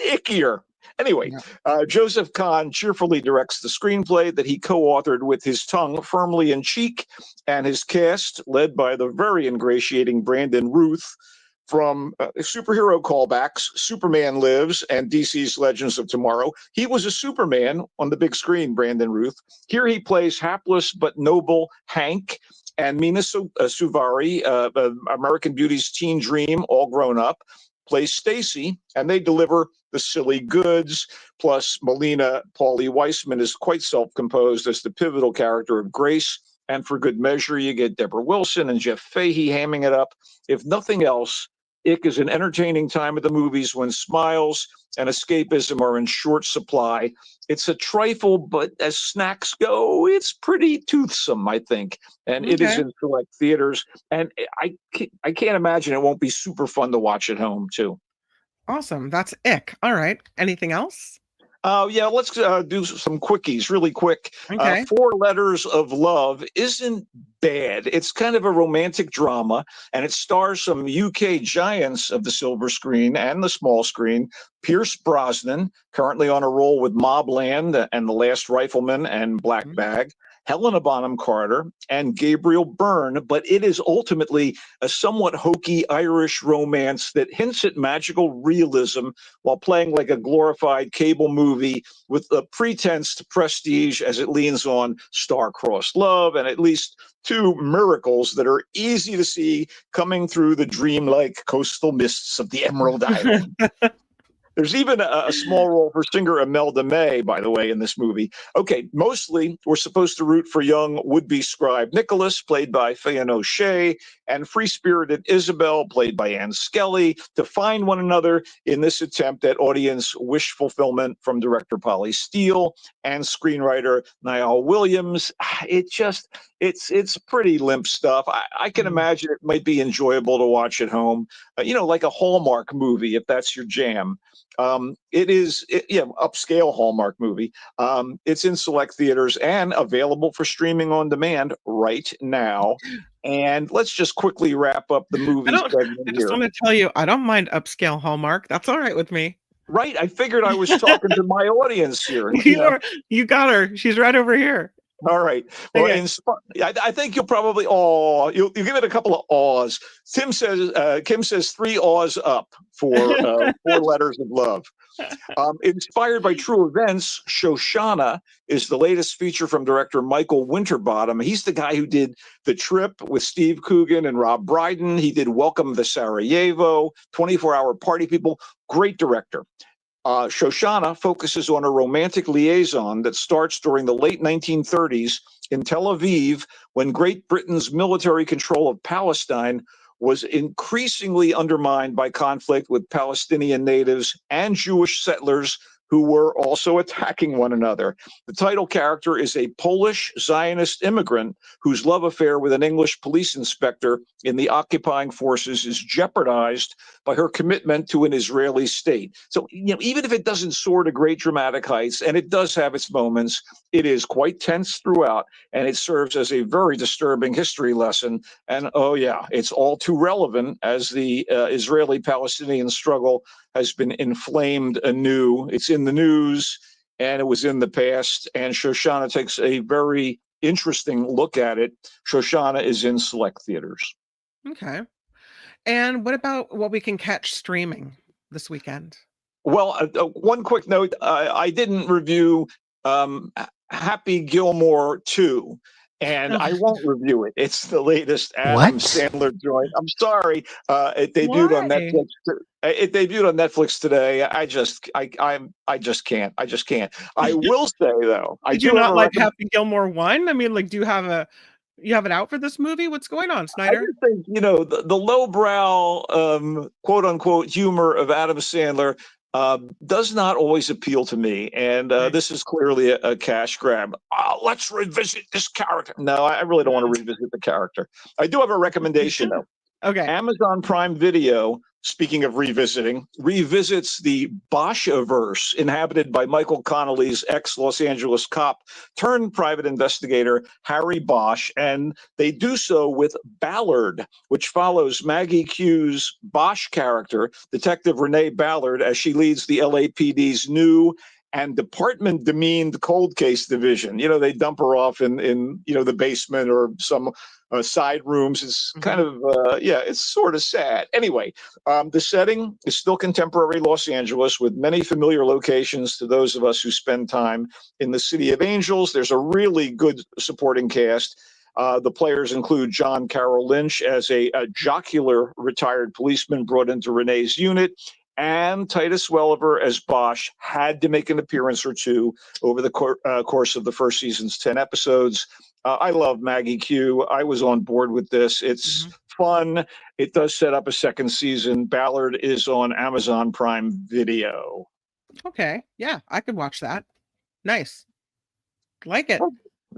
ickier. Anyway, Joseph Kahn cheerfully directs the screenplay that he co-authored with his tongue firmly in cheek, and his cast, led by the very ingratiating Brandon Ruth, from superhero callbacks, Superman Lives, and DC's Legends of Tomorrow. He was a Superman on the big screen, Brandon Ruth. Here he plays hapless but noble Hank, and Mina Suvari, American Beauty's teen dream, all grown up, plays Stacy, and they deliver the silly goods. Plus, Melina Pauly Weissman is quite self-composed as the pivotal character of Grace. And for good measure, you get Deborah Wilson and Jeff Fahey hamming it up. If nothing else, Ick is an entertaining time at the movies when smiles and escapism are in short supply. It's a trifle, but as snacks go, it's pretty toothsome, I think. And it is in select theaters. And I can't imagine it won't be super fun to watch at home, too. Awesome. That's Ick. All right. Anything else? Yeah, let's do some quickies really quick. Okay. 4 Letters of Love isn't bad. It's kind of a romantic drama, and it stars some UK giants of the silver screen and the small screen. Pierce Brosnan, currently on a roll with Mobland and The Last Rifleman and Black Bag. Helena Bonham Carter, and Gabriel Byrne, but it is ultimately a somewhat hokey Irish romance that hints at magical realism while playing like a glorified cable movie with a pretense to prestige as it leans on star-crossed love and at least 2 miracles that are easy to see coming through the dreamlike coastal mists of the Emerald Island. There's even a small role for singer Imelda May, by the way, in this movie. Okay, mostly we're supposed to root for young would-be scribe Nicholas, played by Fionn O'Shea, and free-spirited Isabel, played by Anne Skelly, to find one another in this attempt at audience wish fulfillment from director Polly Steele and screenwriter Niall Williams. It's pretty limp stuff. I can imagine it might be enjoyable to watch at home, like a Hallmark movie, if that's your jam. Upscale Hallmark movie. It's in select theaters and available for streaming on demand right now. And let's just quickly wrap up the movie segment I just want to tell you, I don't mind upscale Hallmark. That's all right with me. Right. I figured I was talking to my audience here. You got her. She's right over here. All right. Well, I think you'll probably you'll give it a couple of awes. Kim says 3 awes up for 4 Letters of Love. Inspired by true events, Shoshana is the latest feature from director Michael Winterbottom. He's the guy who did The Trip with Steve Coogan and Rob Brydon. He did Welcome to Sarajevo, 24-Hour Party People. Great director. Shoshana focuses on a romantic liaison that starts during the late 1930s in Tel Aviv, when Great Britain's military control of Palestine was increasingly undermined by conflict with Palestinian natives and Jewish settlers who were also attacking one another. The title character is a Polish Zionist immigrant whose love affair with an English police inspector in the occupying forces is jeopardized by her commitment to an Israeli state. So, even if it doesn't soar to great dramatic heights, and it does have its moments, it is quite tense throughout, and it serves as a very disturbing history lesson. And it's all too relevant as the Israeli-Palestinian struggle has been inflamed anew. It's in the news, and it was in the past, and Shoshana takes a very interesting look at it. Shoshana is in select theaters. Okay. And what about what we can catch streaming this weekend? Well, one quick note. I didn't review Happy Gilmore 2. and I won't review it. It's the latest Adam Sandler joint. I'm sorry. It debuted on Netflix. It debuted on Netflix today. I just can't. I just can't. I will say though, Did you not like Happy Gilmore 1? I mean, like, do you have it out for this movie? What's going on, Snyder? I just think, the lowbrow, quote unquote, humor of Adam Sandler does not always appeal to me. And this is clearly a cash grab. Let's revisit this character. No, I really don't want to revisit the character. I do have a recommendation, though. Okay. Amazon Prime Video, speaking of revisiting, revisits the Bosch-averse inhabited by Michael Connolly's ex-Los Angeles cop turned private investigator Harry Bosch, and they do so with Ballard, which follows Maggie Q's Bosch character, Detective Renee Ballard, as she leads the LAPD's new and department demeaned cold case division. They dump her off in the basement or some side rooms. It's kind of, it's sort of sad. Anyway, the setting is still contemporary Los Angeles with many familiar locations to those of us who spend time in the City of Angels. There's a really good supporting cast. The players include John Carroll Lynch as a jocular retired policeman brought into Renee's unit, and Titus Welliver as Bosch had to make an appearance or two over the course of the first season's 10 episodes. I love Maggie Q. I was on board with this. It's fun. It does set up a second season. Ballard is on Amazon Prime Video. Okay. Yeah, I could watch that. Nice. Like it.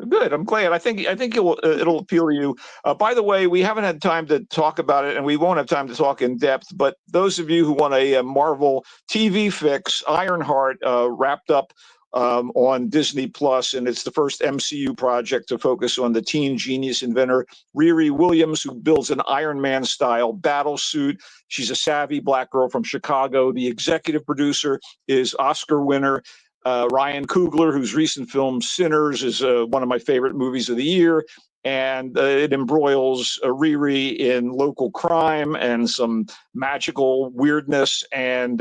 Good. I'm glad. I think it'll appeal to you. By the way, we haven't had time to talk about it, and we won't have time to talk in depth. But those of you who want a Marvel TV fix, Ironheart wrapped up on Disney Plus, and it's the first MCU project to focus on the teen genius inventor Riri Williams, who builds an Iron Man style battle suit. She's a savvy Black girl from Chicago. The executive producer is Oscar winner Ryan Coogler, whose recent film Sinners is one of my favorite movies of the year. And it embroils Riri in local crime and some magical weirdness. And,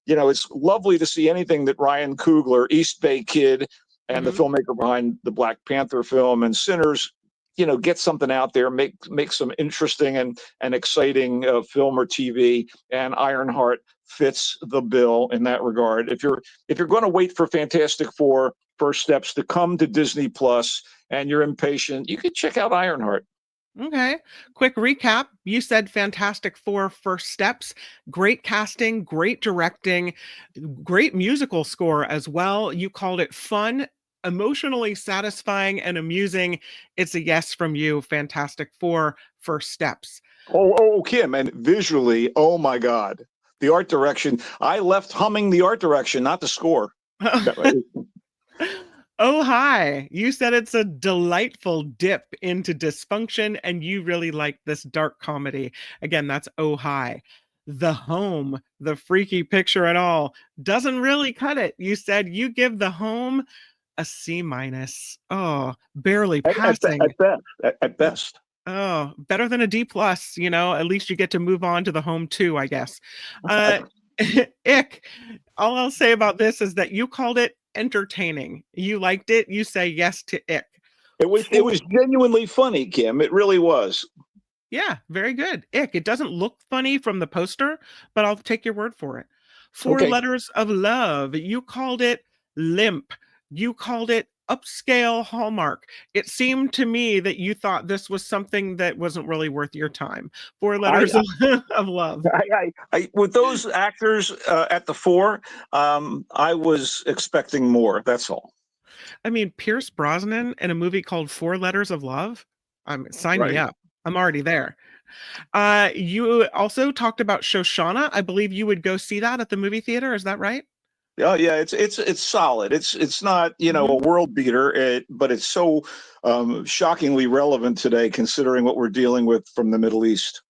it's lovely to see anything that Ryan Coogler, East Bay kid, and the filmmaker behind the Black Panther film and Sinners, get something out there, make some interesting and exciting film or TV. And Ironheart fits the bill in that regard. If you're going to wait for Fantastic Four First Steps to come to Disney Plus and you're impatient, you could check out Ironheart. Okay. Quick recap. You said Fantastic Four First Steps. Great casting, great directing, great musical score as well. You called it fun, emotionally satisfying, and amusing. It's a yes from you. Fantastic Four First Steps. Oh, Kim, and visually, oh my God. The art direction. I left humming the art direction, not the score. Oh, hi. You said it's a delightful dip into dysfunction, and you really like this dark comedy. Again, that's oh, hi. The Home, the freaky picture and all, doesn't really cut it. You said you give The Home a C-. Oh, barely passing. At best. Oh, better than a D+, at least you get to move on to The Home 2, I guess. Ick, all I'll say about this is that you called it entertaining. You liked it. You say yes to Ick. It was genuinely funny, Kim. It really was. Yeah, very good. Ick. It doesn't look funny from the poster, but I'll take your word for it. 4 Letters of Love. You called it limp. You called it upscale Hallmark. It seemed to me that you thought this was something that wasn't really worth your time. 4 Letters of Love. I with those actors at the fore, I was expecting more. That's all. I mean, Pierce Brosnan in a movie called 4 Letters of Love. Sign me up. I'm already there. You also talked about Shoshana. I believe you would go see that at the movie theater. Is that right? Oh yeah, it's solid. It's not a world beater, but it's so shockingly relevant today, considering what we're dealing with from the Middle East.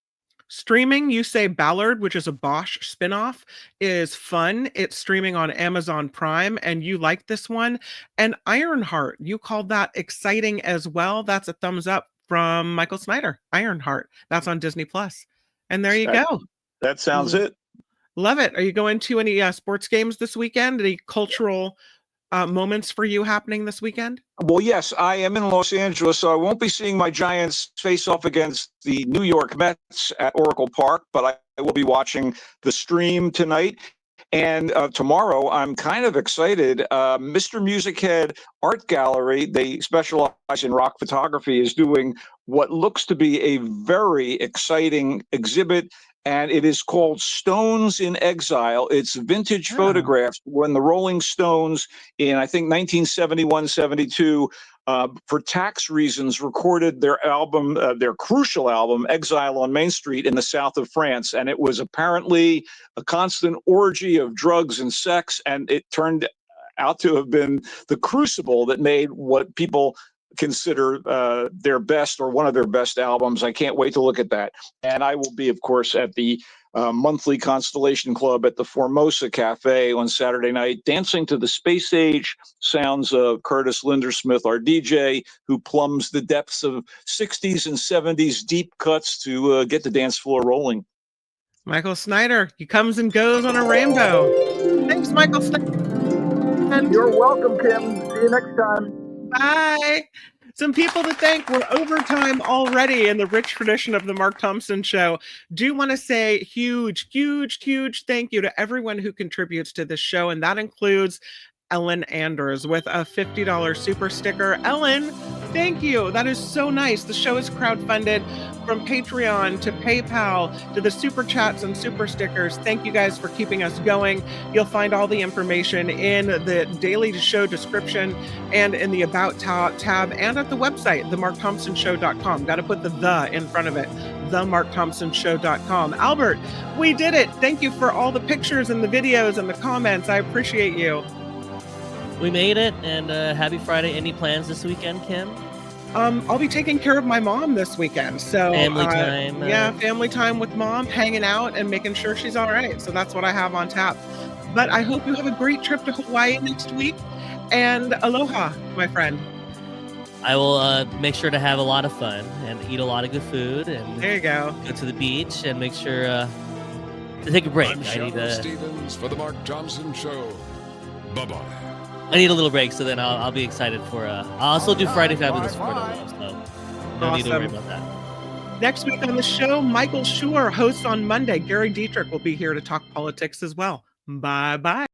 Streaming, you say Ballard, which is a Bosch spinoff, is fun. It's streaming on Amazon Prime, and you like this one. And Ironheart, you called that exciting as well. That's a thumbs up from Michael Snyder. Ironheart, that's on Disney Plus. And there you go. That sounds it. Love it. Are you going to any sports games this weekend? Any cultural moments for you happening this weekend? Well, yes, I am in Los Angeles, so I won't be seeing my Giants face off against the New York Mets at Oracle Park, but I will be watching the stream tonight. And tomorrow, I'm kind of excited. Mr. Music Head Art Gallery, they specialize in rock photography, is doing what looks to be a very exciting exhibit, and it is called Stones in Exile. It's vintage photographs when the Rolling Stones in, I think, 1971, 72, for tax reasons, recorded their album, their crucial album, Exile on Main Street in the south of France. And it was apparently a constant orgy of drugs and sex. And it turned out to have been the crucible that made what people consider their best or one of their best albums. I can't wait to look at that. And I will be, of course, at the monthly Constellation Club at the Formosa Cafe on Saturday night, dancing to the space age sounds of Curtis Lindersmith, our DJ, who plumbs the depths of 60s and 70s deep cuts to get the dance floor rolling. Michael Snyder, he comes and goes on a rainbow. Thanks, Michael Snyder. You're welcome, Kim. See you next time. Bye. Some people to thank. We're overtime already in the rich tradition of the Mark Thompson Show. Do want to say huge thank you to everyone who contributes to this show, and that includes Ellen Anders with a $50 super sticker. Ellen, thank you. That is so nice. The show is crowdfunded from Patreon to PayPal to the super chats and super stickers. Thank you guys for keeping us going. You'll find all the information in the daily show description and in the About tab and at the website, themarkthompsonshow.com. Got to put the in front of it. themarkthompsonshow.com. Albert, we did it. Thank you for all the pictures and the videos and the comments. I appreciate you. We made it, and happy Friday. Any plans this weekend, Kim? I'll be taking care of my mom this weekend. So family time. Yeah, family time with mom, hanging out and making sure she's all right. So that's what I have on tap. But I hope you have a great trip to Hawaii next week. And aloha, my friend. I will make sure to have a lot of fun and eat a lot of good food. And there you go. Go to the beach and make sure to take a break. I'm Cheryl Stevens for the Mark Thompson Show. Bye-bye. I need a little break, so then I'll be excited for. I'll also do Friday Fabulous 4 tomorrow, so no need to worry about that. Next week on the show, Michael Schur hosts on Monday. Gary Dietrich will be here to talk politics as well. Bye-bye.